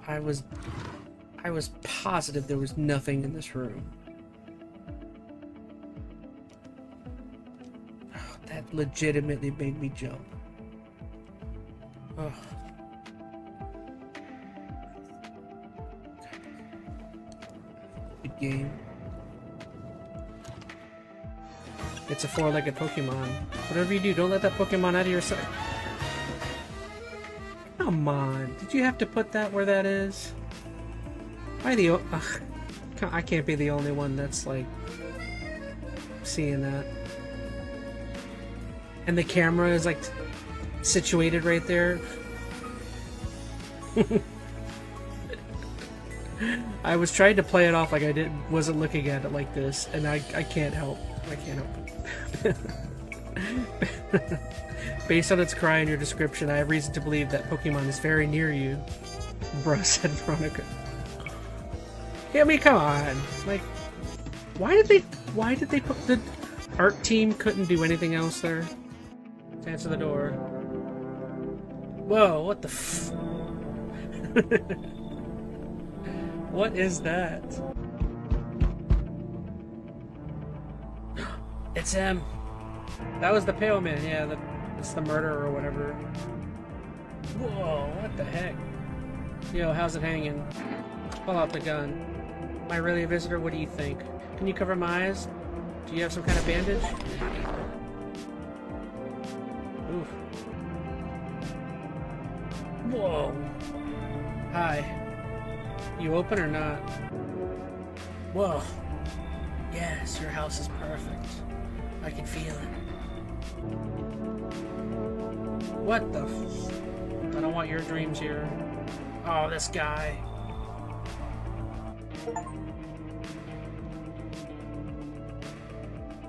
I was positive there was nothing in this room. Oh, that legitimately made me jump. Oh. Good game. It's a four-legged Pokemon. Whatever you do, don't let that Pokemon out of your sight. Come on, did you have to put that where that is? Why the I can't be the only one that's like seeing that. And the camera is like situated right there. I was trying to play it off like I wasn't looking at it like this, and I can't help. I can't help. Based on its cry and your description, I have reason to believe that Pokemon is very near you. Bruh, said Veronica. Yeah, I mean, come on. Like, why did they put the art team couldn't do anything else there? Let's answer the door. Whoa, what the f... What is that? It's him. That was the pale man, yeah, it's the murderer or whatever. Whoa, what the heck? Yo, how's it hanging? Pull out the gun. Am I really a visitor? What do you think? Can you cover my eyes? Do you have some kind of bandage? Oof. Whoa. Hi. You open or not? Whoa. Yes, your house is perfect. I can feel it. What the f... I don't want your dreams here. Oh, this guy.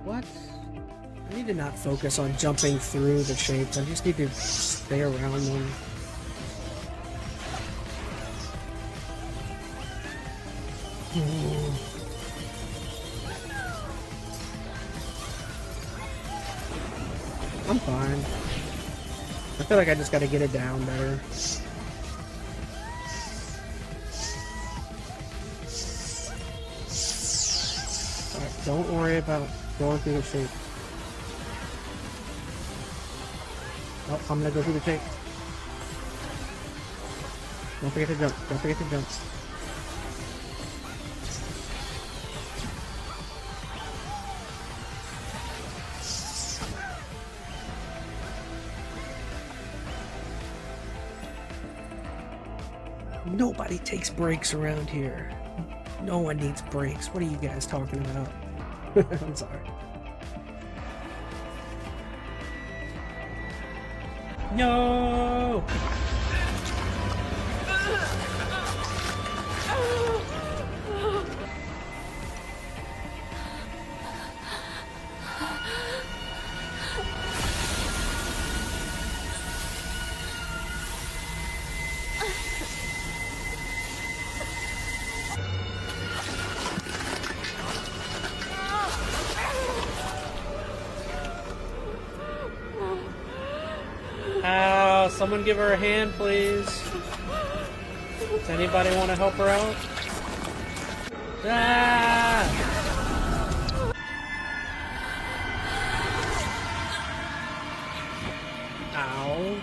What? I need to not focus on jumping through the shapes. I just need to stay around them. I'm fine. I feel like I just gotta get it down better. Alright, don't worry about going through the shape. Oh, I'm gonna go through the shape. Don't forget to jump. Don't forget to jump. Nobody takes breaks around here. No one needs breaks. What are you guys talking about? I'm sorry. No! Ow, someone give her a hand, please. Does anybody want to help her out? Ah! Ow.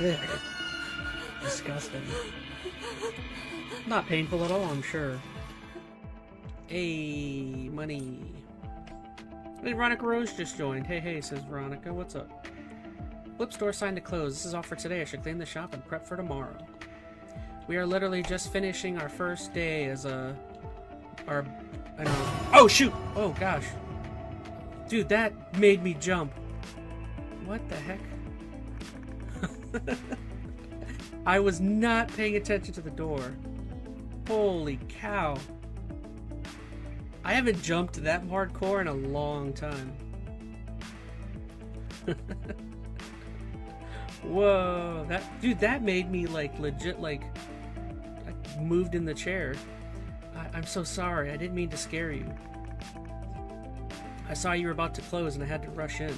Yeah. Disgusting. Not painful at all, I'm sure. Hey, money. Hey, Veronica Rose just joined. Hey, says Veronica. What's up? Flip store signed to close. This is all for today. I should clean the shop and prep for tomorrow. We are literally just finishing our first day as a... Oh, shoot! Oh, gosh. Dude, that made me jump. What the heck? I was not paying attention to the door. Holy cow. I haven't jumped that hardcore in a long time. Whoa, that made me like legit, like I moved in the chair. I'm so sorry. I didn't mean to scare you. I saw you were about to close and I had to rush in.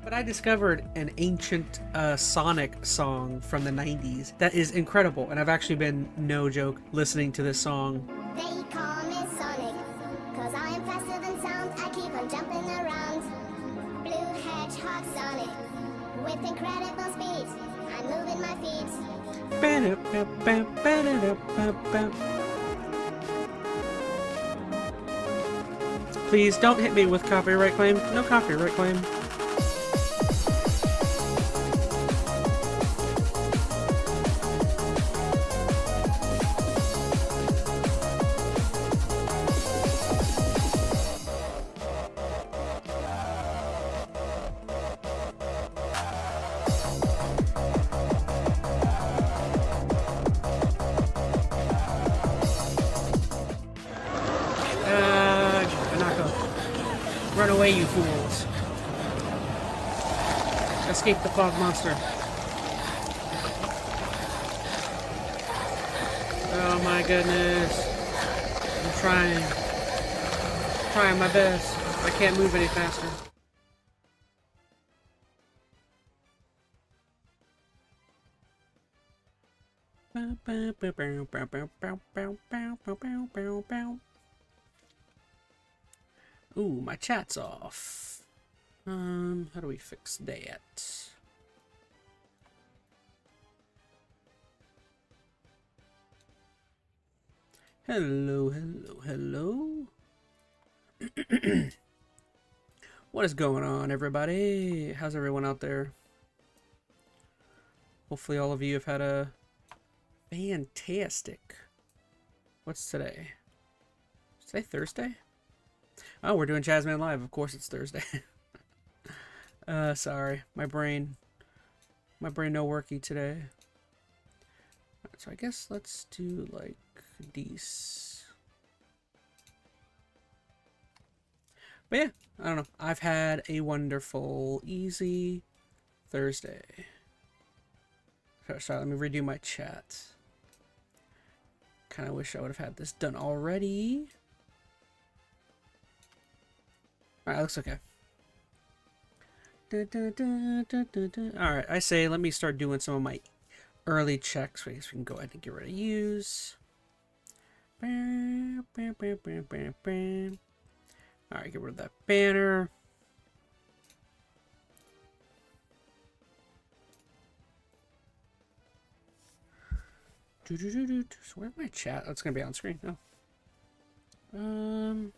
But I discovered an ancient Sonic song from the 90s that is incredible, and I've actually been, no joke, listening to this song. They call me Sonic, cause I am faster than sound. I keep on jumping around. Blue hedgehog Sonic, with incredible speed. I'm moving my feet. Please don't hit me with copyright claim. No copyright claim. Run away, you fools. Escape the fog monster. Oh my goodness. I'm trying. Trying my best. I can't move any faster. Ooh, my chat's off. How do we fix that? Hello, hello, hello. What is going on, everybody? How's everyone out there? Hopefully all of you have had a fantastic... What's today? Is today Thursday? Oh, we're doing ChazmaN Live. Of course it's Thursday. Sorry. My brain no worky today. So I guess let's do, like, these. But yeah, I don't know. I've had a wonderful, easy Thursday. Sorry, let me redo my chat. Kind of wish I would have had this done already. Alright, looks okay. Alright, I say let me start doing some of my early checks. So we can go ahead and get rid of use. Alright, get rid of that banner. So where's my chat? Oh, it's gonna be on screen. Oh.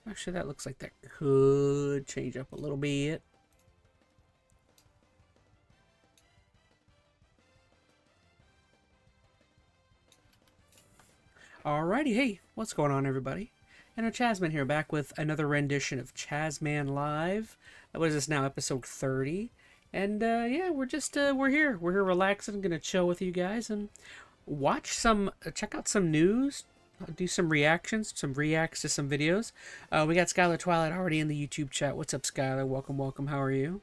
Actually that looks like that could change up a little bit. Alrighty, hey, what's going on, everybody? And ChazmaN here, back with another rendition of ChazmaN Live. What is this now, episode 30? And yeah, we're here. We're here relaxing, gonna chill with you guys and watch some, check out some news. Do some reactions, some reacts to some videos. We got Skylar Twilight already in the YouTube chat. What's up, Skylar? Welcome, welcome. How are you?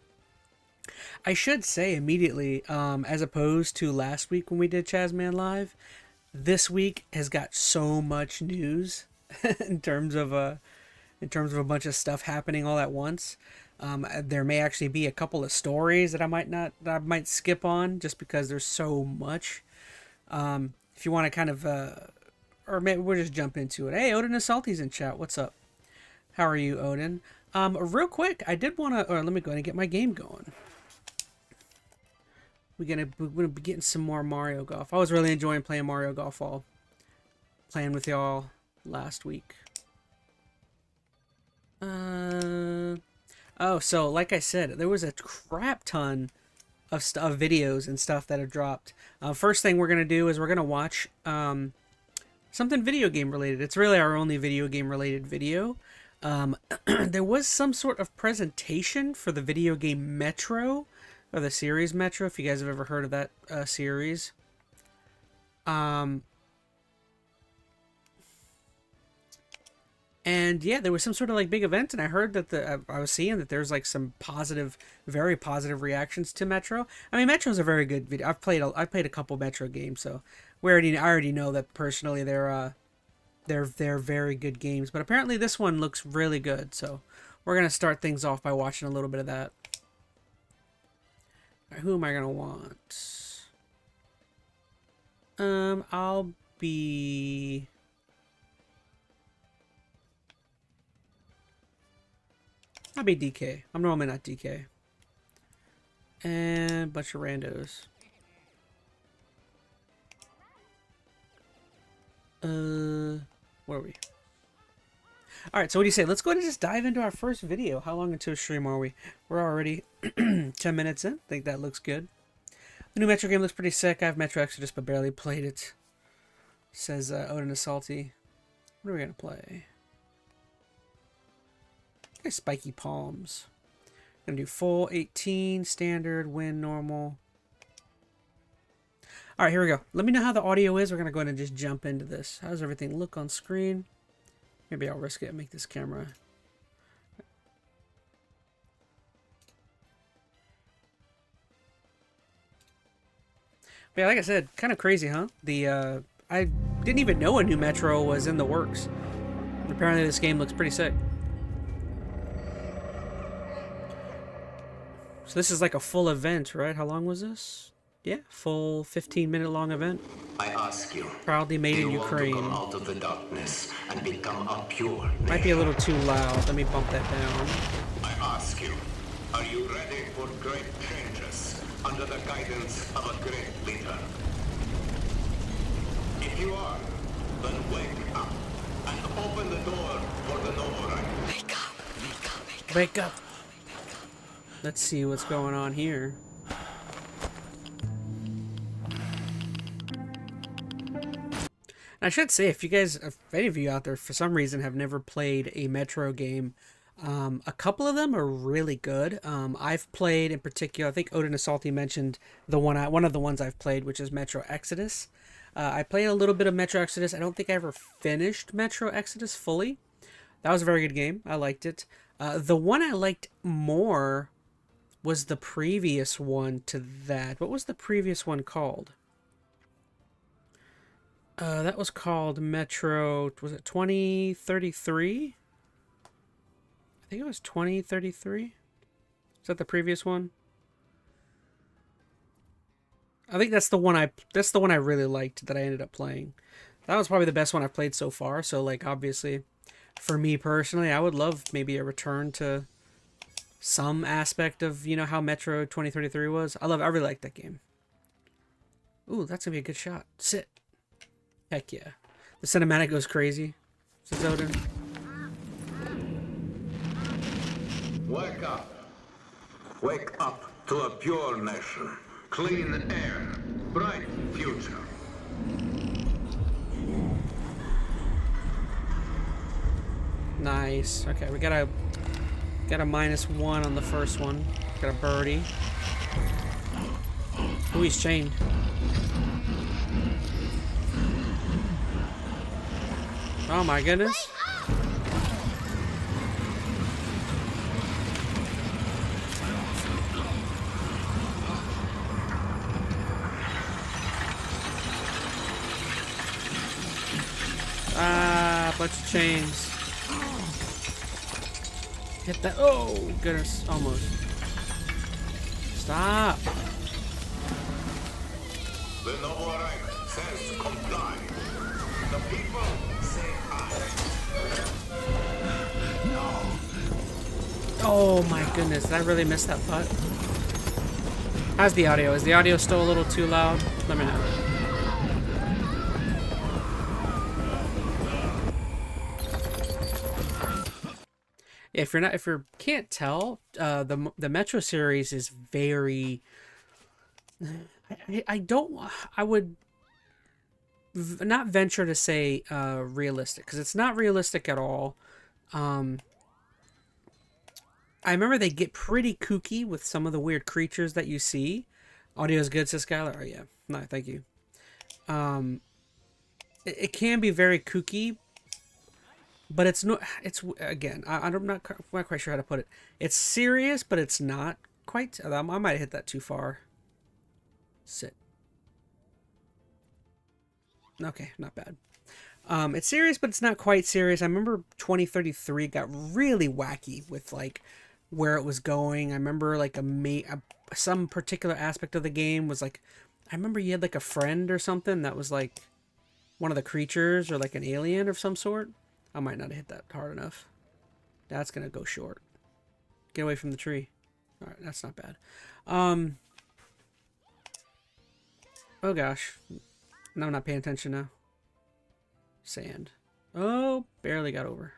I should say immediately, as opposed to last week when we did ChazmaN Live, this week has got so much news in terms of a bunch of stuff happening all at once. There may actually be a couple of stories that I might skip on just because there's so much. If you want to kind of or maybe we'll just jump into it. Hey, Odin and Salty's in chat. What's up? How are you, Odin? Real quick, I did want to... Or let me go ahead and get my game going. We're gonna be getting some more Mario Golf. I was really enjoying playing Mario Golf while playing with y'all last week. Oh, so like I said, there was a crap ton of videos and stuff that have dropped. First thing we're gonna do is we're gonna watch... something video game related. It's really our only video game related video. There was some sort of presentation for the video game Metro, or the series Metro, if you guys have ever heard of that series. And yeah, there was some sort of like big event, and I heard that I was seeing that there's like some positive, very positive reactions to Metro. I mean, Metro's a very good video. I've played a couple Metro games, so I already know that personally they're they're very good games. But apparently this one looks really good, so we're gonna start things off by watching a little bit of that. All right, who am I gonna want? I'll be. I'll be DK. I'm normally not DK. And a bunch of randos. Where are we? Alright, so what do you say? Let's go ahead and just dive into our first video. How long into a stream are we? We're already 10 minutes in. I think that looks good. The new Metro game looks pretty sick. I have Metro Exodus, but barely played it. Says Odin is salty. What are we going to play? Okay, Spiky Palms. Gonna do full 18, standard, win, normal. Alright, here we go. Let me know how the audio is. We're gonna go ahead and just jump into this. How does everything look on screen? Maybe I'll risk it and make this camera. But yeah, like I said, kind of crazy, huh? I didn't even know a new Metro was in the works. Apparently this game looks pretty sick. So this is like a full event, right? How long was this? Yeah, full 15-minute long event. I ask you, Proudly made in Ukraine. come out of the darkness and become a pure Might be a little too loud. Let me bump that down. I ask you, are you ready for great changes under the guidance of a great leader? If you are, then wake up and open the door for the Novorite. Wake up, wake up, wake up. Wake up. Let's see what's going on here. I should say, if any of you out there for some reason have never played a Metro game, a couple of them are really good. I've played in particular, I think Odin is Salty mentioned one of the ones I've played, which is Metro Exodus. I played a little bit of Metro Exodus. I don't think I ever finished Metro Exodus fully. That was a very good game. I liked it. The one I liked more was the previous one to that. What was the previous one called? That was called Metro, was it 2033? I think it was 2033. Is that the previous one? I think that's the one I really liked that I ended up playing. That was probably the best one I've played so far. So like obviously for me personally, I would love maybe a return to some aspect of, you know, how Metro 2033 was. I really like that game. Ooh, that's gonna be a good shot. Sit. Heck yeah. The cinematic goes crazy. Says Odin. Wake up. Wake up to a pure nation. Clean air. Bright future. Nice. Okay, we got a -1 on the first one. Got a birdie. Ooh, he's chained. Oh my goodness. Ah, bunch of chains. Hit that. Oh, goodness. Almost. Stop. The Novorite says comply. The people say aye. No. Oh my goodness. Did I really miss that putt? How's the audio? Is the audio still a little too loud? Let me know. If you can't tell, the Metro series is very. I would not venture to say realistic, because it's not realistic at all. I remember they get pretty kooky with some of the weird creatures that you see. Audio is good, says Skylar. Oh yeah, no, thank you. It can be very kooky. But it's no. It's again. I'm not quite sure how to put it. It's serious, but it's not quite. I might have hit that too far. Sit. Okay, not bad. It's serious, but it's not quite serious. I remember 2033 got really wacky with like where it was going. I remember like some particular aspect of the game was like, I remember you had like a friend or something that was like one of the creatures or like an alien of some sort. I might not have hit that hard enough. That's gonna go short. Get away from the tree. All right, that's not bad. Oh gosh, no, I'm not paying attention now. Sand. Oh, barely got over.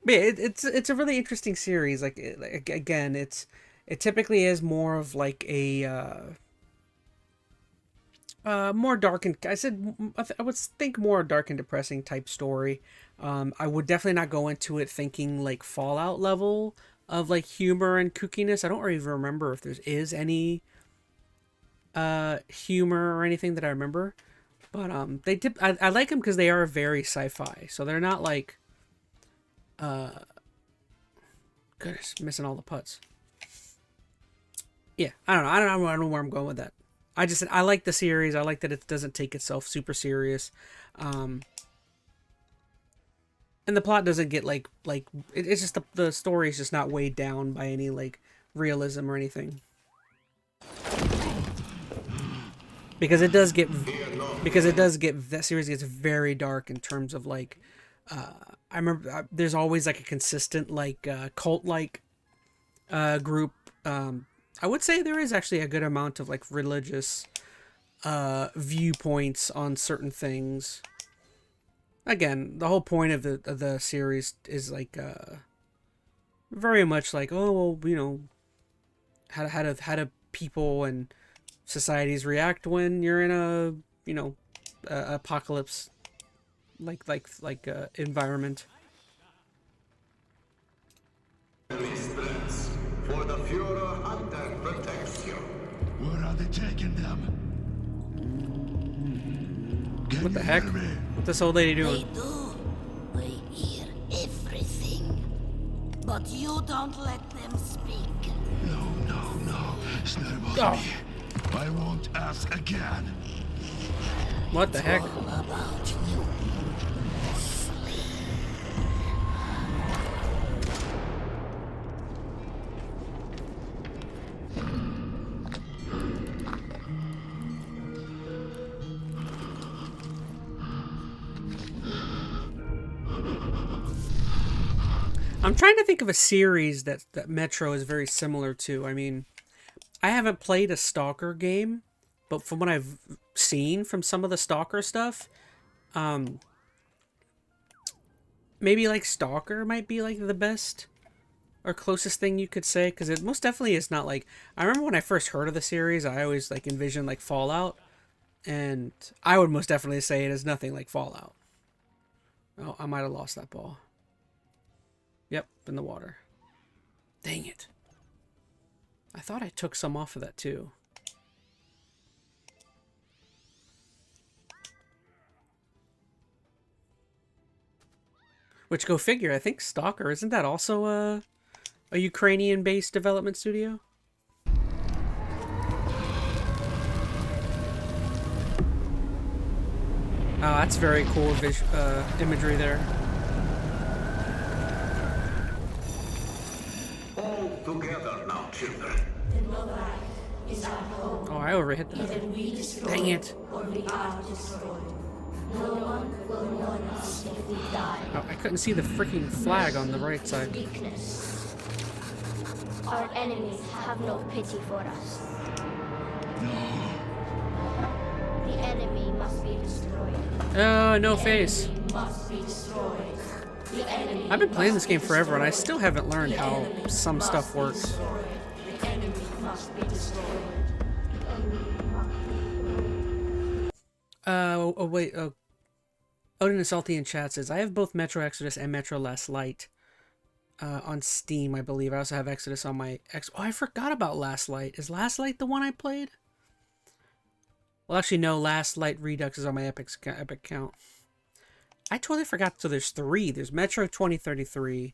But yeah, it's a really interesting series. Like, again, it typically is more of like a more dark and I would think more dark and depressing type story. I would definitely not go into it thinking like Fallout level of like humor and kookiness. I don't even remember if there is any humor or anything that I remember. But I like them because they are very sci-fi. So they're not like goodness, missing all the putts. Yeah, I don't know. I don't know where I'm going with that. I like the series. I like that it doesn't take itself super serious. And the plot doesn't get it's just the story is just not weighed down by any like realism or anything. Because it does get that series gets very dark in terms of like I remember there's always like a consistent like cult like group. I would say there is actually a good amount of like religious viewpoints on certain things. Again, the whole point of the series is like very much like, oh well, you know, how do people and societies react when you're in a, you know, apocalypse like environment. Mistress, for the Führer hunter protects you. Where are they taking them? What the heck? What this old lady doing? They do. They hear everything. But you don't let them speak. No. It's not about me. I won't ask again. What the heck? All about you. I'm trying to think of a series that Metro is very similar to. I mean, I haven't played a Stalker game, but from what I've seen from some of the Stalker stuff, maybe like Stalker might be like the best or closest thing you could say, because it most definitely is not like, I remember when I first heard of the series, I always like envisioned like Fallout, and I would most definitely say it is nothing like Fallout. Oh, I might have lost that ball. Yep, in the water. Dang it. I thought I took some off of that too. Which, go figure, I think Stalker, isn't that also a Ukrainian-based development studio? Oh, that's very cool imagery there. All together now, children. Oh, I overhit that. Dang it. Oh, I couldn't see the freaking flag on the right side. Our enemies have no pity for us. The enemy must be destroyed. No face. I've been playing this game forever and I still haven't learned how some stuff works. Oh wait, Odin and Salty in chat says, I have both Metro Exodus and Metro Last Light on Steam, I believe. I also have Exodus on my Oh, I forgot about Last Light. Is Last Light the one I played? Well, actually, no. Last Light Redux is on my Epic account. I totally forgot. So there's three. There's Metro 2033.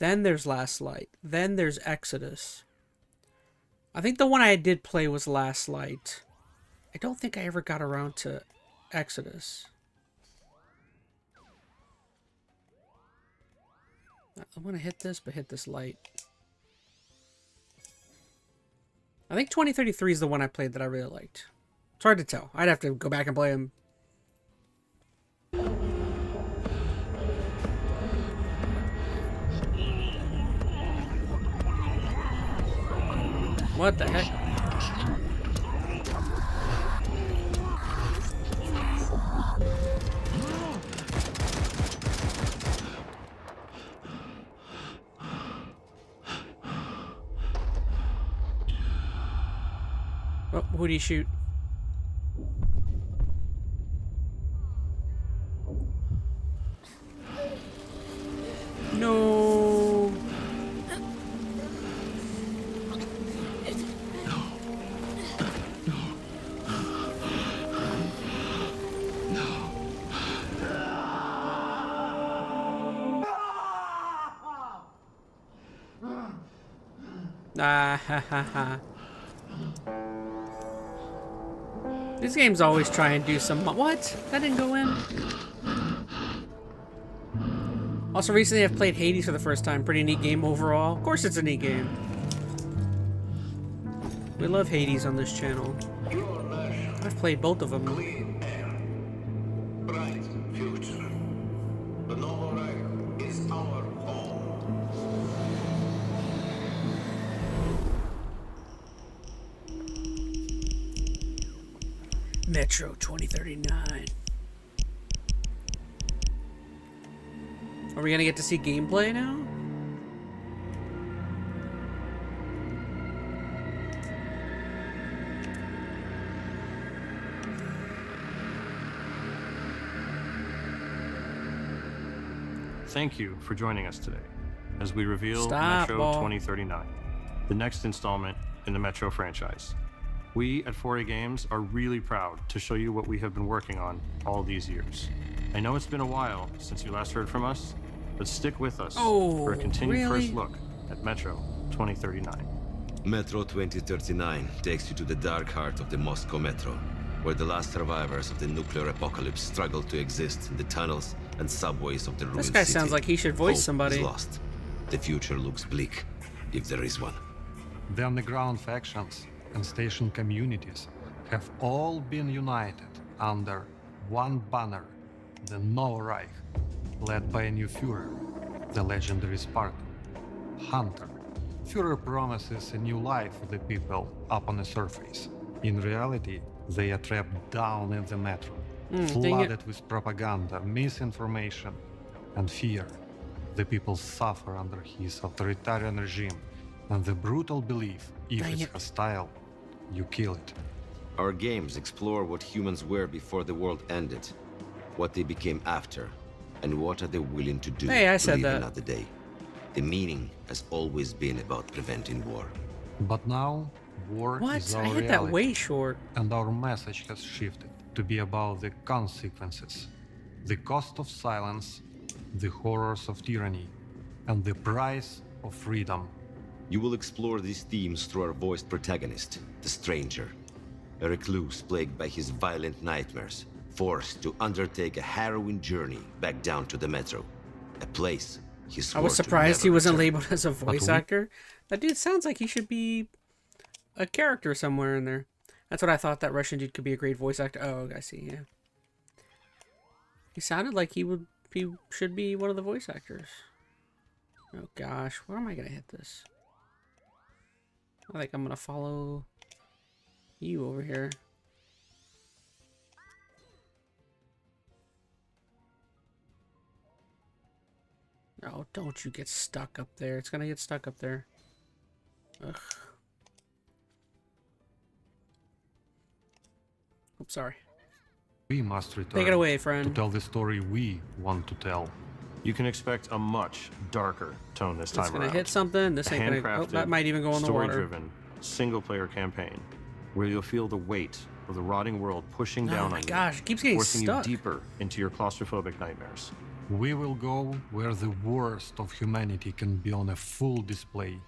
Then there's Last Light. Then there's Exodus. I think the one I did play was Last Light. I don't think I ever got around to Exodus. I want to hit this, but hit this light. I think 2033 is the one I played that I really liked. It's hard to tell. I'd have to go back and play them. What the heck? Oh, who do you shoot? No. Ah, ha, ha, ha. These games always try and do some... What? That didn't go in? Also, recently I've played Hades for the first time. Pretty neat game overall. Of course it's a neat game. We love Hades on this channel. I've played both of them. Clean air, bright future. The Novo Reich is our home. Metro 2039. Are we gonna get to see gameplay now? Thank you for joining us today as we reveal Stop, Metro ball. 2039, the next installment in the Metro franchise. We at 4A Games are really proud to show you what we have been working on all these years. I know it's been a while since you last heard from us, but stick with us for a continued really? first look at Metro 2039. Metro 2039 takes you to the dark heart of the Moscow Metro, where the last survivors of the nuclear apocalypse struggle to exist in the tunnels and subways of the ruined This guy city. sounds like he should voice Hope somebody. is lost. The future looks bleak, if there is one. The underground factions and station communities have all been united under one banner, the Novo Reich, led by a new Führer, the legendary Spartan, Hunter. Führer promises a new life for the people up on the surface. In reality, they are trapped down in the metro, dang it. flooded with propaganda, misinformation, and fear. The people suffer under his authoritarian regime and the brutal belief if Dang it's it. hostile, you kill it. Our games explore what humans were before the world ended, what they became after, and what are they willing to do Hey, I to said live that. another day. The meaning has always been about preventing war. But now, war What? is I our hit that reality, way short. and our message has shifted to be about the consequences, the cost of silence, the horrors of tyranny, and the price of freedom. You will explore these themes through our voiced protagonist, the Stranger, a recluse plagued by his violent nightmares, forced to undertake a harrowing journey back down to the metro, a place he I swore was to surprised never he wasn't return. labeled as a voice actor. That dude sounds like he should be a character somewhere in there. That's what I thought. That Russian dude could be a great voice actor. Oh, I see. Yeah, he sounded like he should be one of the voice actors. Oh gosh, where am I gonna hit this? I think I'm gonna follow you over here. Oh, don't you get stuck up there. It's gonna get stuck up there. Ugh. I'm sorry. We must return Take it away, to friend. tell the story we want to tell. You can expect a much darker tone this time It's gonna around. hit something. This A ain't gonna. Oh, that might even go in the water. story-driven, single-player campaign where you'll feel the weight of the rotting world pushing Oh down my on gosh, it keeps getting you, forcing stuck. you deeper into your claustrophobic nightmares. We will go where the worst of humanity can be on a full display.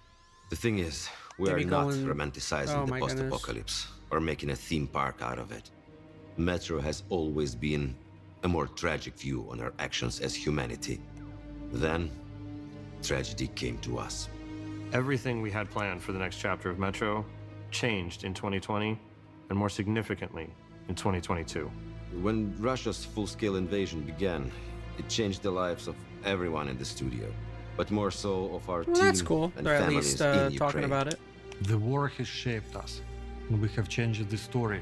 The thing is, we Maybe are not going- romanticizing Oh the my goodness. post-apocalypse or making a theme park out of it. Metro has always been a more tragic view on our actions as humanity. Then, tragedy came to us. Everything we had planned for the next chapter of Metro changed in 2020, and more significantly, in 2022. When Russia's full-scale invasion began, it changed the lives of everyone in the studio, but more so of our Well, team that's cool. and They're at families least in talking Ukraine. about it. The war has shaped us, and we have changed the story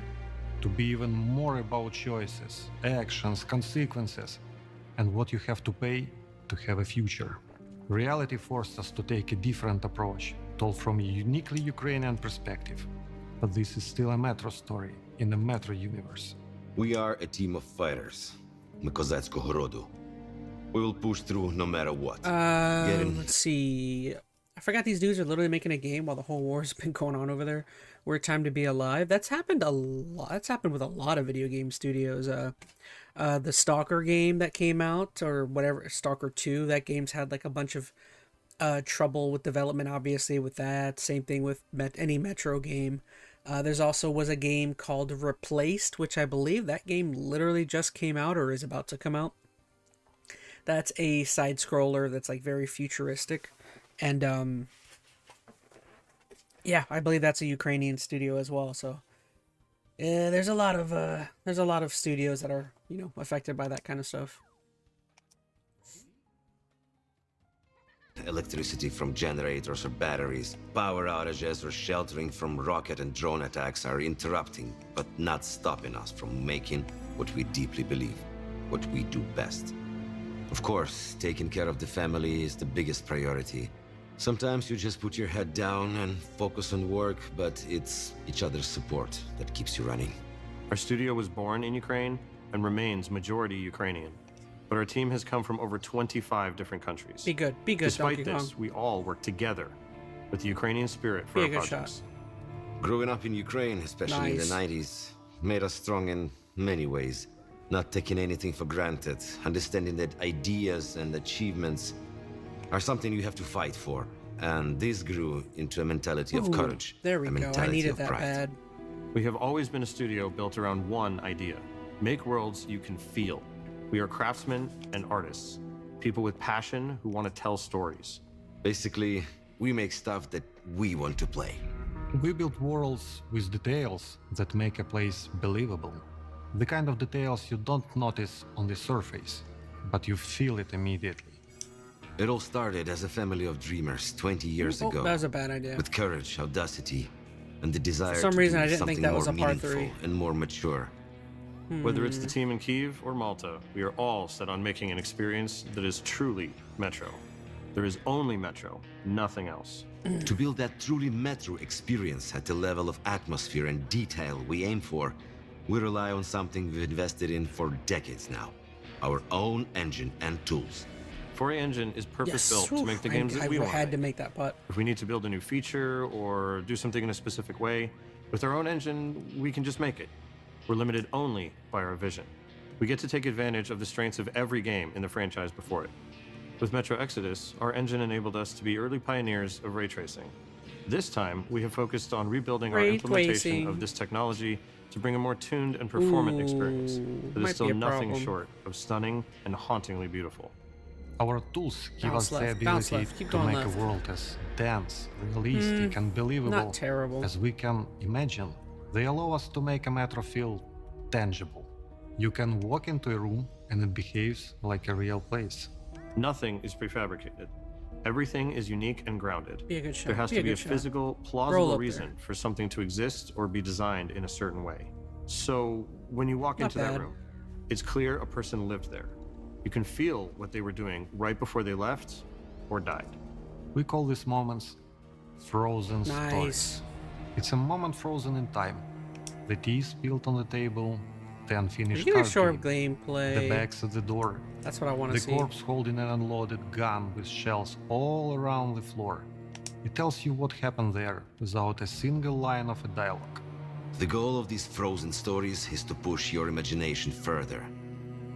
to be even more about choices, actions, consequences, and what you have to pay to have a future. Reality forced us to take a different approach, told from a uniquely Ukrainian perspective. But this is still a Metro story in the Metro universe. We are a team of fighters, Kозацького роду. We will push through no matter what. Let's see. I forgot these dudes are literally making a game while the whole war's been going on over there. We're Time to Be Alive. That's happened a lot. That's happened with a lot of video game studios. The Stalker game that came out, or whatever, Stalker 2, that game's had like a bunch of trouble with development, obviously, with that. Same thing with any Metro game. There's also was a game called Replaced, which I believe that game literally just came out or is about to come out. That's a side scroller that's like very futuristic, and yeah, I believe that's a Ukrainian studio as well. So there's a lot of studios that are, you know, affected by that kind of stuff. Electricity from generators or batteries, power outages or sheltering from rocket and drone attacks are interrupting, but not stopping us from making what we deeply believe, what we do best. Of course, taking care of the family is the biggest priority. Sometimes you just put your head down and focus on work, but it's each other's support that keeps you running. Our studio was born in Ukraine and remains majority Ukrainian. But our team has come from over 25 different countries. Be good, Despite Donkey this, Kong. we all work together with the Ukrainian spirit for Be a our good projects. Growing up in Ukraine, especially in the Nice. 90s, made us strong in many ways. Not taking anything for granted, understanding that ideas and achievements are something you have to fight for. And this grew into a mentality of Ooh, courage. there we a go. I mentality needed of that pride. bad. We have always been a studio built around one idea: make worlds you can feel. We are craftsmen and artists, people with passion who want to tell stories. Basically, we make stuff that we want to play. We build worlds with details that make a place believable. The kind of details you don't notice on the surface, but you feel it immediately. It all started as a family of dreamers 20 years Oh, ago. that was a bad idea. With courage, audacity, and the desire some to reason, do I didn't think something that more was a part meaningful 3. and more mature. Whether it's the team in Kyiv or Malta, we are all set on making an experience that is truly Metro. There is only Metro, nothing else. To build that truly Metro experience at the level of atmosphere and detail we aim for, we rely on something we've invested in for decades now. Our own engine and tools. 4A Engine is purpose-built to Oof, make the games that we I want. had to make that putt. If we need to build a new feature or do something in a specific way, with our own engine, we can just make it. We're limited only by our vision. We get to take advantage of the strengths of every game in the franchise before it. With Metro Exodus, our engine enabled us to be early pioneers of ray tracing. This time, we have focused on rebuilding our Ray implementation tracing. of this technology to bring a more tuned and performant experience that might is still be a nothing problem. short of stunning and hauntingly beautiful. Our tools give Bounce us the left, bounce ability left, keep to going make left. a world as dense, realistic, and believable Not terrible. as we can imagine. They allow us to make a Metro feel tangible. You can walk into a room and it behaves like a real place. Nothing is prefabricated. Everything is unique and grounded. Be a good shot. There has Be to a be a good shot. physical, Roll plausible up reason there. for something to exist or be designed in a certain way. So when you walk Not into bad. that room, it's clear a person lived there. You can feel what they were doing right before they left or died. We call these moments frozen Nice. stories. It's a moment frozen in time. The tea spilled on the table, the unfinished Give me a card short game, gameplay. the bags at the door, That's what I want the to see. corpse holding an unloaded gun with shells all around the floor. It tells you what happened there without a single line of a dialogue. The goal of these frozen stories is to push your imagination further,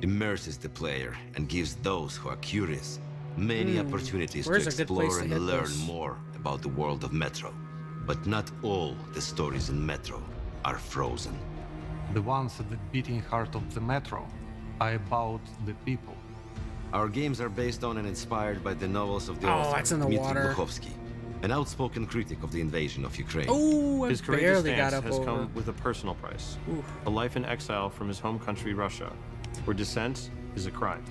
immerses the player, and gives those who are curious many opportunities to Where's a good place explore to and hit learn this? more about the world of Metro. But not all the stories in Metro are frozen. The ones at the beating heart of the Metro are about the people. Our games are based on and inspired by the novels of the Oh, author, that's in the Dmitry water. Gluchovsky, an outspoken critic of the invasion of Ukraine. Oh, I His courageous barely got stance up has over. come with a personal price. Oof. A life in exile from his home country, Russia, where dissent is a crime.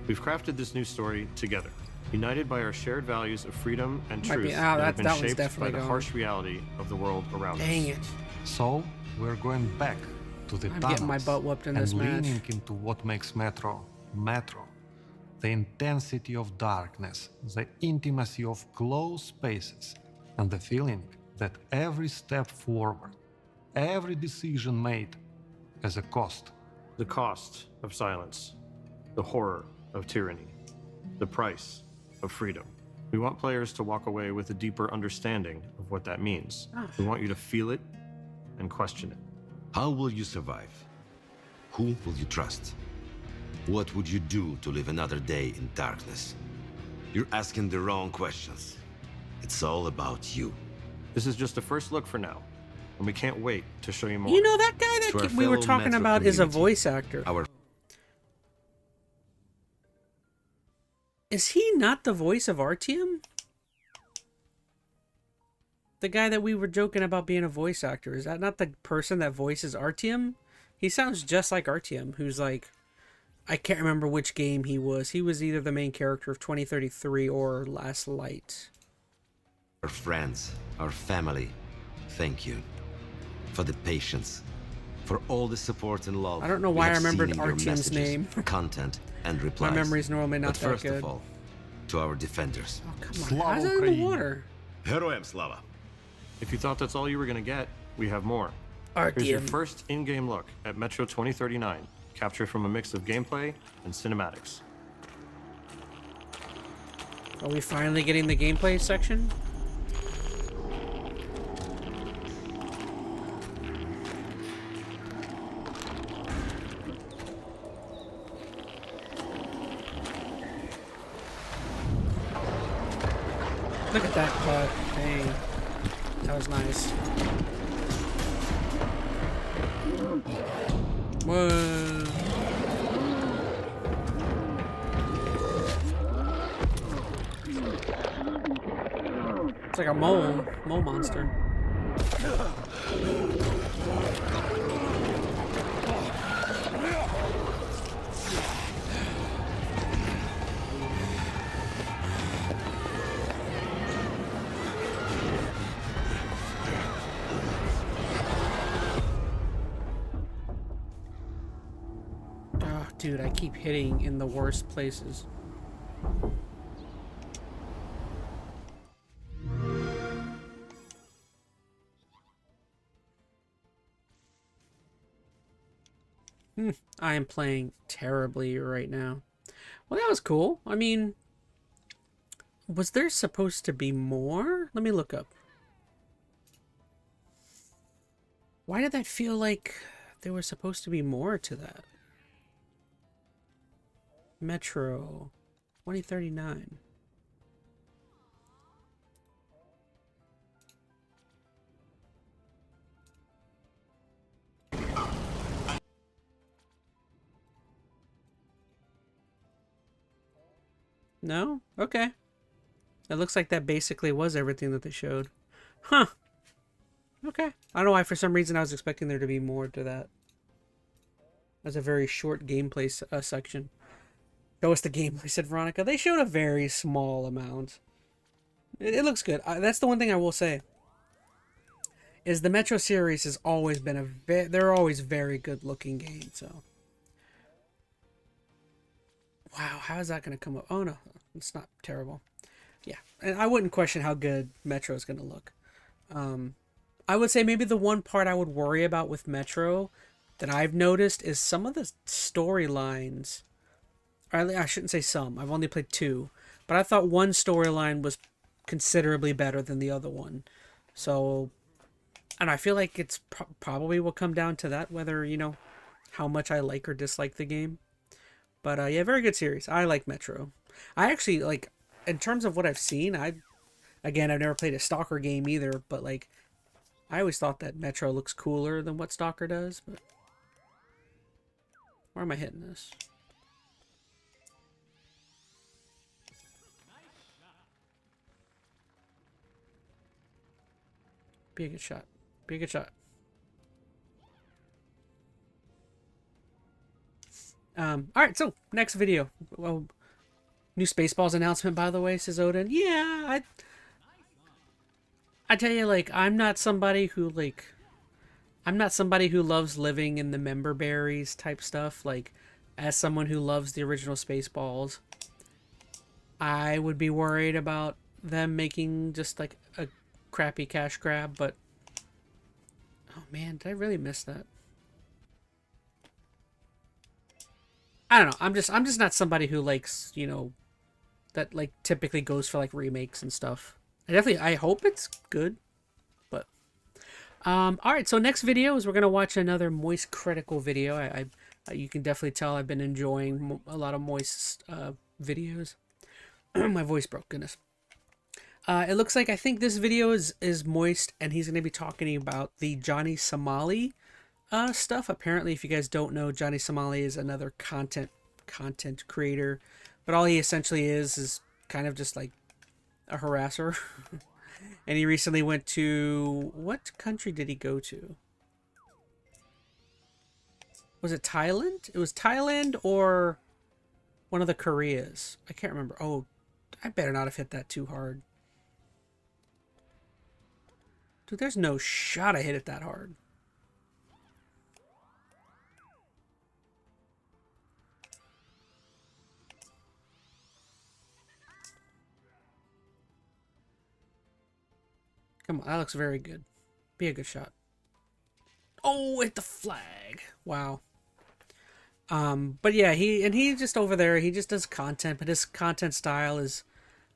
We've crafted this new story together, united by our shared values of freedom and Might be- truth oh, that that- have been that one's shaped by definitely the gone. harsh reality of the world around Dang us. it. So, we're going back to the I'm tunnels getting my butt whooped in and this match. leaning into what makes Metro, Metro. The intensity of darkness, the intimacy of closed spaces, and the feeling that every step forward, every decision made has a cost. The cost of silence, the horror of tyranny, the price of freedom. We want players to walk away with a deeper understanding of what that means. We want you to feel it and question it. How will you survive? Who will you trust? What would you do to live another day in darkness? You're asking the wrong questions. It's all about you. This is just a first look for now, and we can't wait to show you more. You know, that guy To our that we were fellow talking Metro about is a community, voice actor. Our Is he not the voice of Artyom? The guy that we were joking about being a voice actor, is that not the person that voices Artyom? He sounds just like Artyom, who's like, I can't remember which game he was. He was either the main character of 2033 or Last Light. Our friends, our family, thank you. For the patience, for all the support and love. I don't know we why I have seen remembered in your Artyom's messages, name. content, and replies. My memory's normally not But that first good. of all, to our defenders. Oh, come on. Slava How's that in the Ukraini. water? Heroям slava! If you thought that's all you were going to get, we have more. Here's your Artyom. first in-game look at Metro 2039, captured from a mix of gameplay and cinematics. Are we finally getting the gameplay section? Look at that cut. Dang. That was nice. Whoa. It's like a mole monster. Oh, dude, I keep hitting in the worst places. I am playing terribly right now. Well, that was cool. I mean, was there supposed to be more? Let me look up. Why did that feel like there was supposed to be more to that? Metro 2039. No? Okay. It looks like that basically was everything that they showed. Huh. Okay. I don't know why for some reason I was expecting there to be more to that. That's a very short gameplay section. Show us the gameplay, said Veronica. They showed a very small amount. It looks good. That's the one thing I will say. Is the Metro series has always been they're always very good looking games, so. Wow, how is that going to come up? Oh no, it's not terrible. Yeah, and I wouldn't question how good Metro is going to look. I would say maybe the one part I would worry about with Metro that I've noticed is some of the storylines. I shouldn't say some. I've only played 2, but I thought one storyline was considerably better than the other one. So, and I feel like it's probably will come down to that, whether, you know, how much I like or dislike the game. But yeah, very good series. I like Metro. I actually, like, in terms of what I've seen, again, I've never played a Stalker game either, but like, I always thought that Metro looks cooler than what Stalker does, but Where am I hitting this? Be a good shot. Be a good shot. Alright, so next video. Well, new Spaceballs announcement, by the way, says Odin. Yeah, I tell you, like, I'm not somebody who loves living in the member berries type stuff. Like, as someone who loves the original Spaceballs, I would be worried about them making just like a crappy cash grab, but oh man, did I really miss that? I don't know. I'm just not somebody who likes, you know, that like typically goes for like remakes and stuff. I hope it's good, but all right. So next video is we're gonna watch another Moist Critical video. You can definitely tell I've been enjoying a lot of Moist videos. My voice broke, goodness. It looks like I think this video is Moist, and he's gonna be talking about the Johnny Somali stuff. Apparently, if you guys don't know, Johnny Somali is another content creator, but all he essentially is kind of just like a harasser. And he recently went to, what country did he go to? Was it Thailand? It was Thailand or one of the Koreas. I can't remember. Oh, I better not have hit that too hard. Dude, there's no shot I hit it that hard. Come on, that looks very good. Be a good shot. Oh, hit the flag. Wow. But yeah, he's just over there. He just does content, but his content style is,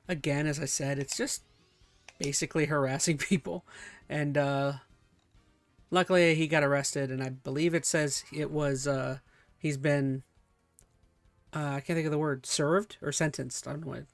again, as I said, it's just basically harassing people. And luckily he got arrested, and I believe it says it was he's been I can't think of the word, served or sentenced. I don't know what.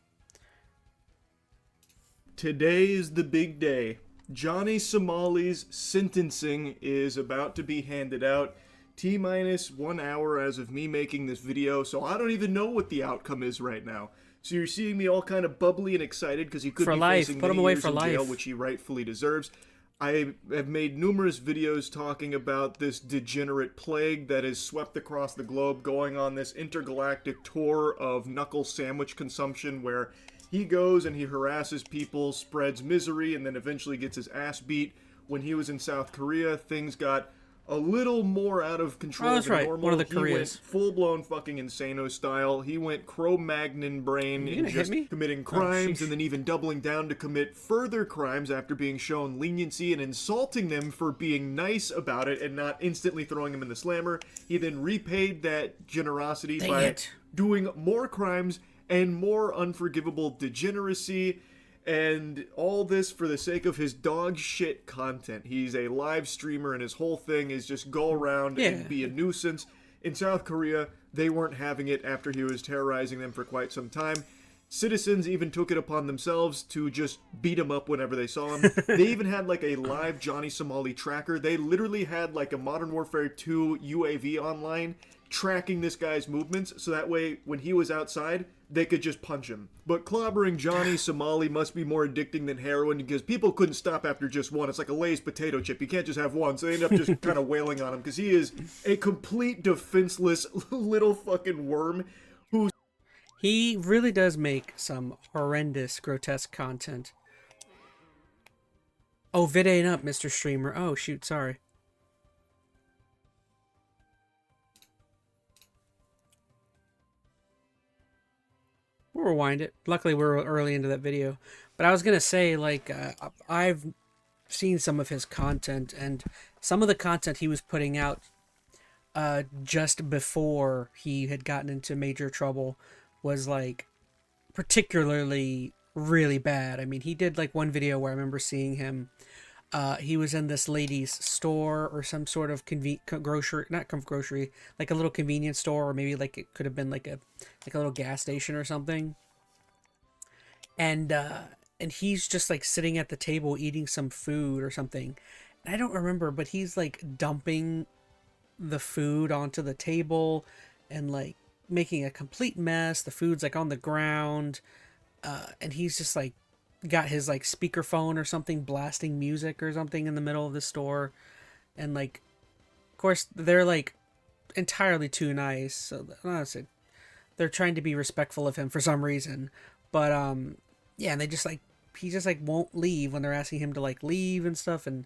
Today is the big day. Johnny Somali's sentencing is about to be handed out. T-minus 1 hour as of me making this video, so I don't even know what the outcome is right now. So you're seeing me all kind of bubbly and excited because he could be facing many years in jail, which he rightfully deserves. I have made numerous videos talking about this degenerate plague that has swept across the globe, going on this intergalactic tour of knuckle sandwich consumption where he goes and he harasses people, spreads misery, and then eventually gets his ass beat. When he was in South Korea, things got a little more out of control than normal. One of the He went Koreas. full-blown fucking Insano style. He went Cro-Magnon brain and just committing crimes and then even doubling down to commit further crimes after being shown leniency and insulting them for being nice about it and not instantly throwing them in the slammer. He then repaid that generosity by doing more crimes and more unforgivable degeneracy, and all this for the sake of his dog shit content. He's a live streamer, and his whole thing is just go around and be a nuisance. In South Korea, they weren't having it after he was terrorizing them for quite some time. Citizens even took it upon themselves to just beat him up whenever they saw him. They even had like a live Johnny Somali tracker. They literally had like a Modern Warfare 2 UAV online tracking this guy's movements, so that way when he was outside, they could just punch him. But clobbering Johnny Somali must be more addicting than heroin because people couldn't stop after just one. It's like a Lay's potato chip. You can't just have one, so they end up just kind of wailing on him because he is a complete defenseless little fucking worm who... He really does make some horrendous, grotesque content. Oh, vid ain't up, Mr. Streamer. Oh, shoot, sorry. We'll rewind it. Luckily, we're early into that video. But I was going to say, like, I've seen some of his content, and some of the content he was putting out just before he had gotten into major trouble was, like, particularly really bad. I mean, he did, like, one video where I remember seeing him. He was in this lady's store or some sort of grocery, not grocery, like a little convenience store, or maybe like it could have been like a little gas station or something. And he's just like sitting at the table eating some food or something. And I don't remember, but he's like dumping the food onto the table, and like making a complete mess. The food's like on the ground, and he's just like got his like speakerphone or something blasting music or something in the middle of the store, and like, of course, they're like entirely too nice. So honestly, they're trying to be respectful of him for some reason, but yeah, and they just like he just like won't leave when they're asking him to like leave and stuff, and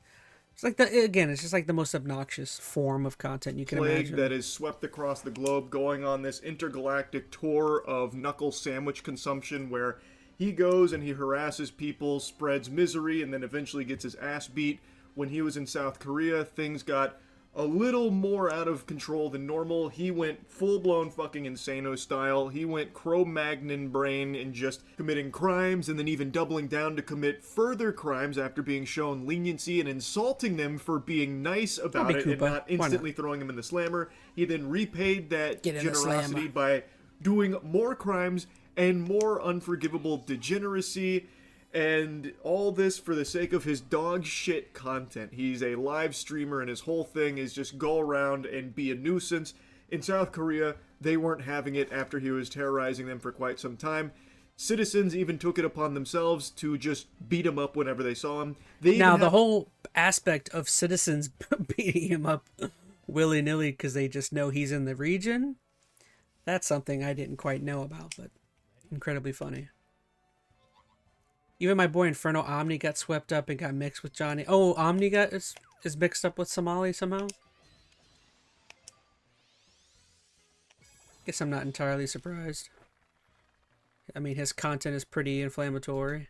it's like it's just like the most obnoxious form of content you can imagine. That is swept across the globe, going on this intergalactic tour of knuckle sandwich consumption, where he goes and he harasses people, spreads misery, and then eventually gets his ass beat. When he was in South Korea, things got a little more out of control than normal. He went full-blown fucking Insano style. He went Cro-Magnon brain and just committing crimes, and then even doubling down to commit further crimes after being shown leniency and insulting them for being nice about it and not instantly throwing him in the slammer. He then repaid that generosity by doing more crimes and more unforgivable degeneracy. And all this for the sake of his dog shit content. He's a live streamer and his whole thing is just go around and be a nuisance. In South Korea, they weren't having it after he was terrorizing them for quite some time. Citizens even took it upon themselves to just beat him up whenever they saw him. The whole aspect of citizens beating him up willy-nilly because they just know he's in the region, that's something I didn't quite know about, but incredibly funny. Even my boy Inferno Omni got swept up and got mixed with Johnny. Oh, Omni is mixed up with Somali somehow? Guess I'm not entirely surprised. I mean, his content is pretty inflammatory.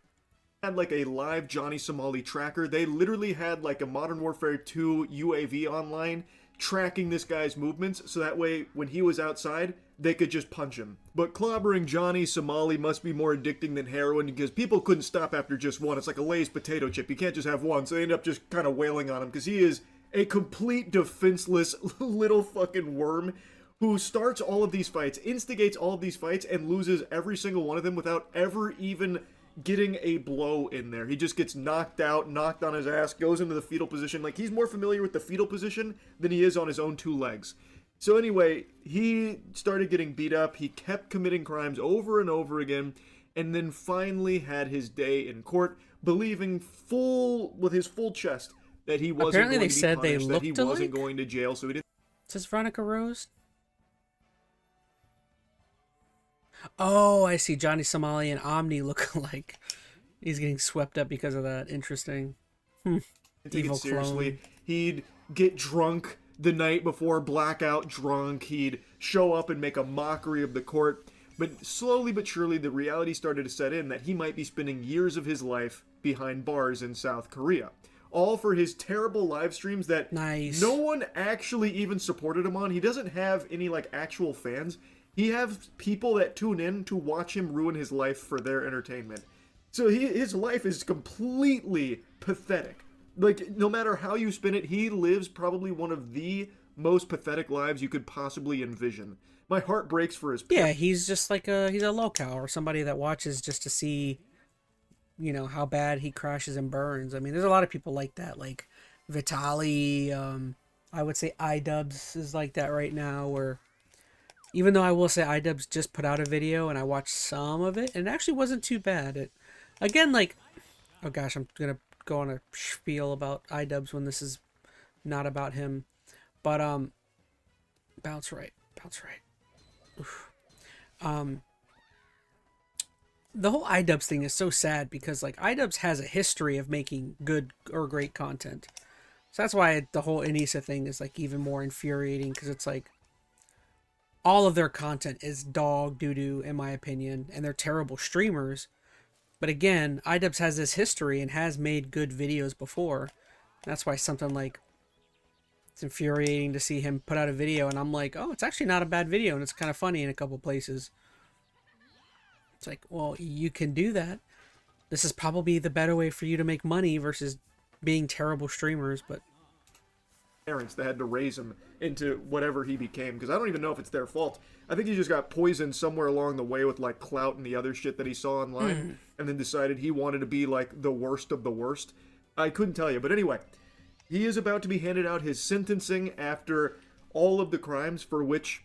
Had like a live Johnny Somali tracker. They literally had like a Modern Warfare 2 UAV online tracking this guy's movements, so that way when he was outside, they could just punch him. But clobbering Johnny Somali must be more addicting than heroin because people couldn't stop after just one. It's like a Lay's potato chip. You can't just have one, so they end up just kind of wailing on him because he is a complete defenseless little fucking worm who starts all of these fights, instigates all of these fights, and loses every single one of them without ever even getting a blow in there. He just gets knocked out, knocked on his ass, goes into the fetal position. Like, he's more familiar with the fetal position than he is on his own two legs. So anyway, he started getting beat up. He kept committing crimes over and over again, and then finally had his day in court, believing with his full chest that he wasn't Apparently going they to be said punished, they that he looked wasn't alike? going to jail, so he didn't. Says Veronica Rose? Oh, I see. Johnny Somali and Omni look alike. He's getting swept up because of that. Interesting. Take it seriously. He'd get drunk the night before, blackout drunk. He'd show up and make a mockery of the court. But slowly but surely, the reality started to set in that he might be spending years of his life behind bars in South Korea. All for his terrible live streams that no one actually even supported him on. He doesn't have any like actual fans. He has people that tune in to watch him ruin his life for their entertainment. So his life is completely pathetic. Like, no matter how you spin it, he lives probably one of the most pathetic lives you could possibly envision. My heart breaks for his Yeah, he's just like he's a locale or somebody that watches just to see, you know, how bad he crashes and burns. I mean, there's a lot of people like that, like Vitali. I would say iDubbbz is like that right now, where even though I will say iDubbbz just put out a video and I watched some of it and it actually wasn't too bad. It, again, like, oh gosh, I'm going to go on a spiel about iDubbbz when this is not about him. But, bounce right. Oof. The whole iDubbbz thing is so sad because, like, iDubbbz has a history of making good or great content. So that's why the whole Anissa thing is, like, even more infuriating, because it's like, all of their content is dog doo-doo, in my opinion, and they're terrible streamers. But again, iDubbbz has this history and has made good videos before. That's why something like, it's infuriating to see him put out a video, and I'm like, oh, it's actually not a bad video, and it's kind of funny in a couple places. It's like, well, you can do that. This is probably the better way for you to make money versus being terrible streamers, but parents that had to raise him into whatever he became, because I don't even know if it's their fault. I think he just got poisoned somewhere along the way with like clout and the other shit that he saw online, and then decided he wanted to be like the worst of the worst. I couldn't tell you, but anyway, he is about to be handed out his sentencing after all of the crimes for which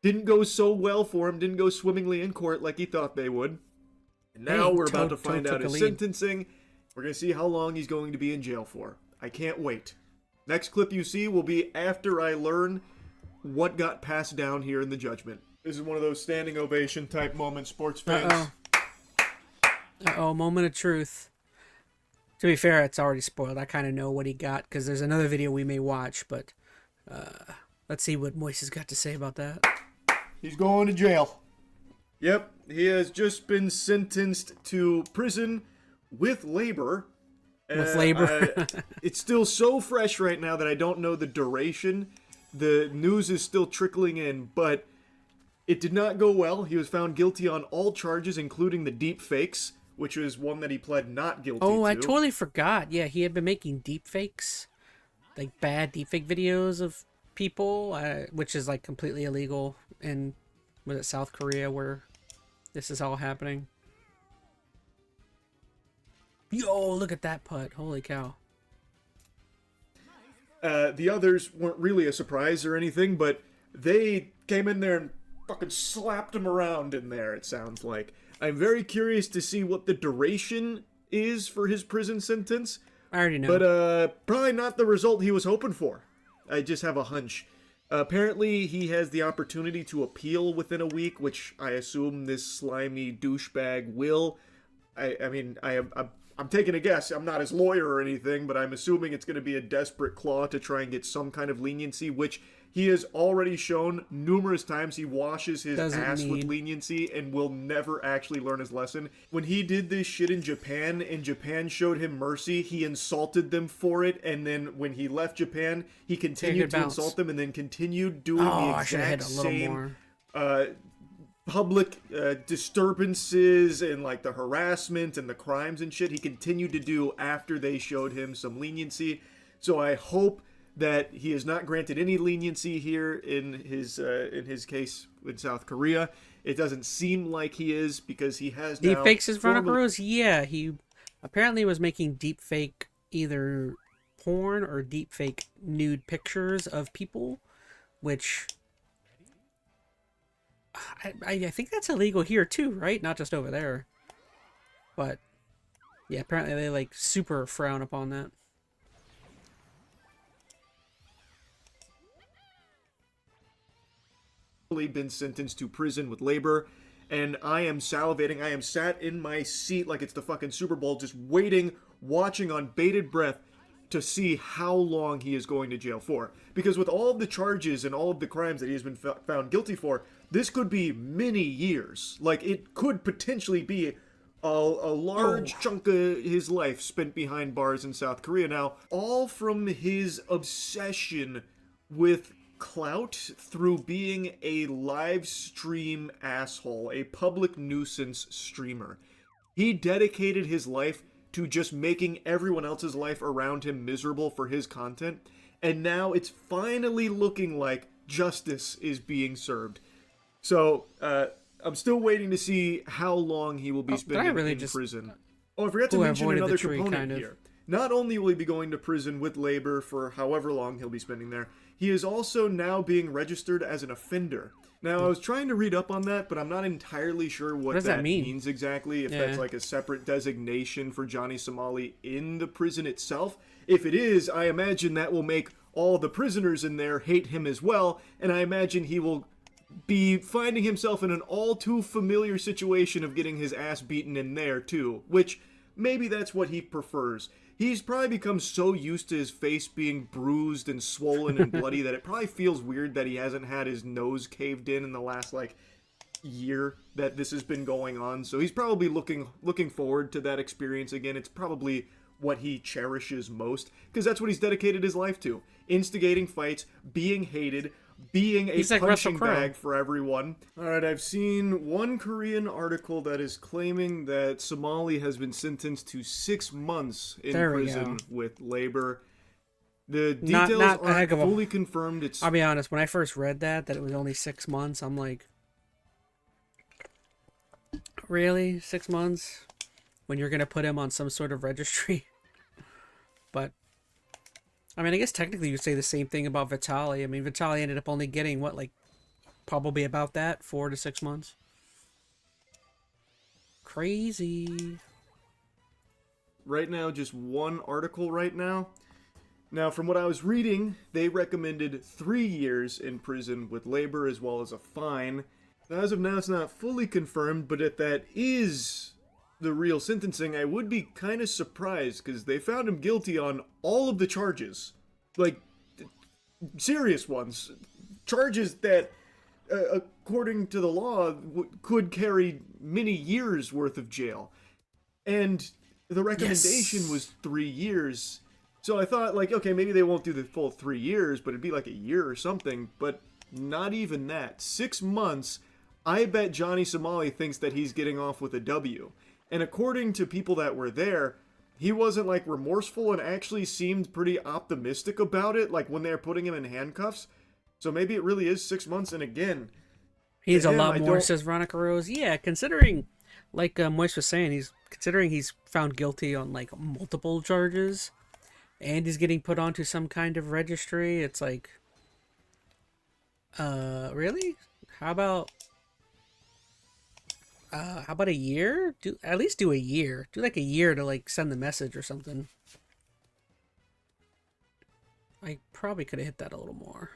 Didn't go so well for him, didn't go swimmingly in court like he thought they would. And now we're about to find out his sentencing. We're going to see how long he's going to be in jail for. I can't wait. Next clip you see will be after I learn what got passed down here in the judgment. This is one of those standing ovation type moments, sports fans. Uh-oh, moment of truth. To be fair, it's already spoiled. I kind of know what he got because there's another video we may watch, but let's see what Moise has got to say about that. He's going to jail. Yep, he has just been sentenced to prison with labor. With labor. It's still so fresh right now that I don't know the duration. The news is still trickling in, but it did not go well. He was found guilty on all charges, including the deep fakes, which was one that he pled not guilty to. Oh, I totally forgot. Yeah, he had been making deep fakes, like bad deep fake videos of people, which is like completely illegal in, was it South Korea where this is all happening? Yo, look at that putt. Holy cow. The others weren't really a surprise or anything, but they came in there and fucking slapped him around in there, it sounds like. I'm very curious to see what the duration is for his prison sentence. I already know. But probably not the result he was hoping for. I just have a hunch. Apparently, he has the opportunity to appeal within a week, which I assume this slimy douchebag will. I'm taking a guess. I'm not his lawyer or anything, but I'm assuming it's going to be a desperate claw to try and get some kind of leniency, which he has already shown numerous times. He washes his ass with leniency and will never actually learn his lesson. When he did this shit in Japan, and Japan showed him mercy, he insulted them for it, and then when he left Japan, he continued to insult them and then continued doing the exact same public disturbances and like the harassment and the crimes and shit he continued to do after they showed him some leniency. So I hope that he is not granted any leniency here in his case in South Korea. It doesn't seem like he is, because he has now... Deep fakes his chronicles? Yeah, he apparently was making deep fake either porn or deep fake nude pictures of people, which... I think that's illegal here too, right? Not just over there. But yeah, apparently they like super frown upon that. Been sentenced to prison with labor, and I am salivating. I am sat in my seat like it's the fucking Super Bowl, just waiting, watching on bated breath to see how long he is going to jail for. Because with all of the charges and all of the crimes that he has been found guilty for, this could be many years. Like, it could potentially be a large chunk of his life spent behind bars in South Korea. Now, all from his obsession with clout through being a live stream asshole, a public nuisance streamer. He dedicated his life to just making everyone else's life around him miserable for his content, and now it's finally looking like justice is being served. So, I'm still waiting to see how long he will be spending in prison. Oh, I forgot to mention another component here. Not only will he be going to prison with labor for however long he'll be spending there, he is also now being registered as an offender. Now, I was trying to read up on that, but I'm not entirely sure what that means exactly. If that's like a separate designation for Johnny Somali in the prison itself. If it is, I imagine that will make all the prisoners in there hate him as well, and I imagine he will be finding himself in an all too familiar situation of getting his ass beaten in there too, which maybe that's what he prefers. He's probably become so used to his face being bruised and swollen and bloody that it probably feels weird that he hasn't had his nose caved in the last, like, year that this has been going on. So he's probably looking forward to that experience again. It's probably what he cherishes most, because that's what he's dedicated his life to. Instigating fights, being hated, being a punching bag for everyone. Alright, I've seen one Korean article that is claiming that Somali has been sentenced to 6 months in prison with labor. The details aren't fully confirmed. I'll be honest, when I first read that it was only 6 months, I'm like, really? 6 months? When you're gonna put him on some sort of registry? But I mean, I guess technically you say the same thing about Vitaly. I mean, Vitaly ended up only getting, what, like probably about that, 4 to 6 months. Crazy. Right now, just one article right now. Now, from what I was reading, they recommended 3 years in prison with labor as well as a fine. Now, as of now, it's not fully confirmed, but if that is the real sentencing, I would be kind of surprised, because they found him guilty on all of the charges. Like, serious ones. Charges that, according to the law, could carry many years worth of jail. And the recommendation was 3 years. So I thought, like, okay, maybe they won't do the full 3 years, but it'd be like a year or something. But not even that. 6 months, I bet Johnny Somali thinks that he's getting off with a W. And according to people that were there, he wasn't, like, remorseful and actually seemed pretty optimistic about it, like, when they were putting him in handcuffs. So maybe it really is 6 months, and again... He's a lot more, says Veronica Rose. Yeah, considering, like Moise was saying, he's found guilty on, like, multiple charges, and he's getting put onto some kind of registry. It's like... really? How about a year? At least do a year. Do like a year to like send the message or something. I probably could have hit that a little more.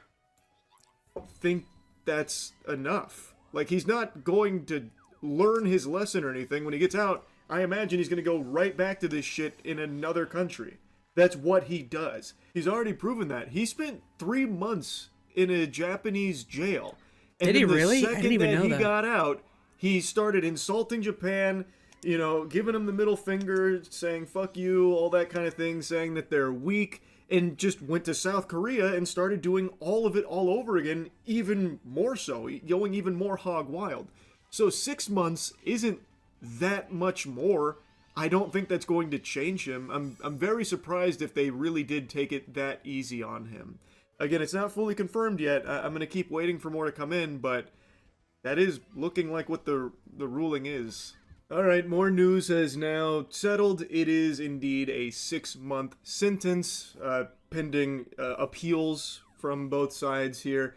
I don't think that's enough. Like, he's not going to learn his lesson or anything. When he gets out, I imagine he's going to go right back to this shit in another country. That's what he does. He's already proven that. He spent 3 months in a Japanese jail. And did he really? I didn't even know that. He got out, he started insulting Japan, you know, giving them the middle finger, saying fuck you, all that kind of thing, saying that they're weak, and just went to South Korea and started doing all of it all over again, even more so, going even more hog wild. So 6 months isn't that much more. I don't think that's going to change him. I'm very surprised if they really did take it that easy on him. Again, it's not fully confirmed yet. I'm going to keep waiting for more to come in, but that is looking like what the ruling is. Alright, more news has now settled. It is indeed a 6-month sentence, pending appeals from both sides here.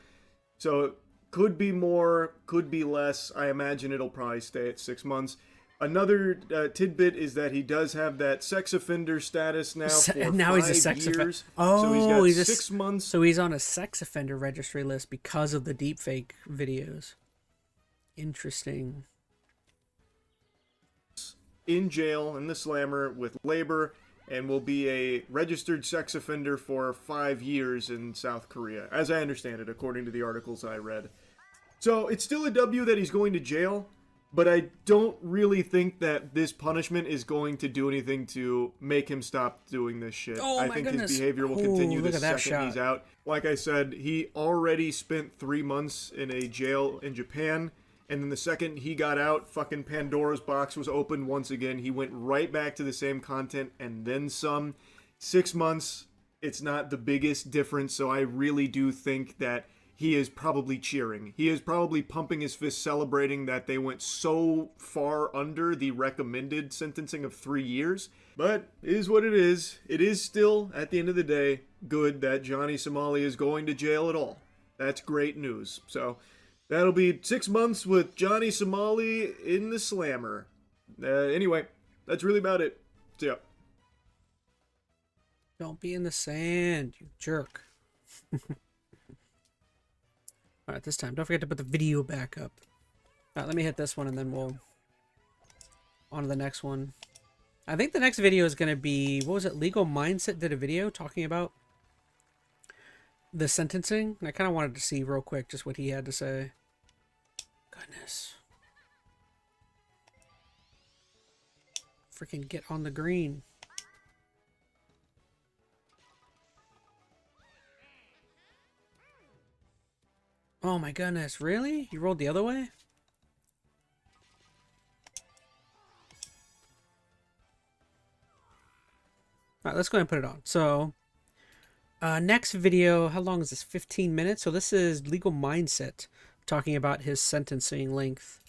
So, could be more, could be less. I imagine it'll probably stay at 6 months. Another tidbit is that he does have that sex offender status now for now 5 he's a sex offender. Oh, so he's got 6 months. So he's on a sex offender registry list because of the deepfake videos. Interesting. In jail in the slammer with labor, and will be a registered sex offender for 5 years in South Korea, as I understand it, according to the articles I read. So it's still a W that he's going to jail, but I don't really think that this punishment is going to do anything to make him stop doing this shit. I think his behavior will continue the second he's out. Like I said, he already spent 3 months in a jail in Japan, and then the second he got out, fucking Pandora's box was opened once again. He went right back to the same content and then some. 6 months, it's not the biggest difference, so I really do think that he is probably cheering. He is probably pumping his fist, celebrating that they went so far under the recommended sentencing of 3 years. But it is what it is. It is still, at the end of the day, good that Johnny Somali is going to jail at all. That's great news. So that'll be 6 months with Johnny Somali in the slammer. Anyway, that's really about it. See ya. Don't be in the sand, you jerk. Alright, this time, don't forget to put the video back up. Alright, let me hit this one and then we'll on to the next one. I think the next video is going to be, what was it, Legal Mindset did a video talking about the sentencing. And I kind of wanted to see real quick just what he had to say. Goodness. Freaking get on the green. Oh my goodness, really? You rolled the other way? Alright, let's go ahead and put it on. So, next video, how long is this? 15 minutes? So this is Legal Mindset, talking about his sentencing length.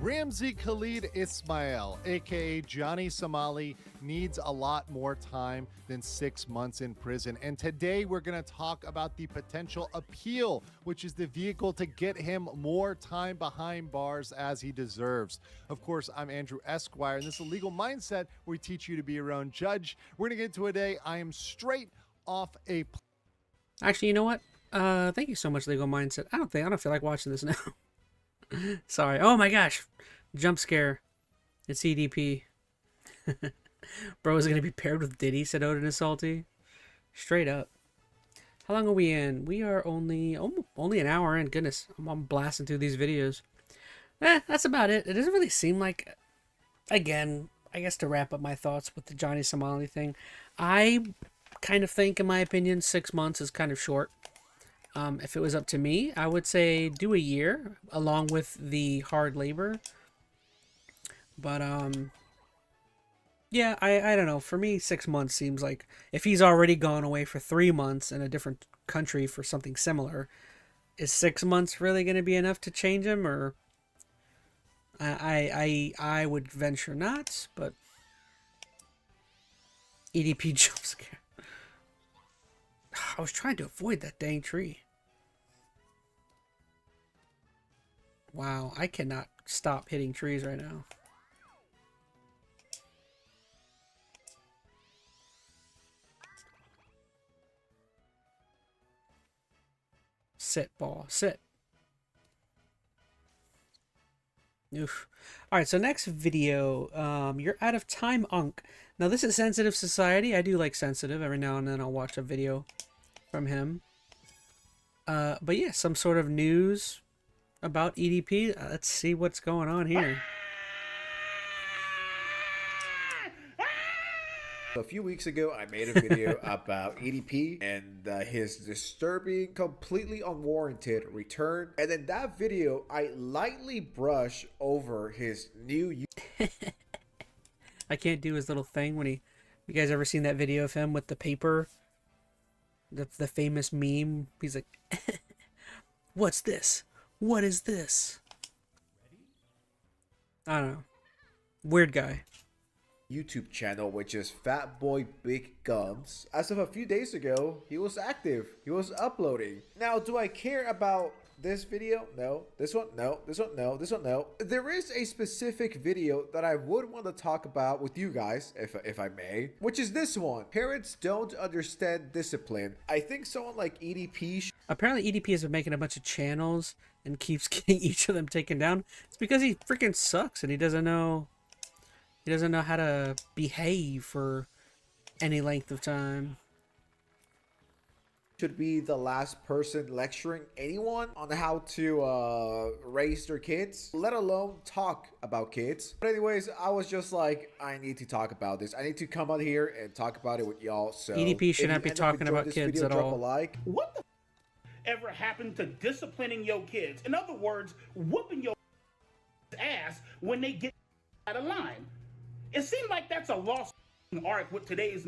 Ramzi Khalid Ismail, aka Johnny Somali, needs a lot more time than 6 months in prison. And today we're going to talk about the potential appeal, which is the vehicle to get him more time behind bars as he deserves. Of course, I'm Andrew Esquire, and this is a Legal Mindset where we teach you to be your own judge. We're going to get into it today. I am straight off a... Actually, you know what? Thank you so much, Legal Mindset. I don't feel like watching this now. Sorry. Oh my gosh. Jump scare. It's EDP. Bro is going to be paired with Diddy, said Odin is salty. Straight up. How long are we in? We are only an hour in. Goodness. I'm blasting through these videos. That's about it. It doesn't really seem like... Again, I guess to wrap up my thoughts with the Johnny Somali thing, I kind of think, in my opinion, 6 months is kind of short. If it was up to me, I would say do a year along with the hard labor. But, yeah, I don't know. For me, 6 months seems like if he's already gone away for 3 months in a different country for something similar, is 6 months really going to be enough to change him? Or I would venture not, but EDP jump scare. I was trying to avoid that dang tree. Wow, I cannot stop hitting trees right now. Sit, ball, sit. Oof. Alright, so next video, you're out of time, Unk. Now this is Sensitive Society. I do like Sensitive. Every now and then I'll watch a video from him. But yeah, some sort of news about EDP. Let's see what's going on here. A few weeks ago, I made a video about EDP and his disturbing, completely unwarranted return. And in that video, I lightly brush over his new... I can't do his little thing when he... You guys ever seen that video of him with the paper? The famous meme? He's like, what's this? What is this? I don't know. Weird guy. YouTube channel, which is Fat Boy Big Gums. As of a few days ago, he was active. He was uploading. Now, do I care about this video? No. This one? No. This one? No. This one? No. There is a specific video that I would want to talk about with you guys, if I may, which is this one. Parents don't understand discipline. I think someone like EDP... Apparently EDP has been making a bunch of channels and keeps getting each of them taken down. It's because he freaking sucks and he doesn't know how to behave for any length of time. Should be the last person lecturing anyone on how to raise their kids, let alone talk about kids. But anyways, I was just like, I need to talk about this. I need to come out here and talk about it with y'all. So EDP should not be talking about kids at all. What the ever happened to disciplining your kids? In other words, whooping your ass when they get out of line. It seems like that's a lost art with today's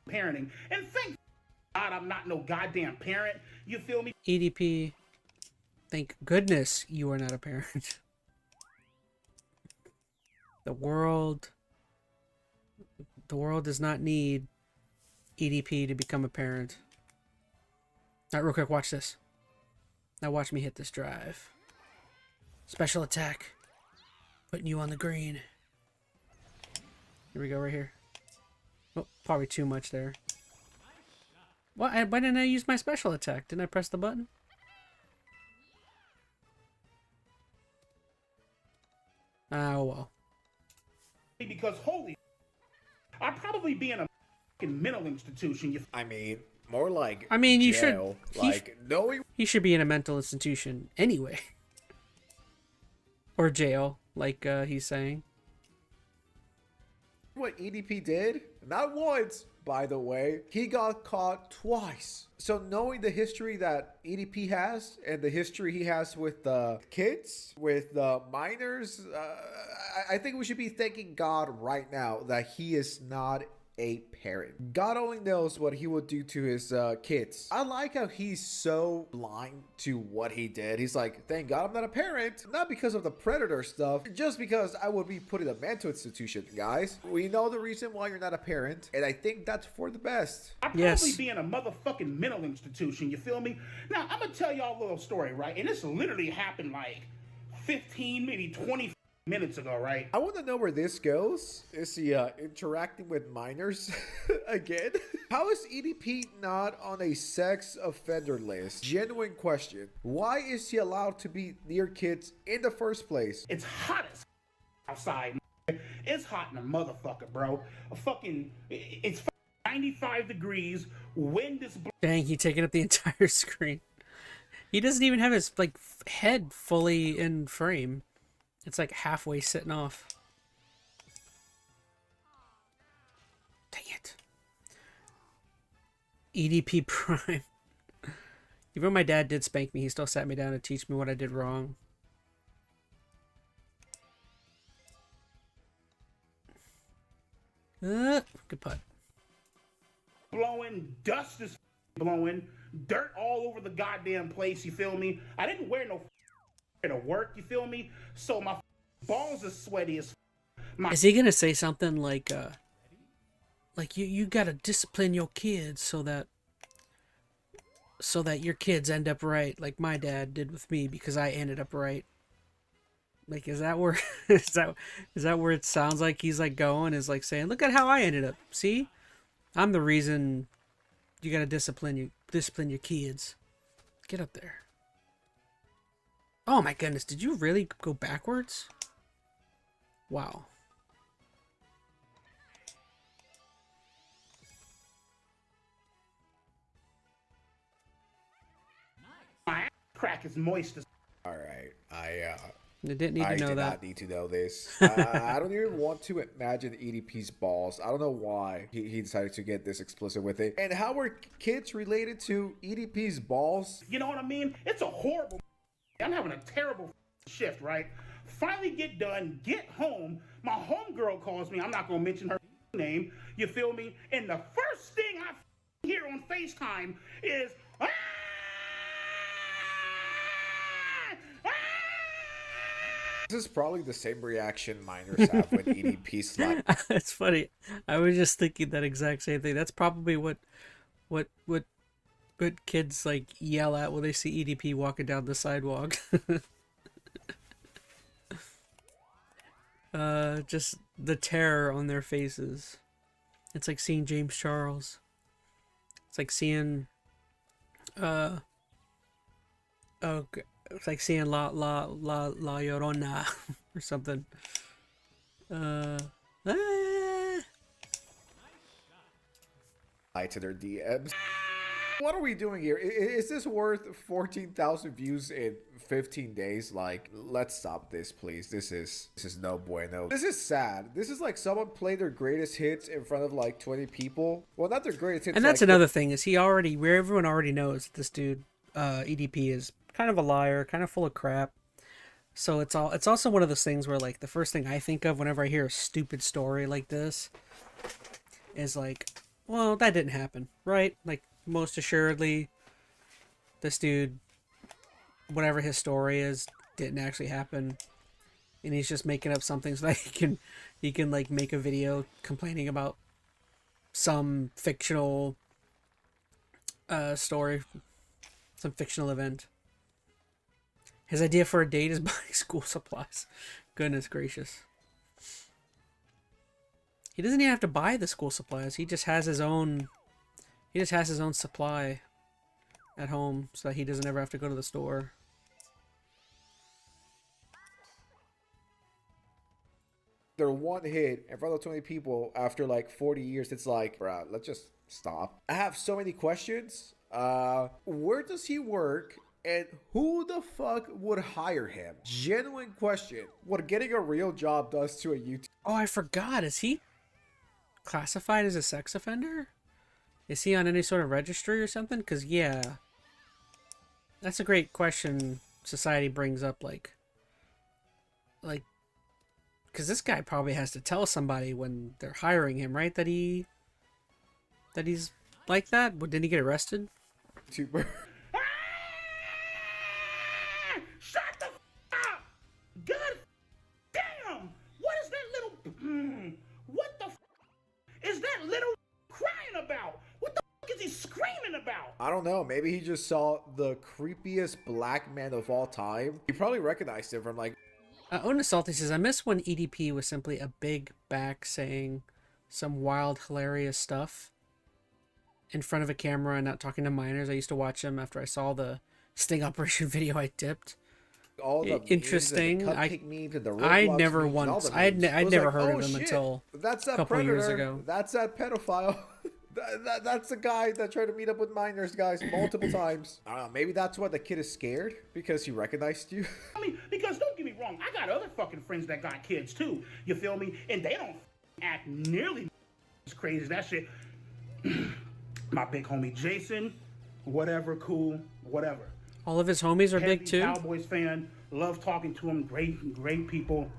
parenting. And thank God I'm not no goddamn parent. You feel me? EDP, thank goodness you are not a parent. The world does not need EDP to become a parent. All right, real quick, watch this. Now watch me hit this drive. Special attack. Putting you on the green. Here we go, right here. Oh, probably too much there. Why didn't I use my special attack? Didn't I press the button? Oh, well. Because holy... I'd probably be in a mental institution. I mean, more like I mean, you jail. should... Like, knowing... He should be in a mental institution anyway. Or jail, like he's saying. What EDP did? Not once, by the way. He got caught twice. So knowing the history that EDP has and the history he has with the kids, with the minors, I think we should be thanking God right now that he is not a parent. God only knows what he would do to his kids. I like how he's so blind to what he did. He's like, thank God I'm not a parent. Not because of the predator stuff, just because I would be put in a mental institution, guys. We know the reason why you're not a parent, and I think that's for the best. I'd probably be in a motherfucking mental institution, you feel me? Now, I'm gonna tell y'all a little story, right? And this literally happened like 15, maybe 20 minutes ago, right? I want to know where this goes. Is he interacting with minors again? How is EDP not on a sex offender list? Genuine question. Why is he allowed to be near kids in the first place? It's hot as outside. It's hot in a motherfucker, bro. It's 95 degrees. Wind is Dang, he taking up the entire screen. He doesn't even have his like head fully in frame. It's like halfway sitting off. Dang it. EDP Prime. Even when my dad did spank me, he still sat me down to teach me what I did wrong. Good putt. blowing, dust is blowing, dirt all over the goddamn place, you feel me? I didn't wear no to work, you feel me? So my balls are sweaty as Is he gonna say something like you gotta discipline your kids so that your kids end up right, like my dad did with me because I ended up right? Like, is that where is that where it sounds like he's like going, is like saying, look at how I ended up. See, I'm the reason you gotta discipline your kids. Get up there. Oh my goodness, did you really go backwards? Wow. my crack is moist as All right, didn't need to know did that. not need to know this. I don't even want to imagine EDP's balls. I don't know why he decided to get this explicit with it. And how were kids related to EDP's balls? You know what I mean? It's a horrible. I'm having a terrible shift, right? Finally get done, get home. My homegirl calls me. I'm not going to mention her name. You feel me? And the first thing I hear on FaceTime is, "Ah! Ah!" This is probably the same reaction minors have when EDP slap. It's funny. I was just thinking that exact same thing. That's probably what kids like yell at when they see EDP walking down the sidewalk. Just the terror on their faces. It's like seeing James Charles. It's like seeing it's like seeing La Llorona or something. To their DMs. What are we doing here? Is this worth 14,000 views in 15 days? Like, let's stop this, please. This is no bueno. This is sad. This is like someone played their greatest hits in front of like 20 people. Well, not their greatest hits. And that's like another thing, is where everyone already knows that this dude, EDP, is kind of a liar, kind of full of crap. So it's also one of those things where, like, the first thing I think of whenever I hear a stupid story like this is like, well, that didn't happen, right? Like, most assuredly, this dude, whatever his story is, didn't actually happen, and he's just making up something so that he can like make a video complaining about some fictional story, some fictional event. His idea for a date is buying school supplies. Goodness gracious. He doesn't even have to buy the school supplies. He just has his own supply at home so that he doesn't ever have to go to the store. Their one hit in front of 20 people after like 40 years, it's like, bruh, let's just stop. I have so many questions. Where does he work? And who the fuck would hire him? Genuine question. What getting a real job does to a YouTube. Oh, I forgot. Is he classified as a sex offender? Is he on any sort of registry or something? Because, yeah. That's a great question society brings up, like, because this guy probably has to tell somebody when they're hiring him, right? That he that he's like that? Didn't he get arrested? Super. Shut the up! God damn! What is that little? What the is that little crying about? What the is he screaming about? I don't know. Maybe he just saw the creepiest black man of all time. He probably recognized him from like. Ona Salty says, I miss when EDP was simply a big back saying some wild, hilarious stuff in front of a camera and not talking to minors. I used to watch him after I saw the sting operation video I dipped. All the interesting. Memes and the I Roblox never memes and all once. the I'd memes. never Like, heard oh, of him shit, until that's that a couple predator. years ago. That's that pedophile. That's the guy that tried to meet up with minors, guys, multiple times. I don't know. Maybe that's why the kid is scared because he recognized you. I mean, because don't get me wrong, I got other fucking friends that got kids too. You feel me? And they don't act nearly as crazy as that shit. My big homie Jason, whatever, cool, whatever. All of his homies are Heavy big too. Cowboys fan, love talking to him. Great people,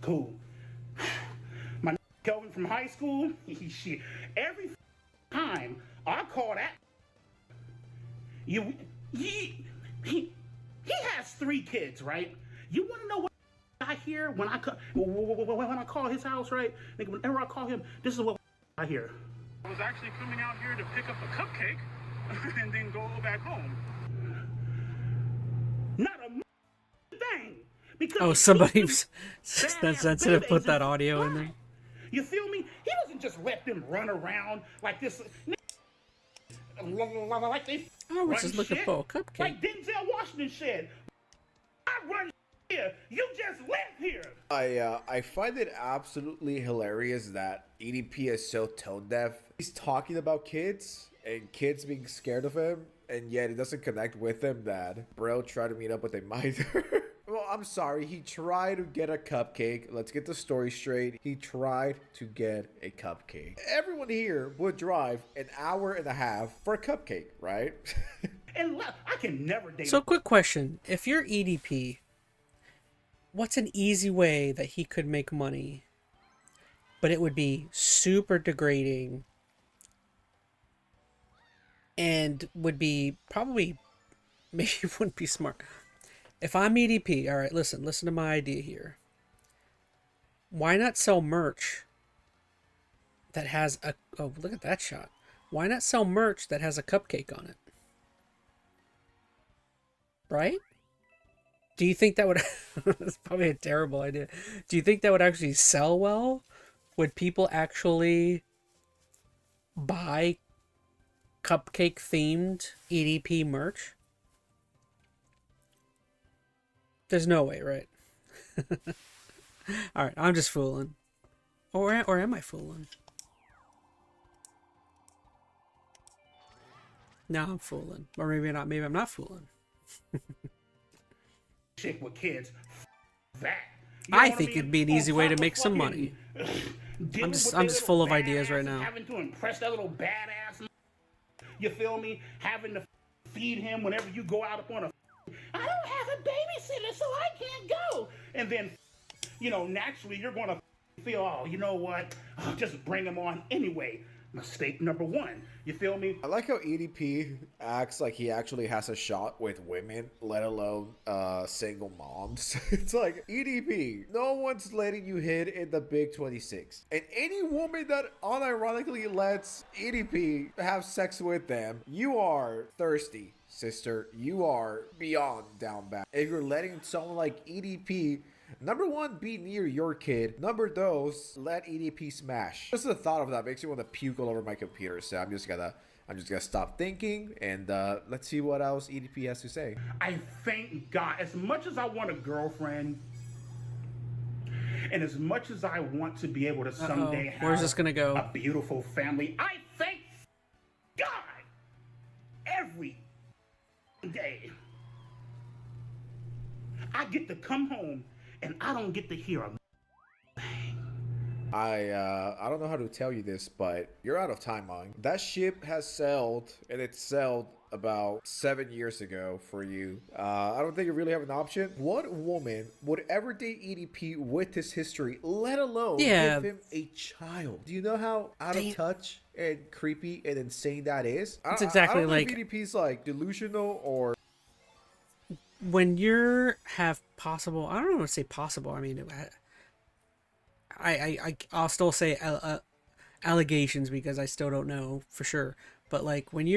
cool. My Kelvin from high school, shit. Every time I call that, he has 3 kids, right? You want to know what I hear when I call his house, right? Whenever I call him, this is what I hear. I was actually coming out here to pick up a cupcake and then go back home. Not a thing. Because oh, somebody's that's sensitive. Put that audio in there. You feel me? He doesn't just let them run around like this. Like they I was just looking for a cupcake. Like Denzel Washington said, I run here. You just live here. I find it absolutely hilarious that EDP is so tone deaf. He's talking about kids and kids being scared of him, and yet it doesn't connect with him that bro tried to meet up with a minor. Well, I'm sorry. He tried to get a cupcake. Let's get the story straight. He tried to get a cupcake. Everyone here would drive an hour and a half for a cupcake, right? And I can never date. So, quick question: if you're EDP, what's an easy way that he could make money, but it would be super degrading and would be probably maybe wouldn't be smart. If I'm EDP, all right, listen to my idea here. Why not sell merch that has a, oh, look at that shot. Why not sell merch that has a cupcake on it? Right? Do you think that would, that's probably a terrible idea. Do you think that would actually sell well? Would people actually buy cupcake themed EDP merch? There's no way, right? All right, I'm just fooling. Or am I fooling? No, I'm fooling. Or maybe not. Maybe I'm not fooling. Chick with kids. That. I think it'd be an easy way to make some money. I'm just full of ideas right now. Having to impress that little badass. You feel me? Having to feed him whenever you go out upon a. I don't have a babysitter, so I can't go. And then, you know, naturally you're going to feel, oh, you know what? I'll just bring him on anyway. Mistake number 1. You feel me? I like how EDP acts like he actually has a shot with women, let alone single moms. It's like, EDP, no one's letting you hit in the Big 26. And any woman that unironically lets EDP have sex with them, you are thirsty, sister. You are beyond down bad. If you're letting someone like EDP, number 1, be near your kid. Number 2, let EDP smash. Just the thought of that makes me want to puke all over my computer. So I'm just gonna stop thinking and let's see what else EDP has to say. I thank God. As much as I want a girlfriend, and as much as I want to be able to someday have Where's this gonna go? a beautiful family, I thank God every day I get to come home and I don't get to hear a thing. I don't know how to tell you this, but you're out of time, man. That ship has sailed, and it's sailed about 7 years ago for you. I don't think you really have an option. What woman would ever date EDP with his history, let alone give him a child? Do you know how out of touch and creepy and insane that is? It's exactly I don't know like if EDP's like delusional or when you're have possible. I don't want to say possible. I mean, I'll still say allegations because I still don't know for sure. But like when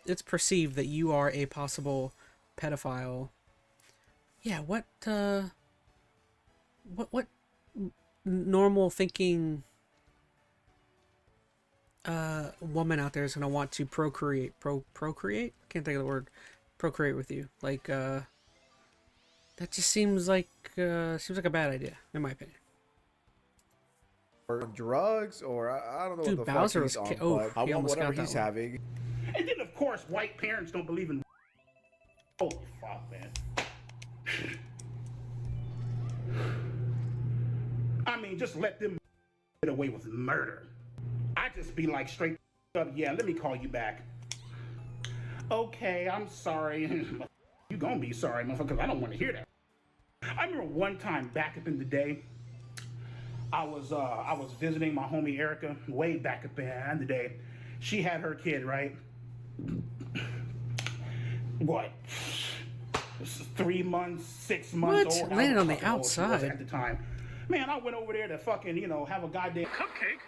it's perceived that you are a possible pedophile. Yeah, what normal thinking woman out there is gonna want to procreate? Can't think of the word. Procreate with you. Like that just seems like a bad idea in my opinion. Or drugs, or I don't know. Dude, what the Bowser fuck he's was on, but I want almost whatever got that he's one. having. And then, of course, white parents don't believe in. Holy fuck, man. I mean, just let them get away with murder. I just be like straight up, yeah, let me call you back. Okay, I'm sorry. You gonna be sorry, motherfucker, because I don't want to hear that. I remember one time back up in the day, I was visiting my homie Erica way back up in the day. She had her kid, right? What? 3 months, 6 months old. Landed on the How old she was outside at the time. Man, I went over there to fucking, have a goddamn cupcake.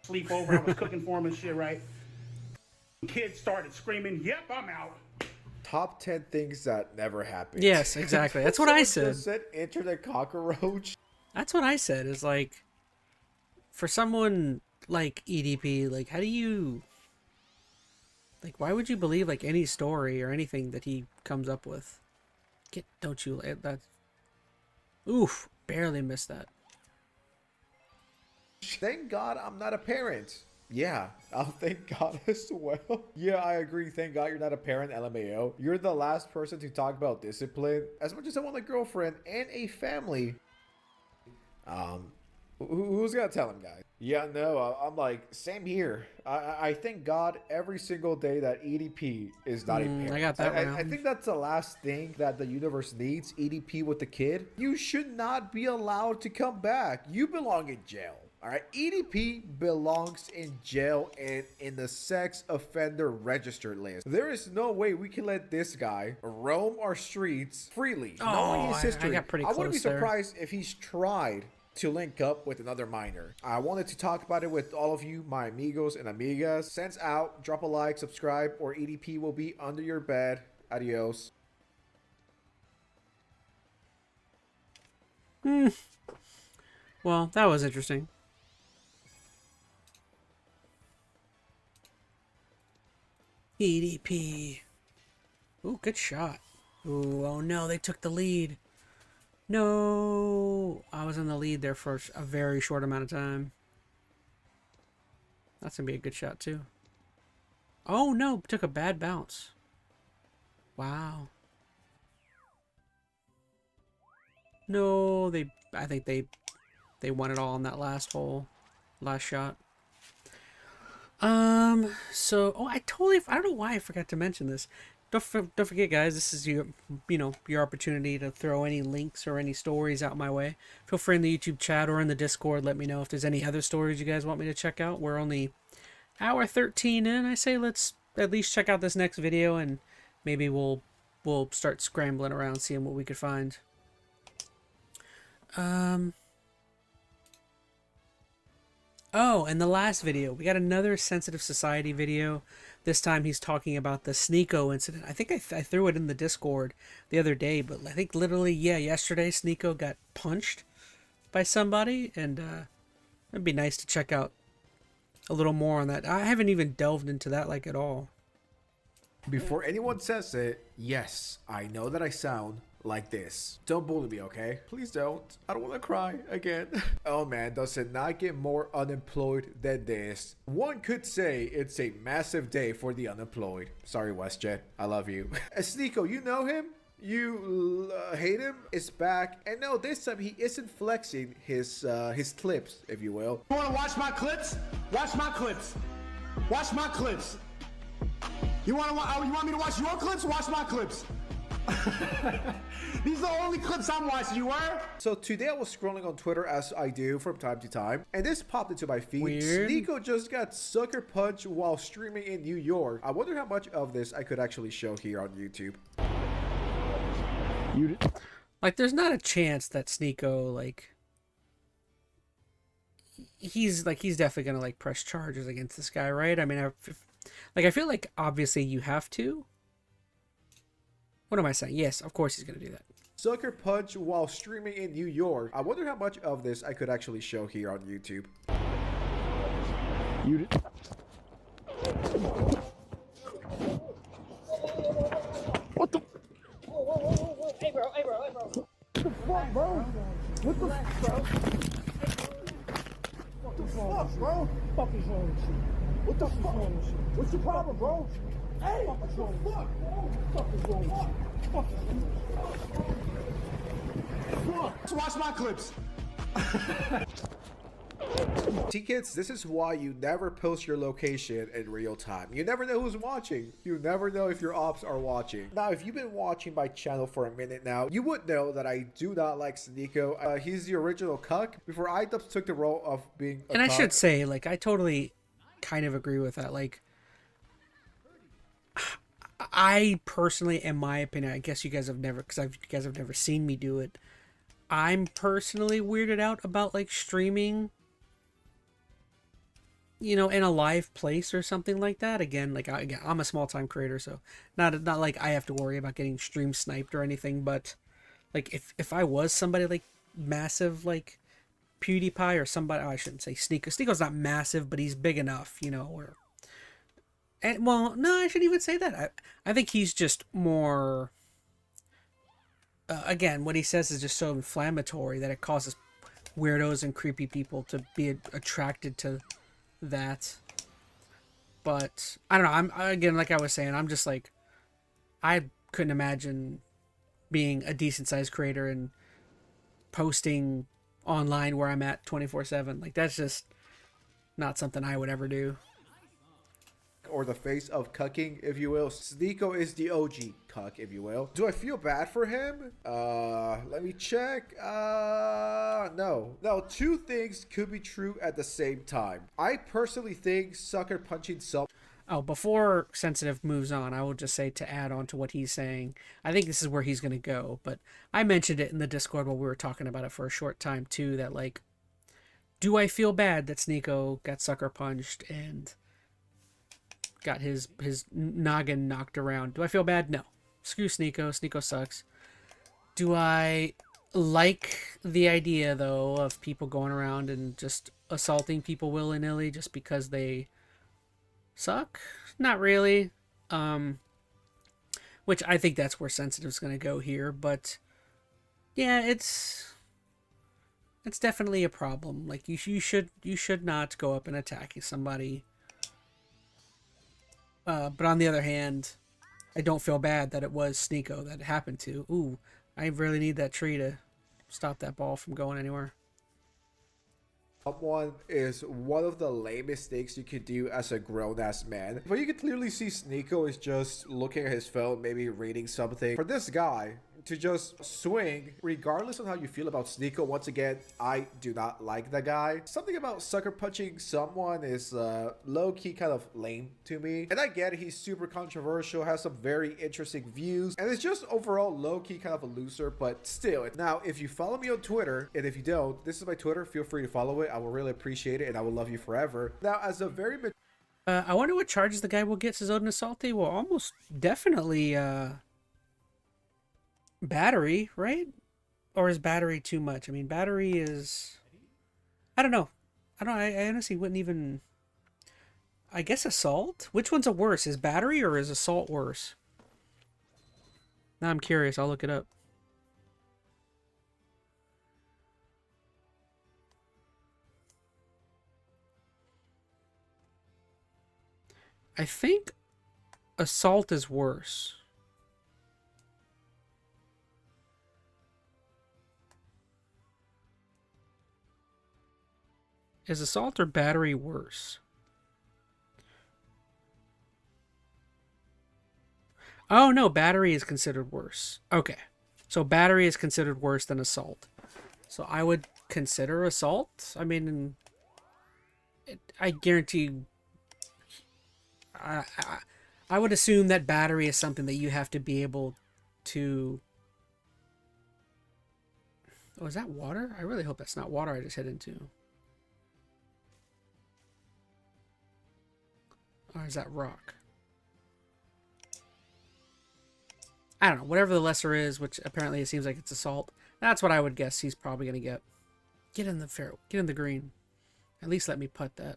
Sleep over. I was cooking for him and shit, right? Kids started screaming, "Yep, I'm out." Top 10 things that never happened. Yes, exactly. That's what I said. Just said internet cockroach. That's what I said. Is like, for someone like EDP, like, how do you, like, why would you believe like any story or anything that he comes up with? Don't you? That. Oof, barely missed that. Thank God I'm not a parent. Yeah, I'll thank God as well. Yeah, I agree. Thank God you're not a parent, LMAO. You're the last person to talk about discipline. As much as I want a girlfriend and a family. Who's gonna tell him, guys? Yeah, no, I'm like, same here. I thank God every single day that EDP is not a parent. I got that I think that's the last thing that the universe needs, EDP with the kid. You should not be allowed to come back. You belong in jail. All right, EDP belongs in jail and in the sex offender register list. There is no way we can let this guy roam our streets freely, knowing his history. I got pretty close. I wouldn't be surprised if he's tried to link up with another minor. I wanted to talk about it with all of you, my amigos and amigas. Sense out, drop a like, subscribe, or EDP will be under your bed. Adios. Well, that was interesting. EDP. Ooh, good shot. Ooh, oh no, they took the lead. No, I was in the lead there for a very short amount of time. That's gonna be a good shot too. Oh no, took a bad bounce. Wow. No, I think they won it all on that last hole, last shot. So, I don't know why I forgot to mention this. Don't forget, guys, this is your opportunity to throw any links or any stories out my way. Feel free in the YouTube chat or in the Discord. Let me know if there's any other stories you guys want me to check out. We're only hour 13 in. I say let's at least check out this next video, and maybe we'll start scrambling around, seeing what we could find. Oh, and the last video, we got another Sensitive Society video. This time he's talking about the Sneeko incident. I think I threw it in the Discord the other day, but I think literally, yesterday Sneeko got punched by somebody, and it'd be nice to check out a little more on that. I haven't even delved into that like at all. Before anyone says it, yes, I know that I sound like this. Don't bully me, okay? Please don't. I don't want to cry again. Oh man, does it not get more unemployed than this? One could say it's a massive day for the unemployed. Sorry, WestJet. I love you. Sneeko, you know him? You hate him? Is back, and no, this time he isn't flexing his clips, if you will. You want to watch my clips? Watch my clips. Watch my clips. You want me to watch your clips? Watch my clips. These are the only clips I'm watching. You were? So today I was scrolling on Twitter as I do from time to time, and this popped into my feed. Weird. Sneeko just got sucker punched while streaming in New York. I wonder how much of this I could actually show here on YouTube. Like, there's not a chance that Sneeko, like, he's definitely gonna like press charges against this guy, right? I mean, I feel like obviously you have to. What am I saying? Yes, of course he's gonna do that. Sucker punch while streaming in New York. I wonder how much of this I could actually show here on YouTube. What the? Hey bro. What the fuck, bro? What the fuck, bro? What the fuck, bro? What is wrong with you? What the fuck? What's your problem, bro? Hey, what the fuck? What is wrong with you? Fuck. Watch my clips. T-Kids, this is why you never post your location in real time. You never know who's watching. You never know if your ops are watching. Now, if you've been watching my channel for a minute now, you would know that I do not like Sneeko. He's the original cuck before iDubbbz took the role of being a And I cuck. should say, like, I totally kind of agree with that. Like, I personally, in my opinion, I guess you guys have never, because you guys have never seen me do it. I'm personally weirded out about like streaming, you know, in a live place or something like that. Again, like I'm a small time creator, so not like I have to worry about getting stream sniped or anything. But like if I was somebody like massive like PewDiePie or somebody, oh, I shouldn't say Sneeko. Sneeko's not massive, but he's big enough, you know. Or and well, no, I shouldn't even say that. I think he's just more. Again, what he says is just so inflammatory that it causes weirdos and creepy people to be attracted to that. But I don't know. Again, like I was saying, I'm just like, I couldn't imagine being a decent sized creator and posting online where I'm at 24/7. Like, that's just not something I would ever do. Or the face of cucking, if you will. Sneeko is the OG cuck, if you will. Do I feel bad for him? Let me check. No. No, two things could be true at the same time. I personally think sucker punching some. Oh, before Sensitive moves on, I will just say, to add on to what he's saying, I think this is where he's going to go, but I mentioned it in the Discord while we were talking about it for a short time too, that like, do I feel bad that Sneeko got sucker punched and got his noggin knocked around? Do I feel bad? No. Screw Sneeko. Sneeko sucks. Do I like the idea, though, of people going around and just assaulting people willy-nilly just because they suck? Not really. Which I think that's where Sensitive's going to go here, but yeah, it's definitely a problem. Like, you should not go up and attack somebody. But on the other hand, I don't feel bad that it was Sneeko that it happened to. Ooh, I really need that tree to stop that ball from going anywhere. Someone is one of the lamest things you could do as a grown-ass man. But you can clearly see Sneeko is just looking at his phone, maybe reading something. For this guy to just swing, regardless of how you feel about Sneeko, once again, I do not like the guy. Something about sucker punching someone is low-key kind of lame to me. And I get it, he's super controversial, has some very interesting views, and it's just overall low-key kind of a loser, but still. Now, if you follow me on Twitter, and if you don't, this is my Twitter, feel free to follow it. I will really appreciate it, and I will love you forever. Now, as a very I wonder what charges the guy will get, Sazod and Salty. Well, almost definitely battery, right? Or is battery too much? I mean, battery is, I don't know. I honestly wouldn't even, I guess assault? Which one's a worse? Is battery or is assault worse? Now I'm curious. I'll look it up. I think assault is worse. Is assault or battery worse? Oh, no, battery is considered worse. Okay. So battery is considered worse than assault. So I would consider assault. I mean, I guarantee... I would assume that battery is something that you have to be able to... Oh, is that water? I really hope that's not water I just hit into. Or is that rock? I don't know. Whatever the lesser is, which apparently it seems like it's assault. That's what I would guess he's probably going to get. Get in the fair. Get in the green. At least let me putt that.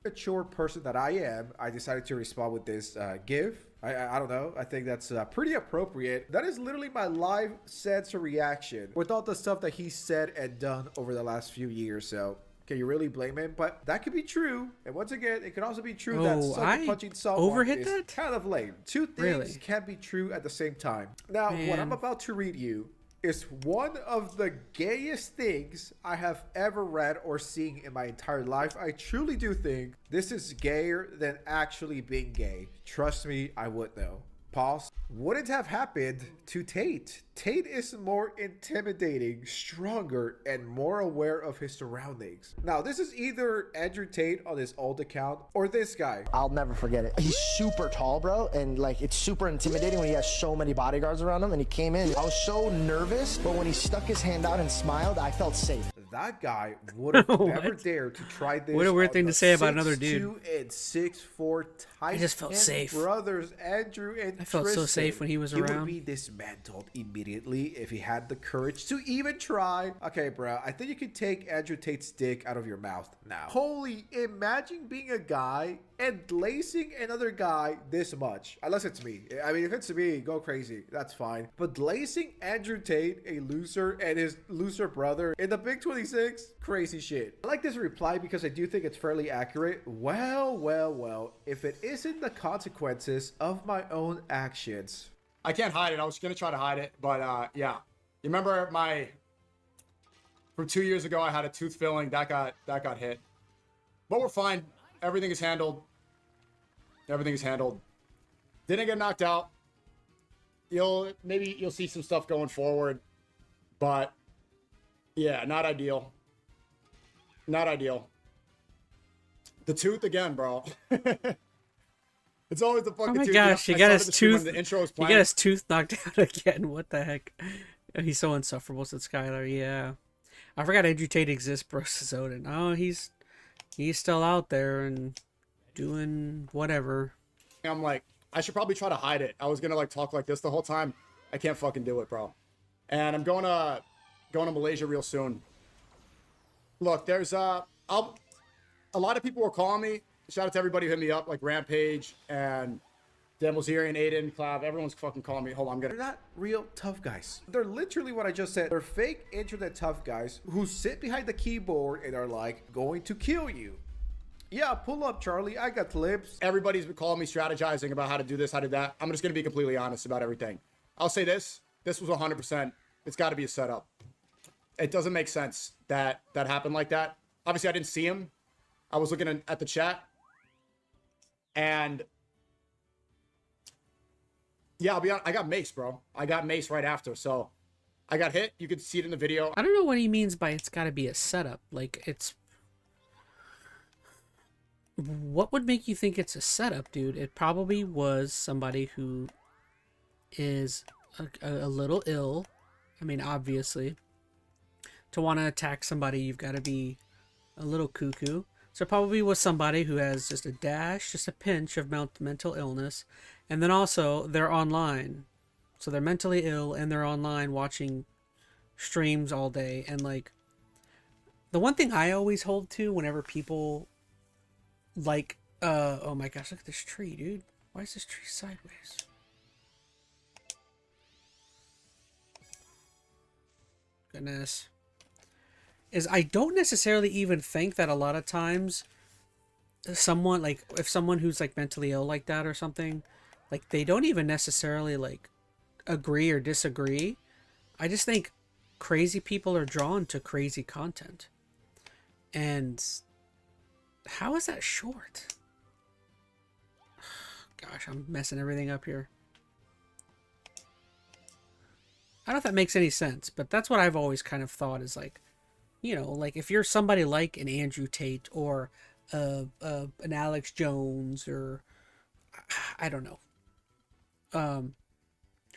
Mature person that I am, I decided to respond with this give. I don't know. I think that's pretty appropriate. That is literally my live sensor reaction with all the stuff that he said and done over the last few years. So can you really blame him? But that could be true. And once again, it could also be true that sucker punching someone is kind of lame. Two things can be true at the same time. Now, what I'm about to read you is one of the gayest things I have ever read or seen in my entire life. I truly do think this is gayer than actually being gay. Trust me, I would though. Pause. Wouldn't have happened to Tate. Tate is more intimidating, stronger, and more aware of his surroundings. Now, this is either Andrew Tate on his old account or this guy. I'll never forget it. He's super tall, bro, and like it's super intimidating when he has so many bodyguards around him. And he came in, I was so nervous, but when he stuck his hand out and smiled, I felt safe. That guy would have never dared to try this. What a weird thing to say about another dude. 6'2" and 6'4" I just felt safe. Brothers Andrew and I felt Tristan. so safe when he was around. He would be dismantled immediately if he had the courage to even try. Okay, bro, I think you could take Andrew Tate's dick out of your mouth now. Holy, imagine being a guy and lacing another guy this much. Unless it's me. I mean, if it's me, go crazy. That's fine. But lacing Andrew Tate, a loser, and his loser brother in the Big 26, crazy shit. I like this reply because I do think it's fairly accurate. Well, if it isn't the consequences of my own actions. I can't hide it. I was going to try to hide it, but yeah. You remember from 2 years ago, I had a tooth filling that got hit. But we're fine. Everything is handled. Everything is handled. Didn't get knocked out. Maybe you'll see some stuff going forward, but yeah, not ideal. Not ideal. The tooth again, bro. It's always the fucking tooth. Oh my gosh, he got his tooth. The intro was he got his tooth knocked out again. What the heck? He's so insufferable, said Skylar. Yeah, I forgot Andrew Tate exists, bro. Says Odin. Oh, he's still out there and doing whatever. I'm like, I should probably try to hide it. I was gonna like talk like this the whole time. I can't fucking do it, bro. And I'm going to Malaysia real soon. Look, there's a lot of people were calling me. Shout out to everybody who hit me up, like Rampage and Demozirian, Aiden, Clav. Everyone's fucking calling me. Hold on, They're not real tough guys. They're literally what I just said. They're fake internet tough guys who sit behind the keyboard and are like, going to kill you. Yeah, pull up, Charlie. I got clips. Everybody's been calling me strategizing about how to do this, how to do that. I'm just going to be completely honest about everything. I'll say this. This was 100%. It's got to be a setup. It doesn't make sense that happened like that. Obviously, I didn't see him. I was looking at the chat. And yeah, I'll be honest, I got mace, bro. I got mace right after. So I got hit. You could see it in the video. I don't know what he means by it's got to be a setup. Like, it's... What would make you think it's a setup, dude? It probably was somebody who is a little ill. I mean, obviously. To want to attack somebody, you've got to be a little cuckoo. So it probably was somebody who has just a dash, just a pinch of mental illness. And then also, they're online. So they're mentally ill and they're online watching streams all day. And like, the one thing I always hold to whenever people like, oh my gosh, look at this tree, dude. Why is this tree sideways? Goodness. Is I don't necessarily even think that a lot of times someone, like, if someone who's like mentally ill like that or something, like, they don't even necessarily like agree or disagree. I just think crazy people are drawn to crazy content. And how is that short? gosh, I'm messing everything up here. I don't know if that makes any sense, but that's what I've always kind of thought is like, you know, like if you're somebody like an Andrew Tate or an Alex Jones or I don't know.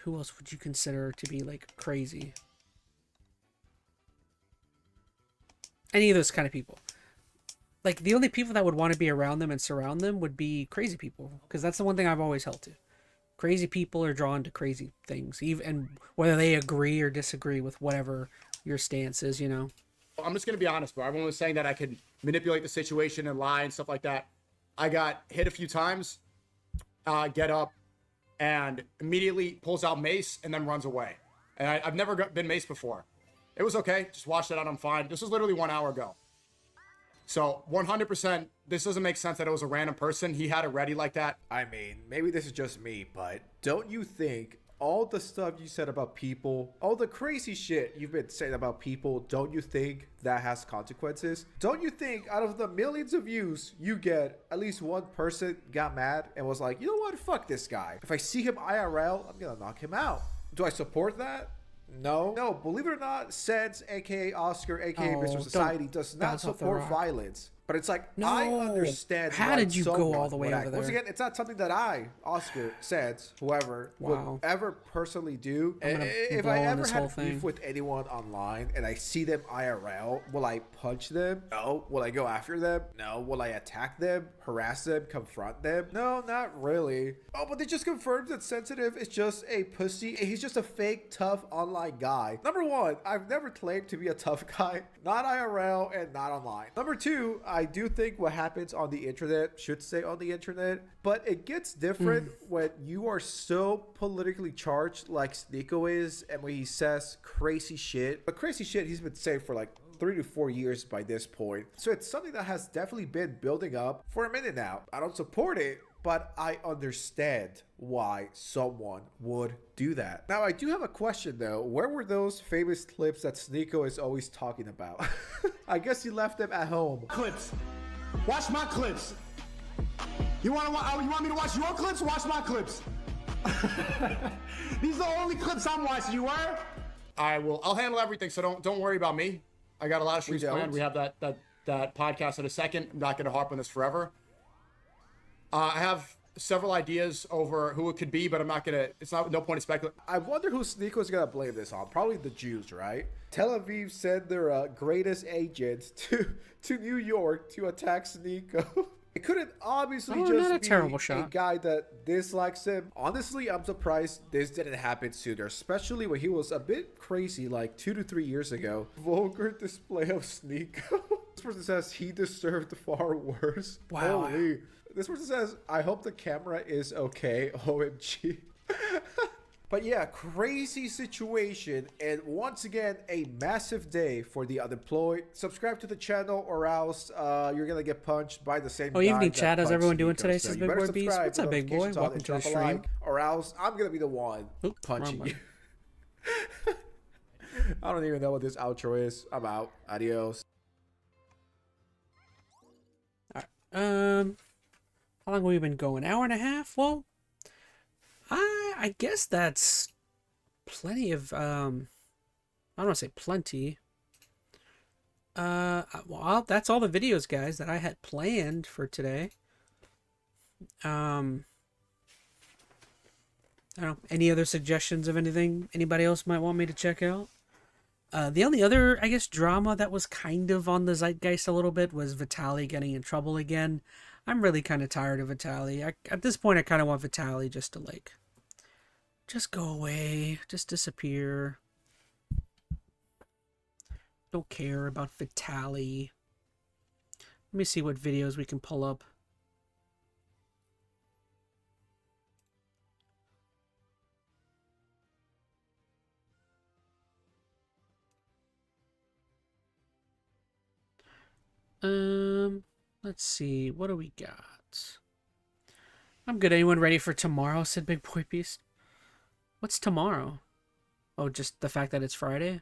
Who else would you consider to be like crazy? Any of those kind of people. Like the only people that would want to be around them and surround them would be crazy people, because that's the one thing I've always held to. Crazy people are drawn to crazy things, even and whether they agree or disagree with whatever your stance is, you know. I'm just gonna be honest, bro. Everyone was saying that I could manipulate the situation and lie and stuff like that. I got hit a few times, get up, and immediately pulls out mace and then runs away. And I've never been maced before. It was okay. Just washed it out. I'm fine. This was literally 1 hour ago. So 100%, this doesn't make sense that it was a random person. He had it ready like that. I mean, maybe this is just me, but don't you think all the stuff you said about people, all the crazy shit you've been saying about people, don't you think that has consequences? Don't you think out of the millions of views you get, at least one person got mad and was like, you know what, fuck this guy. If I see him IRL, I'm gonna knock him out. Do I support that? No, believe it or not, Seds, aka Oscar, aka Mr. Society, does not support violence. But it's like, no. I understand. How did you go all the way over there? Once again, it's not something that I, Oscar, Seds, whoever, would ever personally do. If I ever had beef with anyone online and I see them IRL, will I punch them? No. Will I go after them? No. Will I attack them, harass them, confront them? No, not really. Oh, but they just confirmed that Sensitive is just a pussy. He's just a fake, tough online guy. Number one, I've never claimed to be a tough guy. Not IRL and not online. Number two, I do think what happens on the internet should stay on the internet, but it gets different when you are so politically charged like Sneeko is, and when he says crazy shit. But crazy shit he's been saying for like 3 to 4 years by this point. So it's something that has definitely been building up for a minute now. I don't support it, but I understand why someone would do that. Now, I do have a question though. Where were those famous clips that Sneeko is always talking about? I guess he left them at home. Clips. Watch my clips. You want me to watch your clips? Watch my clips. These are the only clips I'm watching. You were? I'll handle everything, so don't worry about me. I got a lot of streams planned. We have that podcast in a second. I'm not gonna harp on this forever. I have several ideas over who it could be, but I'm not gonna. It's not no point in speculating. I wonder who Sneeko is gonna blame this on. Probably the Jews, right? Tel Aviv sent their greatest agents to New York to attack Sneeko. It couldn't obviously just be a guy that dislikes him. Honestly, I'm surprised this didn't happen sooner, especially when he was a bit crazy like 2 to 3 years ago. Vulgar display of Sneeko. This person says he deserved far worse. Wow. Holy. This person says, I hope the camera is okay. OMG. But yeah, crazy situation. And once again, a massive day for the unemployed. Subscribe to the channel or else you're going to get punched by the same guy. Evening chat. How's everyone doing today? Says Big Boy Beast. What's up, Big Boy? Welcome to the stream. Or else I'm going to be the one punching you. I don't even know what this outro is. I'm out. Adios. All right. How long have we been going? Hour and a half? Well, I guess that's plenty of, I don't want to say plenty. Well, that's all the videos, guys, that I had planned for today. I don't know, any other suggestions of anything anybody else might want me to check out? The only other, I guess, drama that was kind of on the zeitgeist a little bit was Vitaly getting in trouble again. I'm really kind of tired of Vitaly. At this point, I kind of want Vitaly just to, like, just go away. Just disappear. Don't care about Vitaly. Let me see what videos we can pull up. Let's see. What do we got? I'm good. Anyone ready for tomorrow? Said Big Boy Beast. What's tomorrow? Oh, just the fact that it's Friday?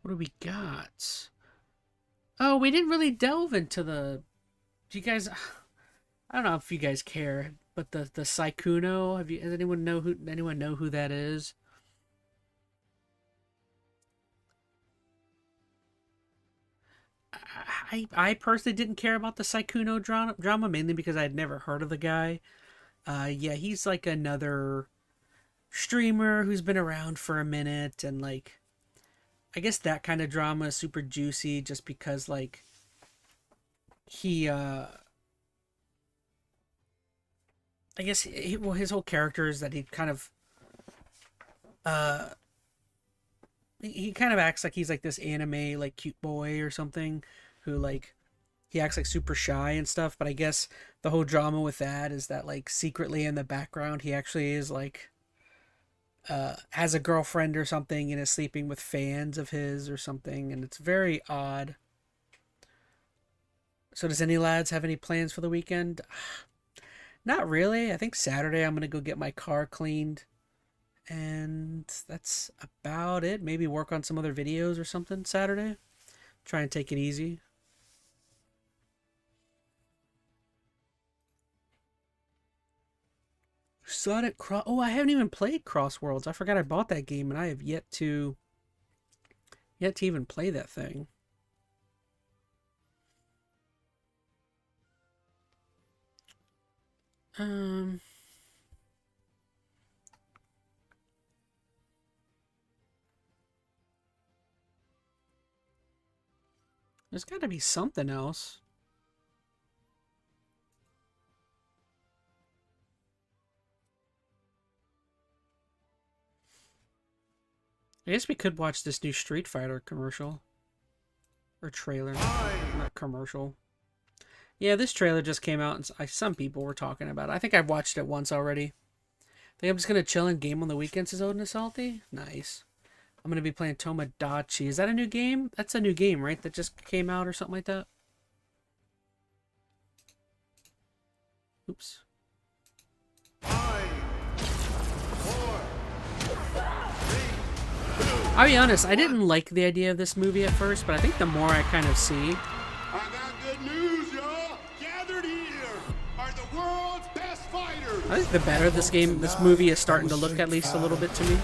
What do we got? Oh, we didn't really delve into the... Do you guys... I don't know if you guys care, but the Sykkuno, does anyone know who that is? I personally didn't care about the Sykkuno drama, mainly because I had never heard of the guy. Yeah, he's like another streamer who's been around for a minute, and like, I guess that kind of drama is super juicy just because like he I guess his whole character is that he kind of he kind of acts like he's like this anime like cute boy or something who like he acts like super shy and stuff, but I guess the whole drama with that is that like secretly in the background he actually is like has a girlfriend or something and is sleeping with fans of his or something, and it's very odd. So does any lads have any plans for the weekend? Not really. I think Saturday I'm going to go get my car cleaned. And that's about it. Maybe work on some other videos or something Saturday. Try and take it easy. Sonic Cross... Oh, I haven't even played Crossworlds. I forgot I bought that game and I have yet to even play that thing. There's got to be something else. I guess we could watch this new Street Fighter commercial. Or trailer. Not commercial. Yeah, this trailer just came out and some people were talking about it. I think I've watched it once already. I think I'm just going to chill and game on the weekends, says Odin Salty. Nice. I'm going to be playing Tomodachi. Is that a new game? That's a new game, right? That just came out or something like that? Oops. 5, 4, 3, 2. I'll be honest, I didn't like the idea of this movie at first, but I think the more I kind of see... I got good news, y'all. Gathered here are the world's best fighters. I think the better this movie is starting to look at least a little bit to me.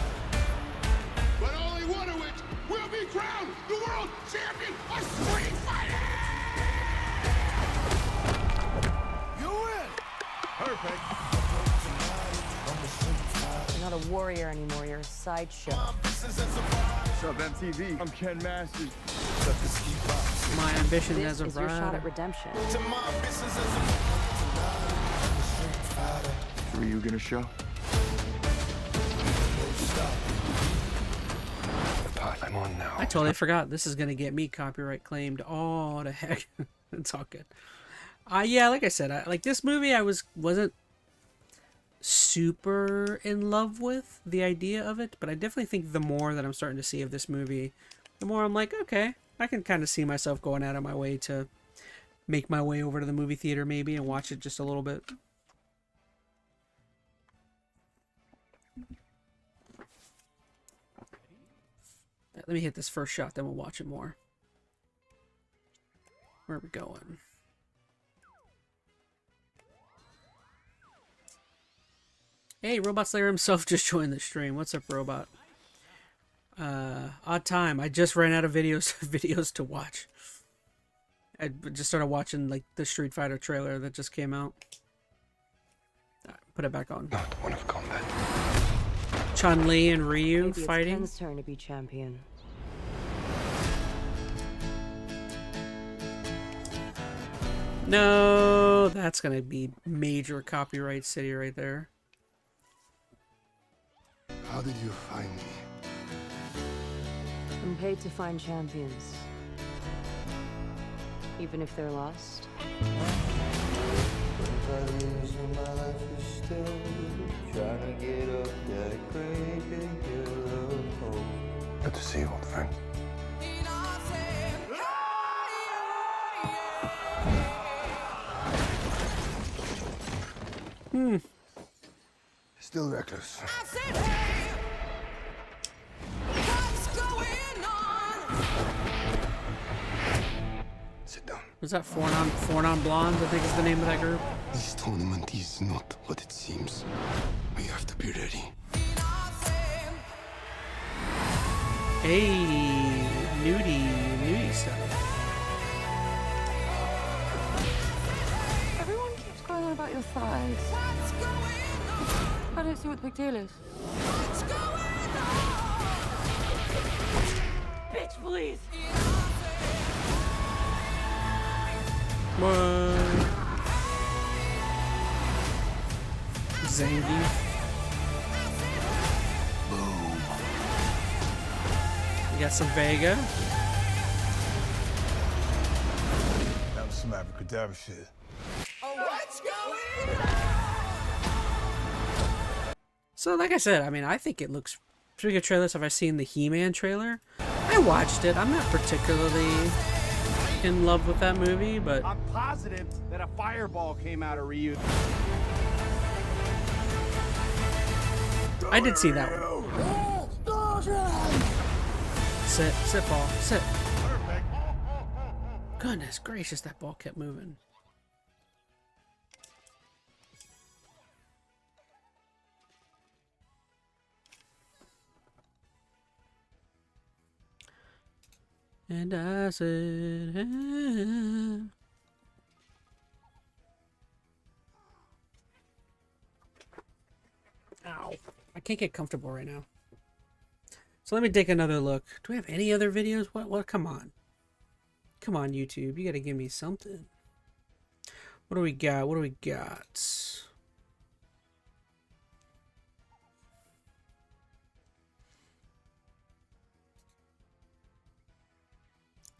But only one of which will be crowned the world champion of Street Fighting. You win. Perfect. You're not a warrior anymore, you're a sideshow. What's up, MTV? I'm Ken Masters. My ambition This as a is your shot rider. at redemption. Were you gonna show? The pot I'm on now. I totally forgot. This is going to get me copyright claimed. Oh, the heck. It's all good. Yeah, like I said, like this movie I wasn't super in love with the idea of it, but I definitely think the more that I'm starting to see of this movie, the more I'm like, okay, I can kind of see myself going out of my way to make my way over to the movie theater maybe and watch it just a little bit. Let me hit this first shot, then we'll watch it more. Where are we going? Hey, Robot Slayer himself just joined the stream. What's up, Robot? Odd time. I just ran out of videos to watch. I just started watching like the Street Fighter trailer that just came out. Put it back on. Not one of combat. Chun-Li and Ryu Maybe fighting. It's Ken's turn to be champion. No, that's gonna be major copyright city right there. How did you find me? I'm paid to find champions. Even if they're lost. Good to see you, old friend. Still reckless. Sit down. Was that Four Non Blondes? I think is the name of that group. This tournament is not what it seems. We have to be ready. Hey, nudie stuff. Everyone keeps going on about your thighs. I don't see what the big deal is. Bitch, please. What? Zangief. We got some Vega. That was some abracadabra shit. So, like I said, I mean, I think it looks pretty good. Trailers. Have I seen the He-Man trailer? I watched it. I'm not particularly in love with that movie, but I'm positive that a fireball came out of Ryu. I did see that one. Sit, ball, sit. Goodness gracious, that ball kept moving. And I said, ow. I can't get comfortable right now. So let me take another look. Do we have any other videos? What? Come on. Come on, YouTube. You got to give me something. What do we got? What do we got?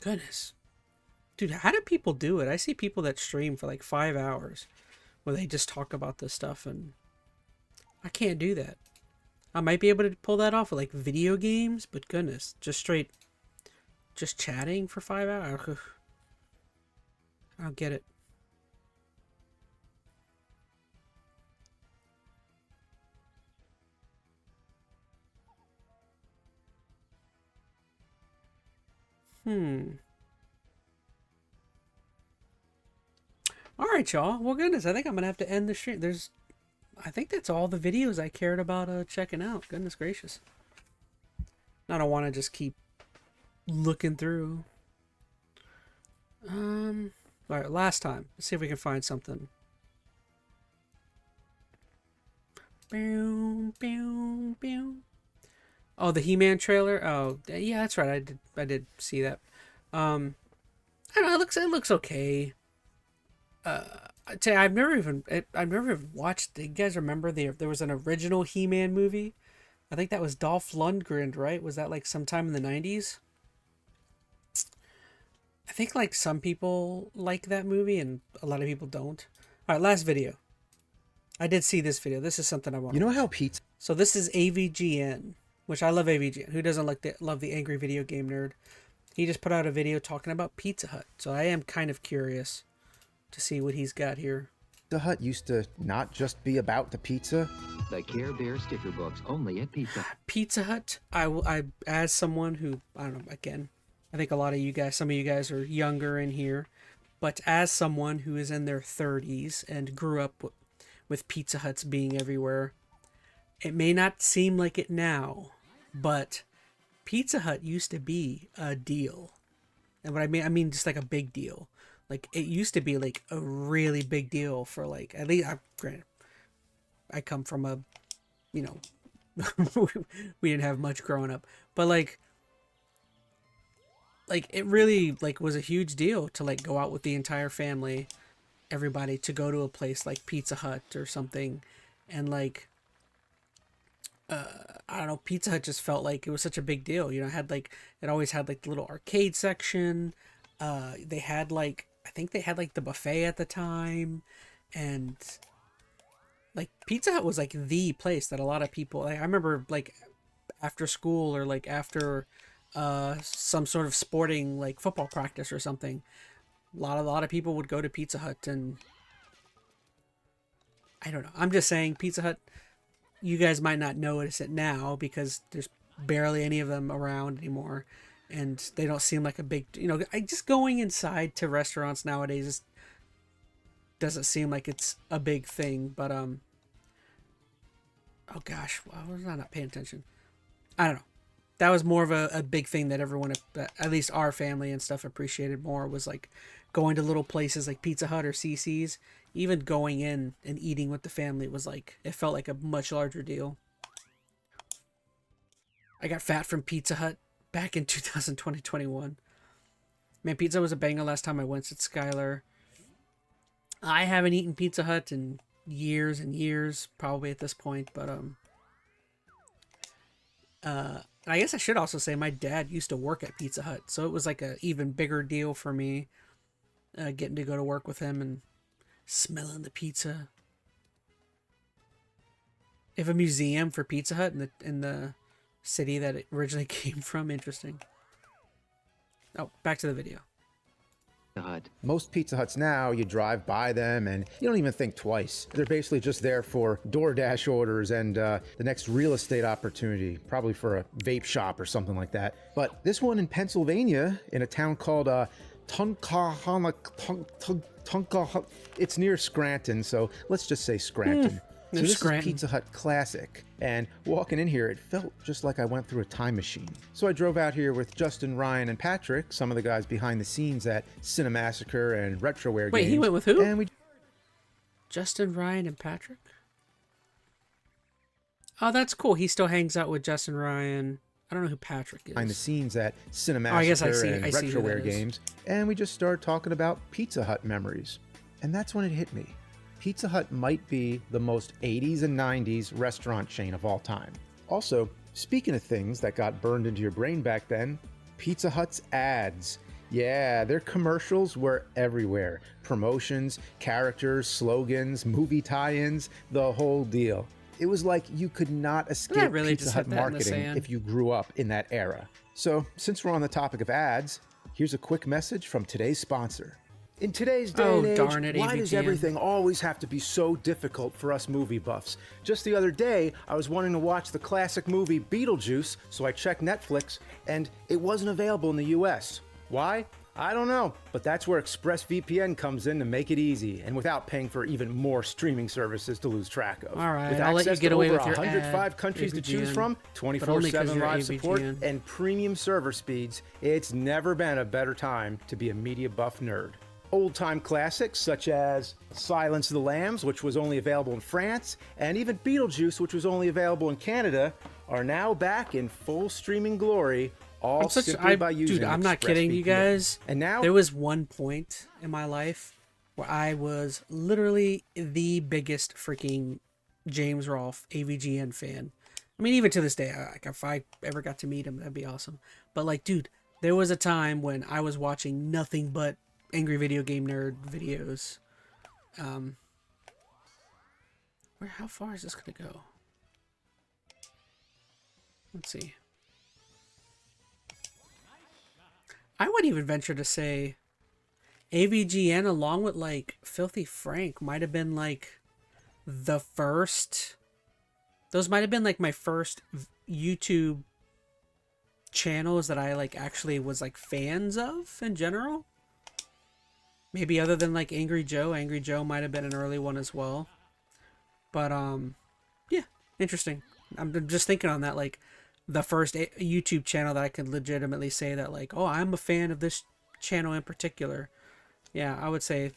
Goodness. Dude, how do people do it? I see people that stream for like 5 hours where they just talk about this stuff, and I can't do that. I might be able to pull that off with like video games, but goodness, just chatting for 5 hours. I don't get it. Alright, y'all. Well, goodness, I think I'm going to have to end the stream. I think that's all the videos I cared about checking out. Goodness gracious. I don't want to just keep looking through. Alright, last time. Let's see if we can find something. Boom, boom, boom. Oh, the He-Man trailer? Oh, yeah, that's right. I did see that. I don't know, it looks okay. I'd say I've never even watched. Do you guys remember there was an original He-Man movie? I think that was Dolph Lundgren, right? Was that like sometime in the 90s? I think like some people like that movie and a lot of people don't. All right, last video. I did see this video. This is something I want. You know how pizza? So this is AVGN, which I love AVGN. Who doesn't love the angry video game nerd? He just put out a video talking about Pizza Hut. So I am kind of curious to see what he's got here. Pizza Hut used to not just be about the pizza. The Care Bear sticker books only at Pizza. Pizza Hut. I as someone who, I don't know, again, I think some of you guys are younger in here, but as someone who is in their 30s and grew up with Pizza Huts being everywhere, it may not seem like it now, but Pizza Hut used to be a deal. And what I mean just like a big deal. Like, it used to be like a really big deal for like, at least, granted, I come from a, we didn't have much growing up, but like it really like was a huge deal to like go out with the entire family, everybody, to go to a place like Pizza Hut or something. And like, I don't know, Pizza Hut just felt like it was such a big deal. It always had like the little arcade section. They had like, I think they had like the buffet at the time, and like Pizza Hut was like the place that a lot of people, like, I remember like after school or like after some sort of sporting like football practice or something, a lot of people would go to Pizza Hut. And I don't know, I'm just saying, Pizza Hut, you guys might not notice it now because there's barely any of them around anymore, and they don't seem like a big, just going inside to restaurants nowadays just doesn't seem like it's a big thing. But oh gosh, why was I not paying attention? I don't know. That was more of a big thing that everyone, at least our family and stuff, appreciated more, was like going to little places like Pizza Hut or CC's. Even going in and eating with the family was like, it felt like a much larger deal. I got fat from Pizza Hut back in 2021. Man, pizza was a banger last time I went, said Skylar. I haven't eaten Pizza Hut in years and years, probably at this point, but I guess I should also say my dad used to work at Pizza Hut, so it was like a even bigger deal for me, getting to go to work with him and smelling the pizza. If a museum for Pizza Hut in the city that it originally came from, interesting. Oh, back to the video. Most Pizza Huts now, you drive by them and you don't even think twice. They're basically just there for DoorDash orders and the next real estate opportunity, probably for a vape shop or something like that. But this one in Pennsylvania, in a town called Tunkahoma, it's near Scranton, so let's just say Scranton. So this is Pizza Hut Classic, and walking in here, it felt just like I went through a time machine. So I drove out here with Justin, Ryan, and Patrick, some of the guys behind the scenes at CinemaSassacre and Retroware Games. Wait, he went with who? And Justin, Ryan, and Patrick? Oh, that's cool. He still hangs out with Justin, Ryan. I don't know who Patrick is. Behind the scenes at CinemaSassacre and I see Retroware Games, and we just started talking about Pizza Hut memories. And that's when it hit me. Pizza Hut might be the most 80s and 90s restaurant chain of all time. Also, speaking of things that got burned into your brain back then, Pizza Hut's ads. Yeah, their commercials were everywhere. Promotions, characters, slogans, movie tie-ins, the whole deal. It was like you could not escape Pizza Hut marketing if you grew up in that era. So, since we're on the topic of ads, here's a quick message from today's sponsor. In today's day and age, why does everything always have to be so difficult for us movie buffs? Just the other day, I was wanting to watch the classic movie Beetlejuice, so I checked Netflix, and it wasn't available in the US. Why? I don't know, but that's where ExpressVPN comes in to make it easy, and without paying for even more streaming services to lose track of. All right, with I'll let you get away with your 105 countries to choose from, 24/7 live support, and premium server speeds, it's never been a better time to be a media buff nerd. Old-time classics such as Silence of the Lambs, which was only available in France, and even Beetlejuice, which was only available in Canada, are now back in full streaming glory, all simply by using Dude, I'm not kidding you guys. And now there was one point in my life where I was literally the biggest freaking James Rolfe AVGN fan. I mean, even to this day, like, if I ever got to meet him, that'd be awesome. But like, dude, there was a time when I was watching nothing but Angry Video Game Nerd videos. How far is this gonna go? Let's see. I would even venture to say AVGN, along with like Filthy Frank, might have been like the first. Those might have been like my first YouTube channels that I like actually was like fans of in general. Maybe other than like Angry Joe. Angry Joe might have been an early one as well. But yeah, interesting. I'm just thinking on that, like the first YouTube channel that I could legitimately say that like, oh, I'm a fan of this channel in particular. Yeah, I would say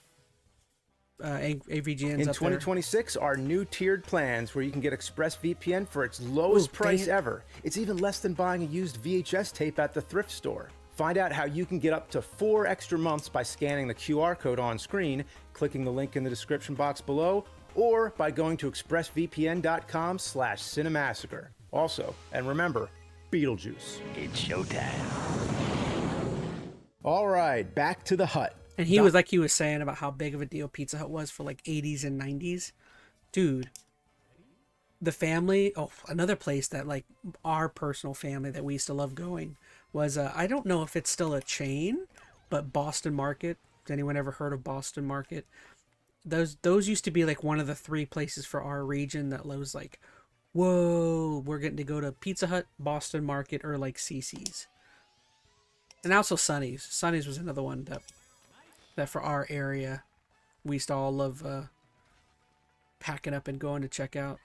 AVGN's in up 2026 are new tiered plans where you can get ExpressVPN for its lowest price ever. It's even less than buying a used VHS tape at the thrift store. Find out how you can get up to 4 extra months by scanning the QR code on screen, clicking the link in the description box below, or by going to expressvpn.com/cinemassacre. Also, and remember, Beetlejuice. It's showtime. All right, back to the Hut. And he was like he was saying about how big of a deal Pizza Hut was for like 80s and 90s. Dude, the family, another place that like our personal family that we used to love going was, I don't know if it's still a chain, but Boston Market. Has anyone ever heard of Boston Market? Those used to be like one of the 3 places for our region that was like, whoa, we're getting to go to Pizza Hut, Boston Market, or like CC's. And also Sonny's. Sonny's was another one that for our area, we used to all love packing up and going to check out.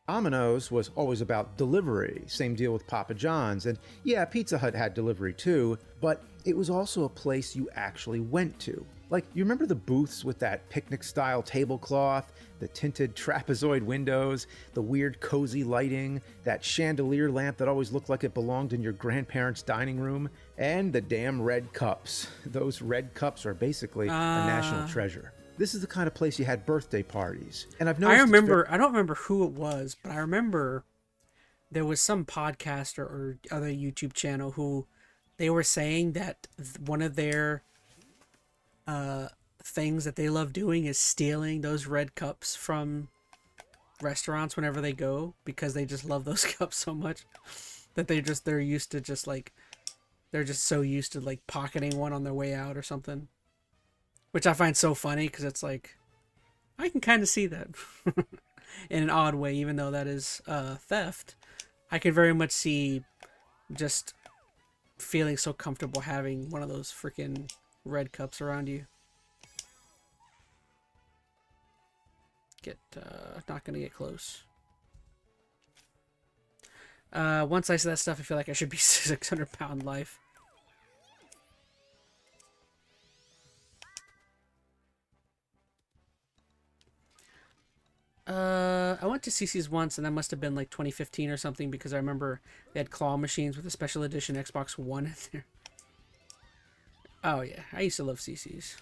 Domino's was always about delivery. Same deal with Papa John's. And yeah, Pizza Hut had delivery too, but it was also a place you actually went to. Like, you remember the booths with that picnic-style tablecloth, the tinted trapezoid windows, the weird cozy lighting, that chandelier lamp that always looked like it belonged in your grandparents' dining room, and the damn red cups. Those red cups are basically a national treasure. This is the kind of place you had birthday parties. And I've noticed... I don't remember who it was, but I remember there was some podcaster or other YouTube channel who they were saying that one of their things that they love doing is stealing those red cups from restaurants whenever they go, because they just love those cups so much that they're used to just like, they're just so used to like pocketing one on their way out or something. Which I find so funny, because it's like, I can kind of see that in an odd way, even though that is theft. I can very much see just feeling so comfortable having one of those freaking red cups around you. Not gonna get close. Once I see that stuff, I feel like I should be 600-pound life. I went to CC's once, and that must have been like 2015 or something, because I remember they had claw machines with a special edition Xbox One in there. Oh yeah, I used to love CC's.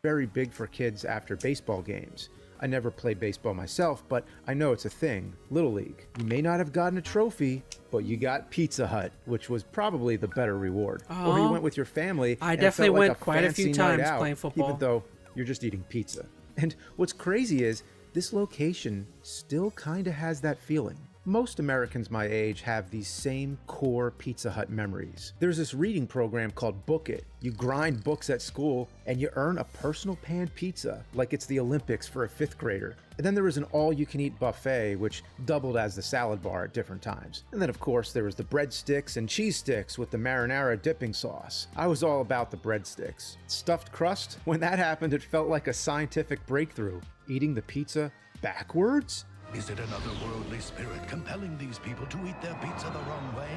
Very big for kids after baseball games. I never played baseball myself, but I know it's a thing. Little League. You may not have gotten a trophy, but you got Pizza Hut, which was probably the better reward. Or you went with your family. I and definitely it felt like went quite a few times out, playing football. even though you're just eating pizza. And what's crazy is this location still kind of has that feeling. Most Americans my age have these same core Pizza Hut memories. There's this reading program called Book It. You grind books at school and you earn a personal pan pizza like it's the Olympics for a 5th grader. And then there was an all-you-can-eat buffet, which doubled as the salad bar at different times. And then, of course, there was the breadsticks and cheese sticks with the marinara dipping sauce. I was all about the breadsticks. Stuffed crust? When that happened, it felt like a scientific breakthrough. Eating the pizza backwards? Is it another worldly spirit compelling these people to eat their pizza the wrong way?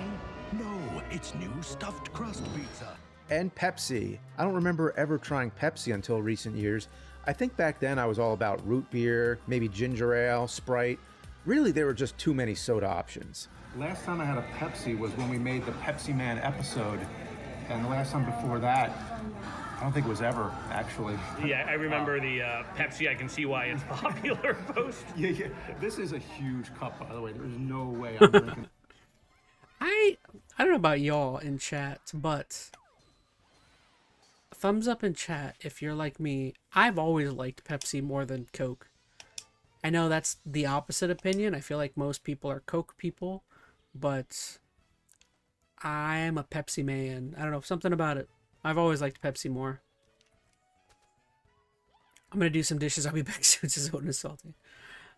No, it's new stuffed crust pizza. And Pepsi. I don't remember ever trying Pepsi until recent years. I think back then I was all about root beer, maybe ginger ale, Sprite. Really, there were just too many soda options. Last time I had a Pepsi was when we made the Pepsi Man episode. And the last time before that, I don't think it was ever, actually. Yeah, I remember the Pepsi, I can see why it's popular post. Yeah. This is a huge cup, by the way. There's no way I'm drinking. I don't know about y'all in chat, but thumbs up in chat if you're like me. I've always liked Pepsi more than Coke. I know that's the opposite opinion. I feel like most people are Coke people, but I'm a Pepsi man. I don't know, something about it. I've always liked Pepsi more. I'm gonna do some dishes. I'll be back soon. It's so salty.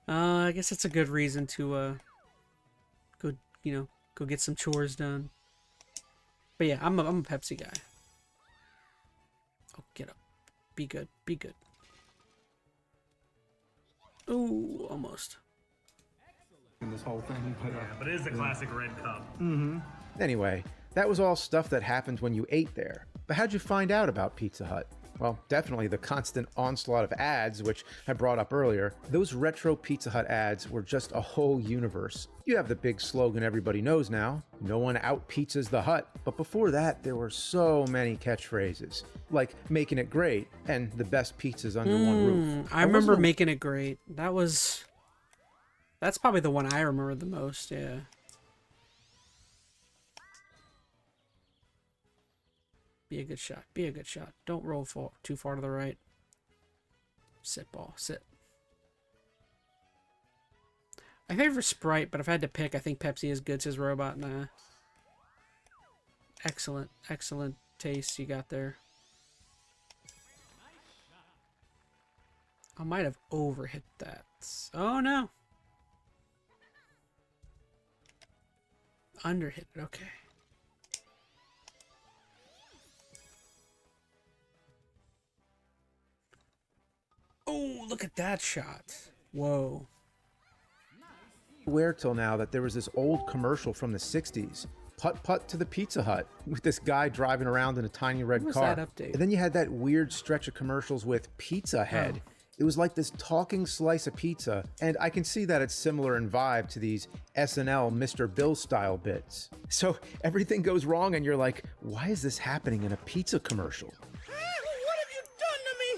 I guess it's a good reason to go get some chores done. But yeah, I'm a Pepsi guy. Oh, get up. Be good. Be good. Ooh, almost. In this whole thing, but it is the classic red cup. Mm-hmm. Anyway, that was all stuff that happened when you ate there. But how'd you find out about Pizza Hut? Well, definitely the constant onslaught of ads, which I brought up earlier. Those retro Pizza Hut ads were just a whole universe. You have the big slogan everybody knows now, no one out-pizzas the Hut. But before that, there were so many catchphrases, like making it great and the best pizzas under one roof. I remember making it great. That's probably the one I remember the most, yeah. Be a good shot. Be a good shot. Don't roll too far to the right. Sit, ball. Sit. I favor Sprite, but if I had to pick, I think Pepsi is good, says Robot. Nah. Excellent. Excellent taste you got there. I might have overhit that. Oh, no. under hit it. Okay. Oh, look at that shot. Whoa. Aware till now that there was this old commercial from the 60s, Putt Putt to the Pizza Hut, with this guy driving around in a tiny red What was car. that update? And then you had that weird stretch of commercials with Pizza Head. Oh. It was like this talking slice of pizza, and I can see that it's similar in vibe to these SNL Mr. Bill style bits. So everything goes wrong and you're like, why is this happening in a pizza commercial?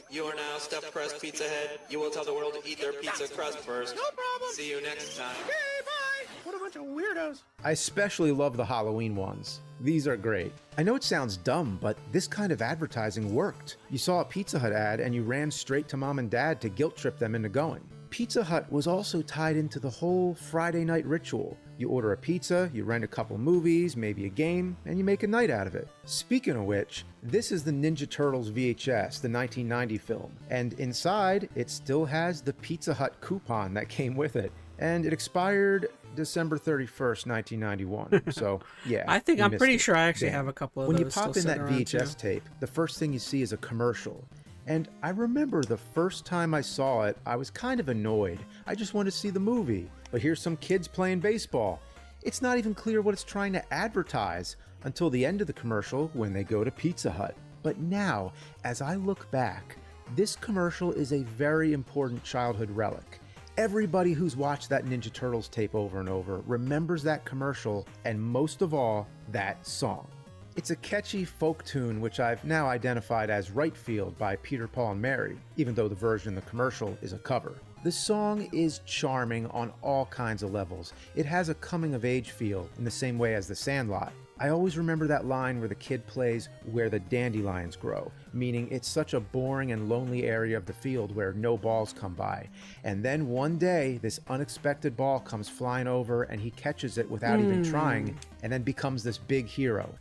You are now stuffed crust pizza head. You will tell the world to eat their pizza crust first. No problem. See you next time. Okay, bye. What a bunch of weirdos. I especially love the Halloween ones. These are great. I know it sounds dumb, but this kind of advertising worked. You saw a Pizza Hut ad and you ran straight to mom and dad to guilt trip them into going. Pizza Hut was also tied into the whole Friday night ritual. You order a pizza, you rent a couple movies, maybe a game, and you make a night out of it. Speaking of which, this is the Ninja Turtles VHS, the 1990 film, and inside it still has the Pizza Hut coupon that came with it, and it expired December 31st, 1991. So, yeah. I think you I'm missed pretty it. sure I actually Damn. have a couple of when those you pop still in that sitting around, VHS too. tape, the first thing you see is a commercial. And I remember the first time I saw it, I was kind of annoyed. I just wanted to see the movie. But here's some kids playing baseball. It's not even clear what it's trying to advertise until the end of the commercial when they go to Pizza Hut. But now, as I look back, this commercial is a very important childhood relic. Everybody who's watched that Ninja Turtles tape over and over remembers that commercial, and most of all, that song. It's a catchy folk tune which I've now identified as Right Field by Peter, Paul and Mary, even though the version in the commercial is a cover. The song is charming on all kinds of levels. It has a coming-of-age feel in the same way as The Sandlot. I always remember that line where the kid plays "Where the Dandelions Grow," meaning it's such a boring and lonely area of the field where no balls come by. And then one day, this unexpected ball comes flying over and he catches it without even trying, and then becomes this big hero.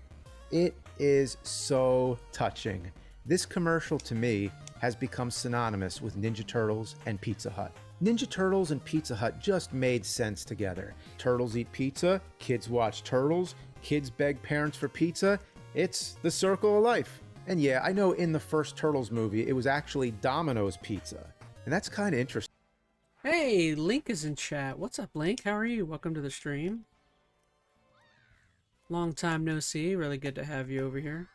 It is so touching. This commercial, to me, has become synonymous with Ninja Turtles and Pizza Hut. Ninja Turtles and Pizza Hut just made sense together. Turtles eat pizza, kids watch Turtles, kids beg parents for pizza. It's the circle of life. And yeah, I know in the first Turtles movie, it was actually Domino's Pizza. And that's kind of interesting. Hey, Link is in chat. What's up, Link? How are you? Welcome to the stream. Long time no see. Really good to have you over here.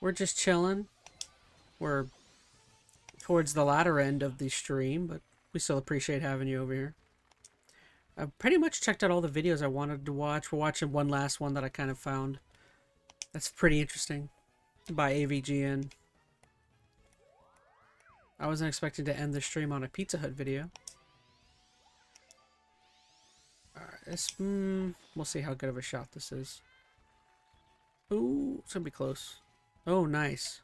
We're just chilling. We're towards the latter end of the stream, but we still appreciate having you over here. I've pretty much checked out all the videos I wanted to watch. We're watching one last one that I kind of found. That's pretty interesting. By AVGN. I wasn't expecting to end the stream on a Pizza Hut video. Alright, this, we'll see how good of a shot this is. Ooh, it's gonna be close. Oh, nice.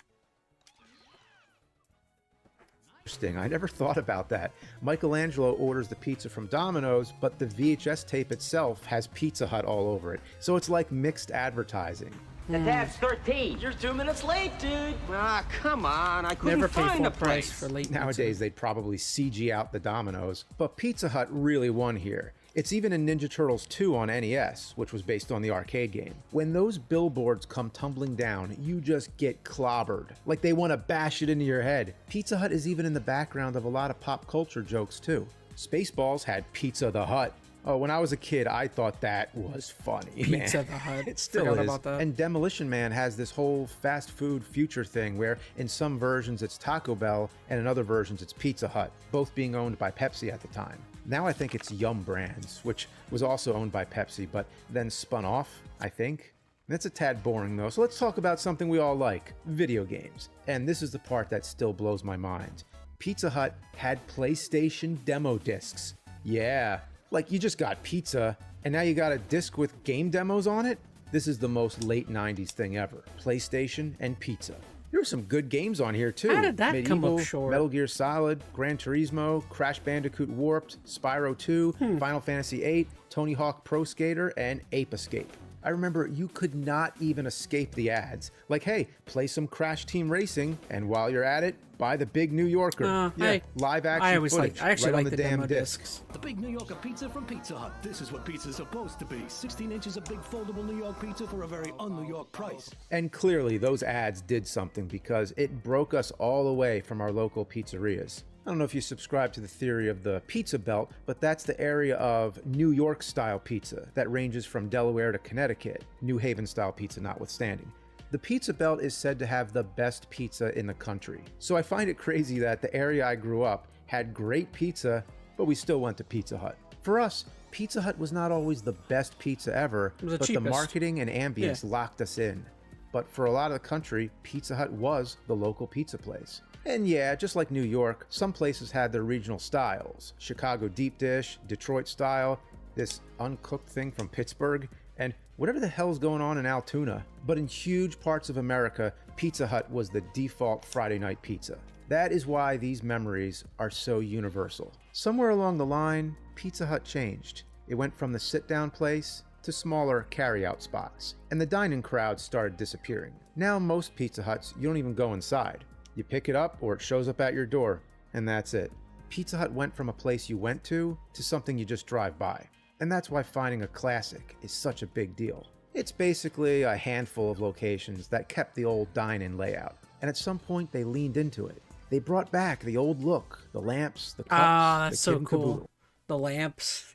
Interesting. I never thought about that. Michelangelo orders the pizza from Domino's, but the VHS tape itself has Pizza Hut all over it. So it's like mixed advertising. The tab's 13. You're 2 minutes late, dude. Ah, come on. I couldn't Never pay find full a price place. for late. Nowadays, they'd probably CG out the Domino's, but Pizza Hut really won here. It's even in Ninja Turtles 2 on NES, which was based on the arcade game. When those billboards come tumbling down, you just get clobbered. Like they want to bash it into your head. Pizza Hut is even in the background of a lot of pop culture jokes too. Spaceballs had Pizza the Hut. Oh, when I was a kid, I thought that was funny, man. Pizza the Hut. It still Forgot is. about that. And Demolition Man has this whole fast food future thing where in some versions it's Taco Bell and in other versions it's Pizza Hut, both being owned by Pepsi at the time. Now I think it's Yum Brands, which was also owned by Pepsi, but then spun off, I think. That's a tad boring though, so let's talk about something we all like, video games. And this is the part that still blows my mind. Pizza Hut had PlayStation demo discs. Yeah, like you just got pizza, and now you got a disc with game demos on it? This is the most late 90s thing ever. PlayStation and pizza. There were some good games on here too. How did that come up Medieval, short? Metal Gear Solid, Gran Turismo, Crash Bandicoot Warped, Spyro 2, Final Fantasy VIII, Tony Hawk Pro Skater, and Ape Escape. I remember you could not even escape the ads. Like, hey, play some Crash Team Racing, and while you're at it, buy the Big New Yorker. Live action footage I actually right on like the the damn demo discs. The Big New Yorker pizza from Pizza Hut. This is what pizza's supposed to be. 16 inches of big foldable New York pizza for a very un-New York price. And clearly, those ads did something because it broke us all away from our local pizzerias. I don't know if you subscribe to the theory of the pizza belt, but that's the area of New York style pizza that ranges from Delaware to Connecticut, New Haven style pizza notwithstanding. The pizza belt is said to have the best pizza in the country. So I find it crazy that the area I grew up had great pizza, but we still went to Pizza Hut. For us, Pizza Hut was not always the best pizza ever, but the marketing and ambience locked us in. But for a lot of the country, Pizza Hut was the local pizza place. And yeah, just like New York, some places had their regional styles. Chicago deep dish, Detroit style, this uncooked thing from Pittsburgh, and whatever the hell's going on in Altoona. But in huge parts of America, Pizza Hut was the default Friday night pizza. That is why these memories are so universal. Somewhere along the line, Pizza Hut changed. It went from the sit-down place to smaller carry-out spots, and the dine-in crowd started disappearing. Now most Pizza Huts, you don't even go inside. You pick it up or it shows up at your door, and that's it. Pizza Hut went from a place you went to something you just drive by. And that's why finding a classic is such a big deal. It's basically a handful of locations that kept the old dine-in layout, and at some point they leaned into it. They brought back the old look, the lamps, the cups, that's the so kid and cool. caboodle. The lamps.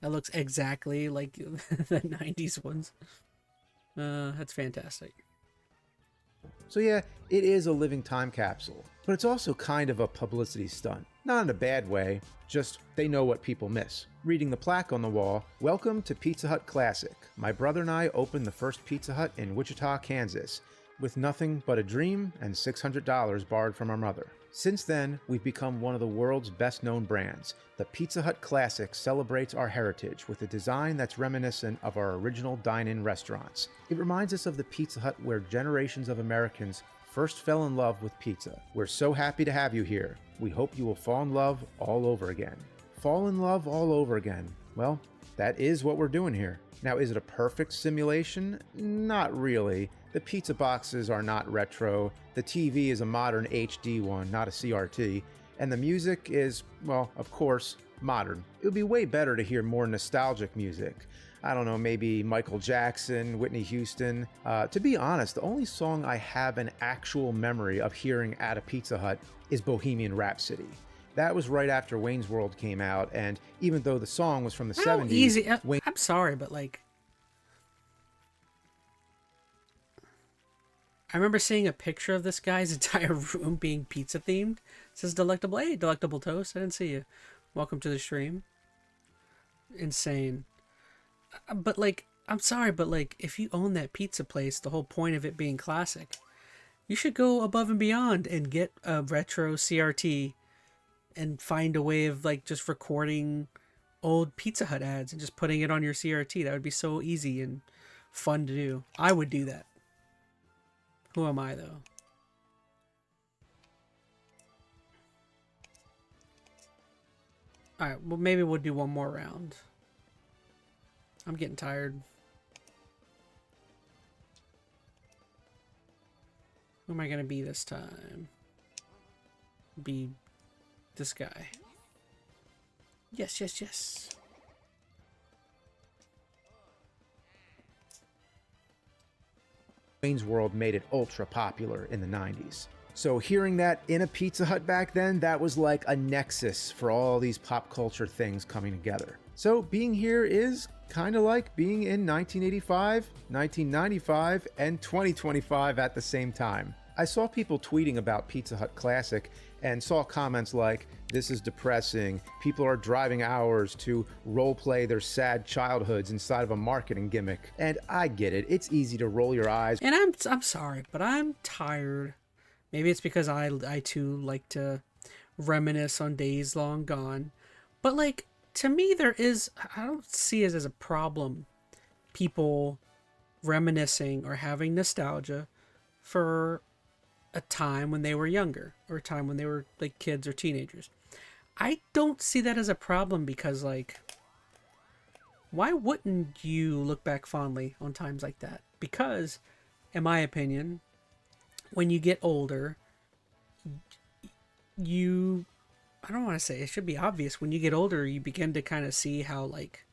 That looks exactly like the 90s ones. That's fantastic. So yeah, it is a living time capsule, but it's also kind of a publicity stunt. Not in a bad way, just they know what people miss. Reading the plaque on the wall, "Welcome to Pizza Hut Classic. My brother and I opened the first Pizza Hut in Wichita, Kansas, with nothing but a dream and $600 borrowed from our mother. Since then, we've become one of the world's best-known brands. The Pizza Hut Classic celebrates our heritage with a design that's reminiscent of our original dine-in restaurants. It reminds us of the Pizza Hut where generations of Americans first fell in love with pizza. We're so happy to have you here. We hope you will fall in love all over again." Fall in love all over again. Well, that is what we're doing here. Now, is it a perfect simulation? Not really. The pizza boxes are not retro, the TV is a modern HD one, not a CRT, and the music is, well, of course, modern. It would be way better to hear more nostalgic music. I don't know, maybe Michael Jackson, Whitney Houston. To be honest, the only song I have an actual memory of hearing at a Pizza Hut is Bohemian Rhapsody. That was right after Wayne's World came out, and even though the song was from the 70s... Easy. I'm sorry, but like... I remember seeing a picture of this guy's entire room being pizza themed. It says delectable. Hey, delectable toast. I didn't see you. Welcome to the stream. Insane. But like, I'm sorry, but like, if you own that pizza place, the whole point of it being classic, you should go above and beyond and get a retro CRT and find a way of like just recording old Pizza Hut ads and just putting it on your CRT. That would be so easy and fun to do. I would do that. Who am I, though? Alright, well, maybe we'll do one more round. I'm getting tired. Who am I going to be this time? Be this guy. Yes, yes, yes. Wayne's World made it ultra popular in the 90s. So hearing that in a Pizza Hut back then, that was like a nexus for all these pop culture things coming together. So being here is kind of like being in 1985, 1995, and 2025 at the same time. I saw people tweeting about Pizza Hut Classic and saw comments like, "This is depressing. People are driving hours to roleplay their sad childhoods inside of a marketing gimmick." And I get it. It's easy to roll your eyes. And I'm sorry, but I'm tired. Maybe it's because I too like to reminisce on days long gone. But like, to me, I don't see it as a problem, people reminiscing or having nostalgia for a time when they were younger or a time when they were like kids or teenagers. I don't see that as a problem because like why wouldn't you look back fondly on times like that? Because, in my opinion, when you get older, I don't want to say, it should be obvious, when you get older, you begin to kind of see how, like,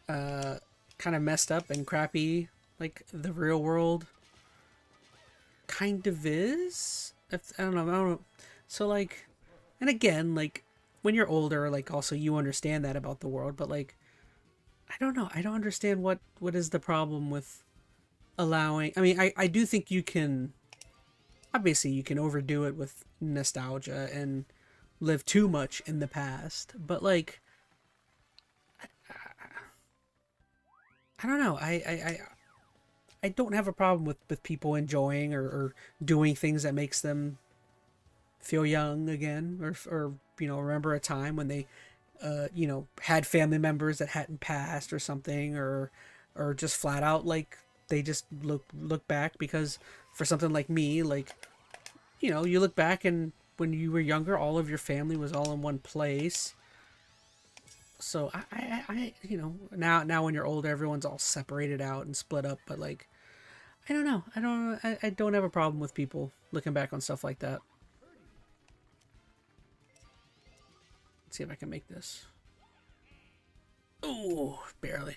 kind of messed up and crappy, like, the real world kind of is. I don't know. So, like, and again, like, when you're older, like, also you understand that about the world, but, like, I don't know. I don't understand what is the problem with allowing. I mean, I do think you can, obviously you can overdo it with nostalgia and live too much in the past, but, like, I don't know. I don't have a problem with people enjoying or doing things that makes them feel young again, or you know, remember a time when they you know, had family members that hadn't passed or something, or just flat out, like, they just look back, because for something like me, like, you know, you look back and when you were younger, all of your family was all in one place. So I you know, now when you're older, everyone's all separated out and split up, but, like, I don't know. I don't have a problem with people looking back on stuff like that. Let's see if I can make this. Oh, barely.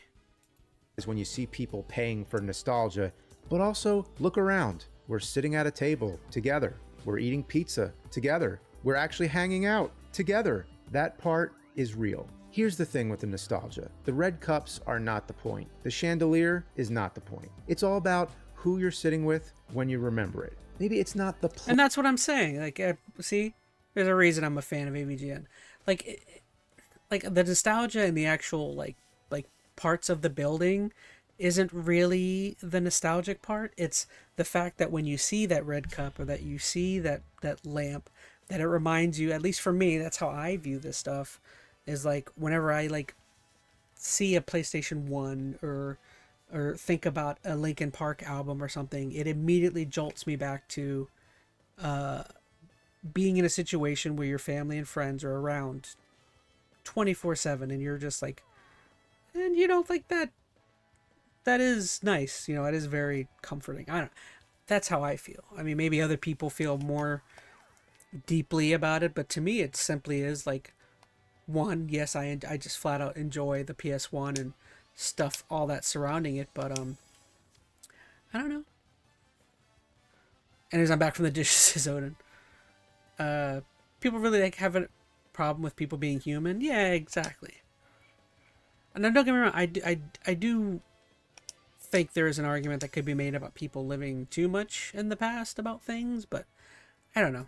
Is when you see people paying for nostalgia, but also look around. We're sitting at a table together. We're eating pizza together. We're actually hanging out together. That part is real. Here's the thing with the nostalgia. The red cups are not the point. The chandelier is not the point. It's all about who you're sitting with when you remember it. Maybe it's not the And that's what I'm saying. Like, see, there's a reason I'm a fan of AVGN. Like the nostalgia and the actual like parts of the building isn't really the nostalgic part. It's the fact that when you see that red cup, or that you see that lamp, that it reminds you, at least for me, that's how I view this stuff, is like whenever I like see a PlayStation 1 or think about a Linkin Park album or something, it immediately jolts me back to being in a situation where your family and friends are around 24/7, and you're just like, and you know, like that is nice, you know, it is very comforting. I don't, that's how I feel. I mean, maybe other people feel more deeply about it, but to me it simply is like, one, yes, I just flat out enjoy the PS1 and stuff, all that surrounding it, but I don't know. And as I'm back from the dishes, Odin, people really like have a problem with people being human. Yeah, exactly. And don't get me wrong, I do think there is an argument that could be made about people living too much in the past about things, but I don't know.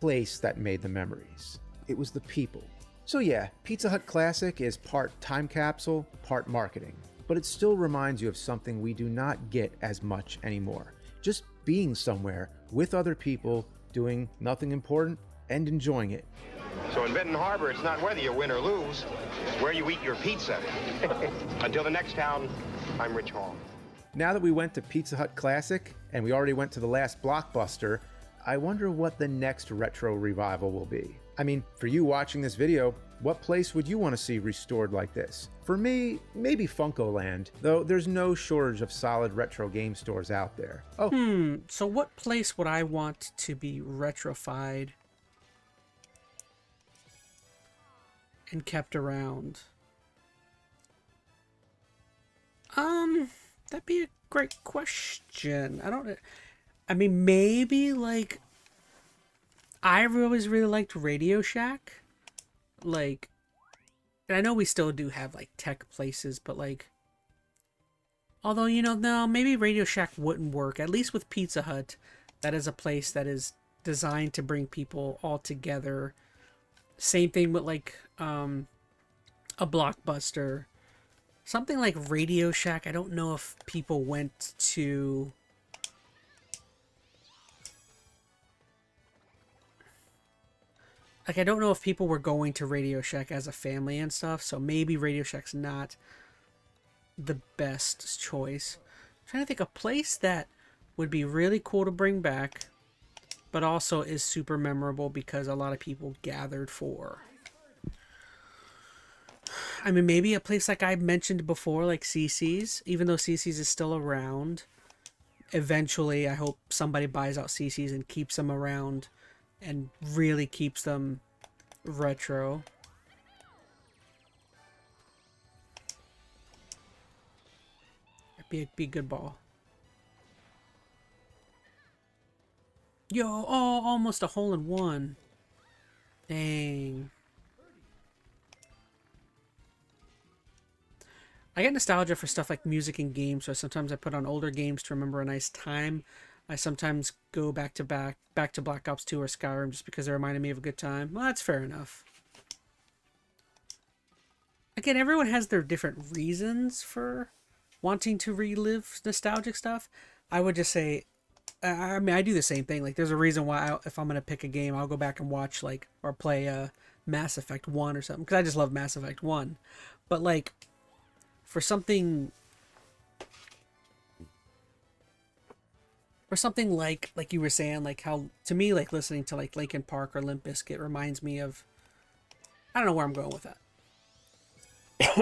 Place that made the memories. It was the people. So yeah, Pizza Hut Classic is part time capsule, part marketing, but it still reminds you of something we do not get as much anymore. Just being somewhere with other people, doing nothing important, and enjoying it. So in Benton Harbor, it's not whether you win or lose, it's where you eat your pizza. Until the next town, I'm Rich Hall. Now that we went to Pizza Hut Classic, and we already went to the last Blockbuster, I wonder what the next retro revival will be. I mean, for you watching this video, what place would you want to see restored like this? For me, maybe Funkoland, though there's no shortage of solid retro game stores out there. Oh. So what place would I want to be retrofied and kept around? That'd be a great question. I mean, maybe, like, I always really liked Radio Shack. Like, and I know we still do have, like, tech places, but, like, although, you know, no, maybe Radio Shack wouldn't work. At least with Pizza Hut, that is a place that is designed to bring people all together. Same thing with, like, a Blockbuster. Something like Radio Shack, I don't know if people went to... Like, I don't know if people were going to Radio Shack as a family and stuff, so maybe Radio Shack's not the best choice. I'm trying to think of a place that would be really cool to bring back, but also is super memorable because a lot of people gathered for. I mean, maybe a place like I mentioned before, like CC's, even though CC's is still around. Eventually, I hope somebody buys out CC's and keeps them around and really keeps them retro. It'd be a good ball. Yo, oh, almost a hole in one. Dang. I get nostalgia for stuff like music and games, so sometimes I put on older games to remember a nice time. I sometimes go back to Black Ops 2 or Skyrim just because they reminded me of a good time. Well, that's fair enough. Again, everyone has their different reasons for wanting to relive nostalgic stuff. I would just say, I mean, I do the same thing. Like, there's a reason why if I'm going to pick a game, I'll go back and watch, like, or play Mass Effect 1 or something, because I just love Mass Effect 1. But, like, for something like you were saying, like how, to me, like listening to like Linkin Park or Limp Bizkit reminds me of, I don't know where I'm going with that.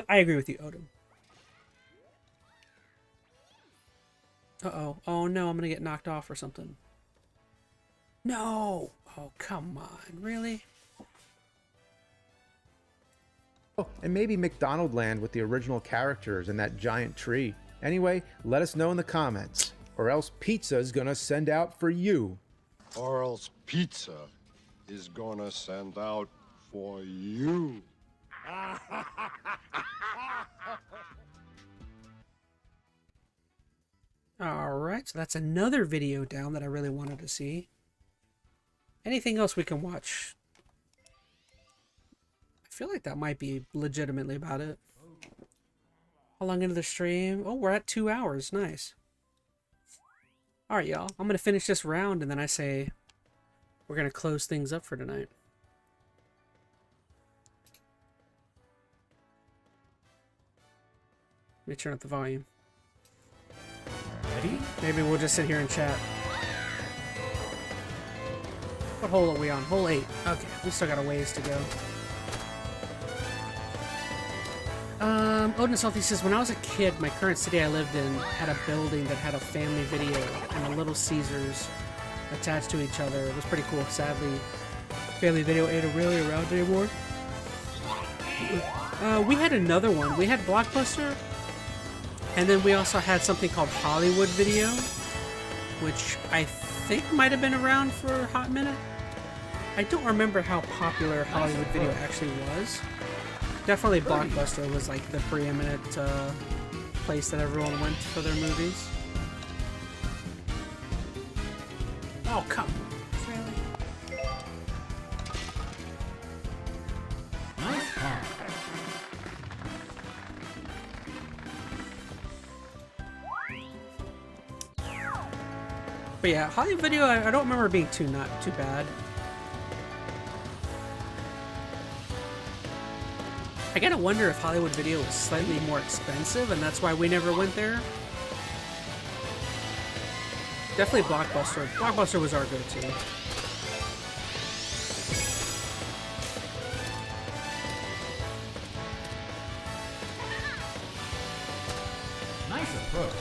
I agree with you, Odin. Uh-oh. Oh no, I'm gonna get knocked off or something. No! Oh, come on. Really? Oh, and maybe McDonald Land with the original characters and that giant tree. Anyway, let us know in the comments, or else pizza's gonna send out for you. Or else pizza is gonna send out for you. Alright, so that's another video down that I really wanted to see. Anything else we can watch? I feel like that might be legitimately about it. How long into the stream? Oh, we're at 2 hours. Nice. Alright, y'all. I'm going to finish this round, and then I say we're going to close things up for tonight. Let me turn up the volume. Ready? Maybe we'll just sit here and chat. What hole are we on? Hole 8. Okay, we still got a ways to go. Odin Salty says, when I was a kid, my current city I lived in had a building that had a family video and a Little Caesars attached to each other. It was pretty cool. Sadly, family video ain't really around anymore. We had another one. We had Blockbuster, and then we also had something called Hollywood Video, which I think might have been around for a hot minute. I don't remember how popular Hollywood Video actually was. Definitely Blockbuster was like the preeminent place that everyone went for their movies. Oh, come on. Really? Nice pass. But yeah, Hollywood Video, I don't remember being not too bad. I gotta wonder if Hollywood Video was slightly more expensive and that's why we never went there. Definitely Blockbuster. Blockbuster was our go-to. Nice approach.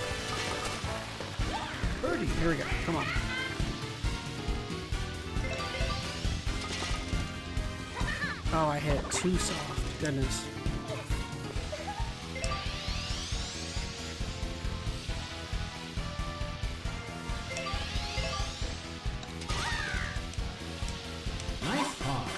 Birdie. Here we go. Come on. Oh, I hit it too soft. Goodness. Nice pass.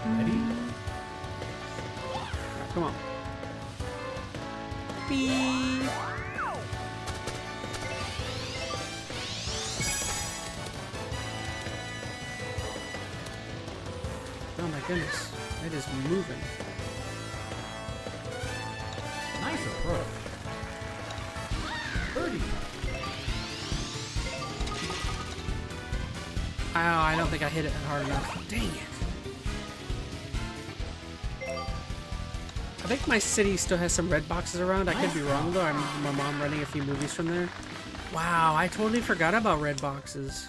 Ready? Come on. Beep. Oh my goodness, it is moving. Nice approach. Birdie. Oh, I don't think I hit it hard enough. Dang it. I think my city still has some red boxes around. I could be wrong though. I remember my mom renting a few movies from there. Wow, I totally forgot about red boxes.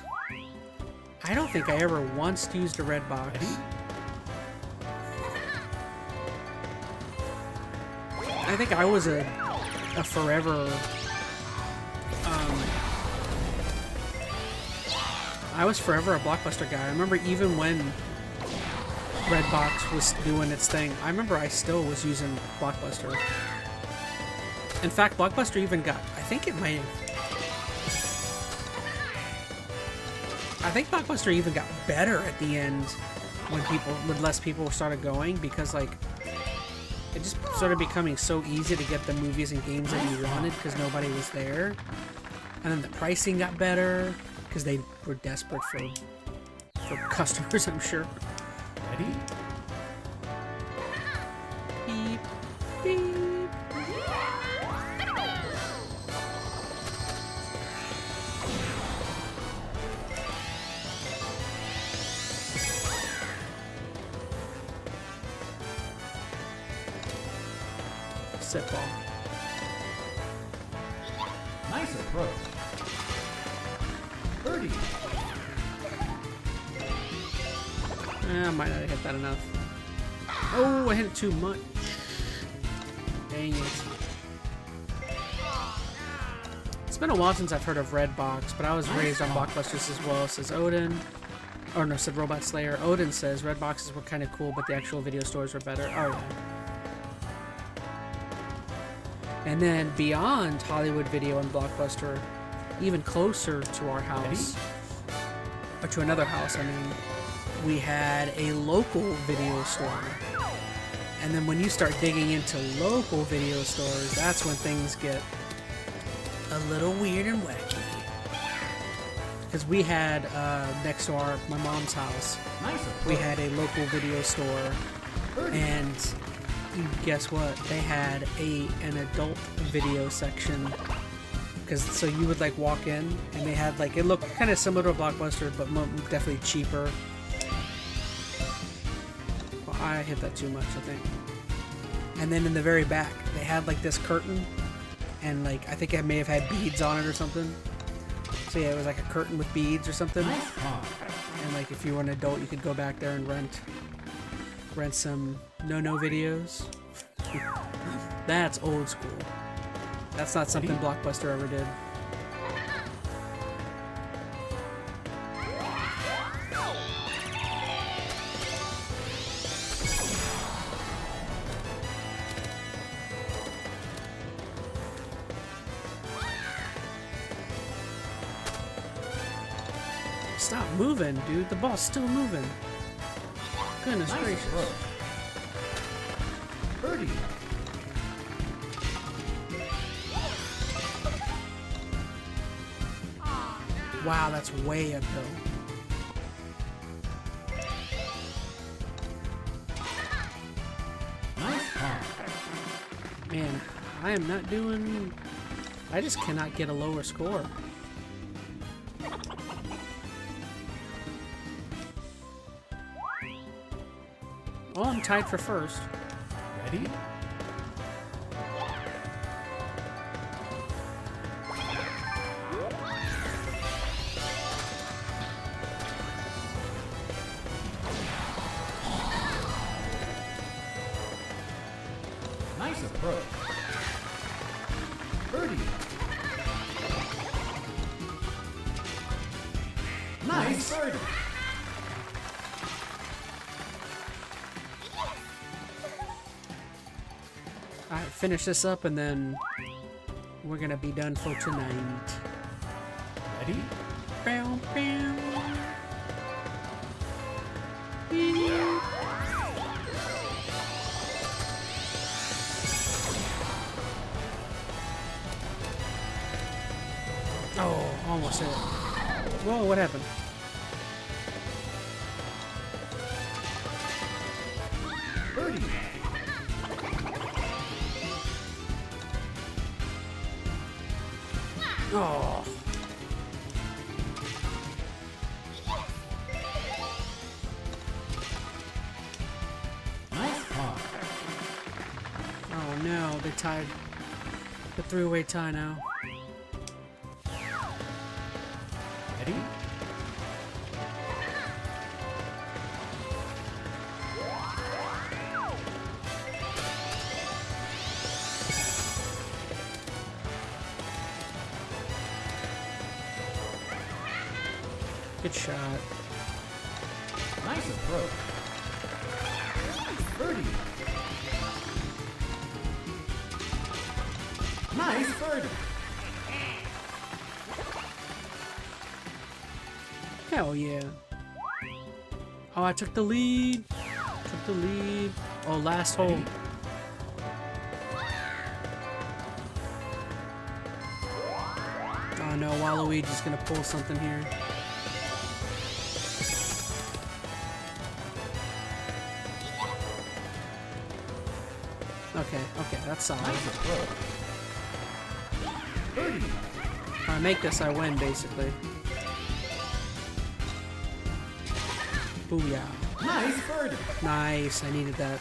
I don't think I ever once used a red box. I think I was a forever... I was forever a Blockbuster guy. I remember even when Redbox was doing its thing, I remember I still was using Blockbuster. In fact, Blockbuster even got... I think Blockbuster even got better at the end when less people started going, because like it just started becoming so easy to get the movies and games that you wanted because nobody was there, and then the pricing got better because they were desperate for customers, I'm sure. Ready? Beep, beep. Set ball. Nice approach. Birdie. I might not have hit that enough. Oh, I hit it too much. Dang it. It's been a while since I've heard of Redbox, but I was raised on Blockbusters as well, says Odin. Or no, said Robot Slayer. Odin says Redboxes were kind of cool, but the actual video stores were better. Oh, yeah. And then beyond Hollywood Video and Blockbuster, even closer to our house, or to another house, I mean, we had a local video store. And then when you start digging into local video stores, that's when things get a little weird and wacky. Because we had, next to my mom's house, we had a local video store, and guess what? They had an adult video section. So you would like walk in, and they had like, it looked kind of similar to a Blockbuster, but definitely cheaper. Well, I hit that too much, I think. And then in the very back, they had like this curtain, and like I think it may have had beads on it or something. So yeah, it was like a curtain with beads or something. And like if you were an adult, you could go back there and rent some no videos. That's old school. That's not something Blockbuster ever did. Stop moving, dude. The ball's still moving. Goodness gracious. Birdie. Wow, that's way uphill. Man, I am not doing... I just cannot get a lower score. Oh, I'm tied for first. Ready? Nice approach. Birdie. Nice birdie. Alright, finish this up and then we're gonna be done for tonight. Ready? Bow, bow. Oh, almost hit it. Whoa, what happened? Birdie. Oh. Nice par. Oh no, they tied. The three-way tie now. Good shot. Nice approach. Birdie. Nice birdie. Hell yeah. Oh, I took the lead. Took the lead. Oh, last hole. Oh no, Waluigi's gonna pull something here. Okay, that's solid. If I make this, I win, basically. Booyah. Nice birdie. Nice, I needed that.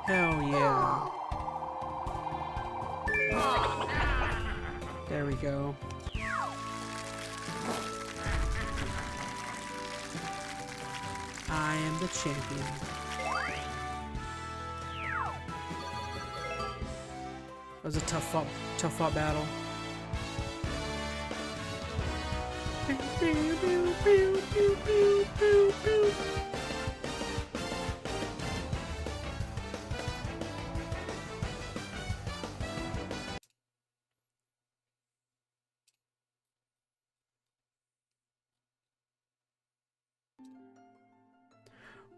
Hell yeah. There we go. I am the champion. That was a tough fought battle.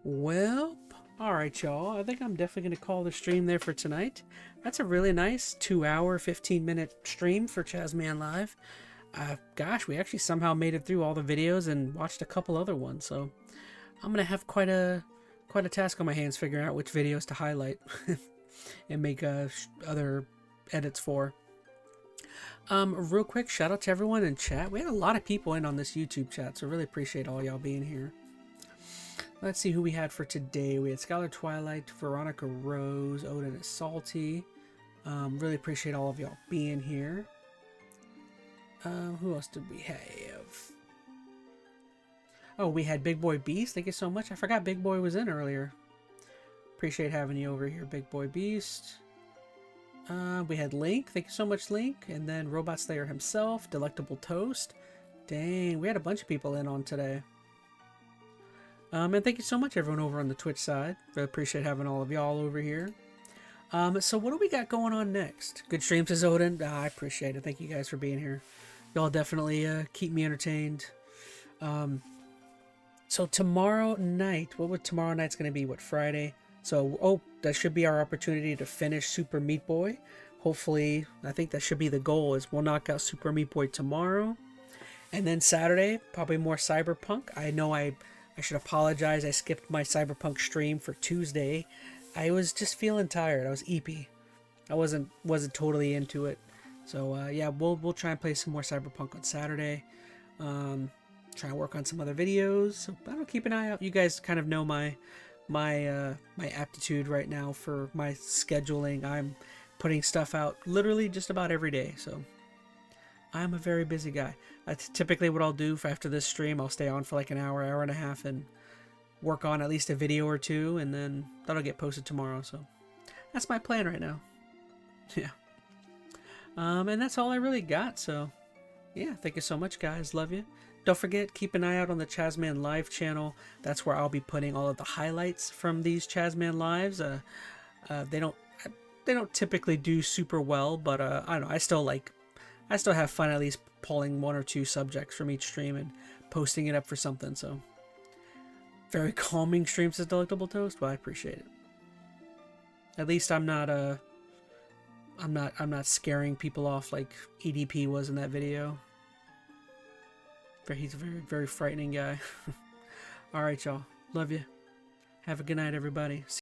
Well, alright y'all, I think I'm definitely going to call the stream there for tonight. That's a really nice 2-hour, 15-minute stream for ChazmaN Live. Gosh, we actually somehow made it through all the videos and watched a couple other ones, so I'm going to have quite a task on my hands figuring out which videos to highlight and make other edits for. Real quick, shout out to everyone in chat. We had a lot of people in on this YouTube chat, so really appreciate all y'all being here. Let's see who we had for today. We had Scholar Twilight, Veronica Rose, Odin is Salty. Really appreciate all of y'all being here. Who else did we have? Oh, we had Big Boy Beast. Thank you so much. I forgot Big Boy was in earlier. Appreciate having you over here, Big Boy Beast. We had Link. Thank you so much, Link. And then Robot Slayer himself, Delectable Toast. Dang, we had a bunch of people in on today. And thank you so much, everyone over on the Twitch side. Really appreciate having all of y'all over here. So what do we got going on next? Good stream, says Odin. I appreciate it. Thank you guys for being here. Y'all definitely keep me entertained. So tomorrow night, what would tomorrow night's going to be? What, Friday? So, that should be our opportunity to finish Super Meat Boy. Hopefully, I think that should be the goal, is we'll knock out Super Meat Boy tomorrow. And then Saturday, probably more Cyberpunk. I know I should apologize. I skipped my Cyberpunk stream for Tuesday. I was just feeling tired. I was eepy. I wasn't totally into it. So yeah, we'll try and play some more Cyberpunk on Saturday. Try and work on some other videos. So I'll keep an eye out. You guys kind of know my aptitude right now for my scheduling. I'm putting stuff out literally just about every day. So I'm a very busy guy. That's typically what I'll do after this stream. I'll stay on for like an hour and a half and work on at least a video or two, and then that'll get posted tomorrow. So that's my plan right now. Yeah. And that's all I really got. So yeah, thank you so much, guys. Love you. Don't forget, keep an eye out on the ChazmaN Live channel. That's where I'll be putting all of the highlights from these ChazmaN Lives. They don't typically do super well, but I don't know. I still have fun at least pulling one or two subjects from each stream and posting it up for something. So very calming stream, says Delectable Toast. Well, I appreciate it. At least I'm not scaring people off like EDP was in that video. He's a very, very frightening guy. All right, y'all. Love you. Have a good night, everybody.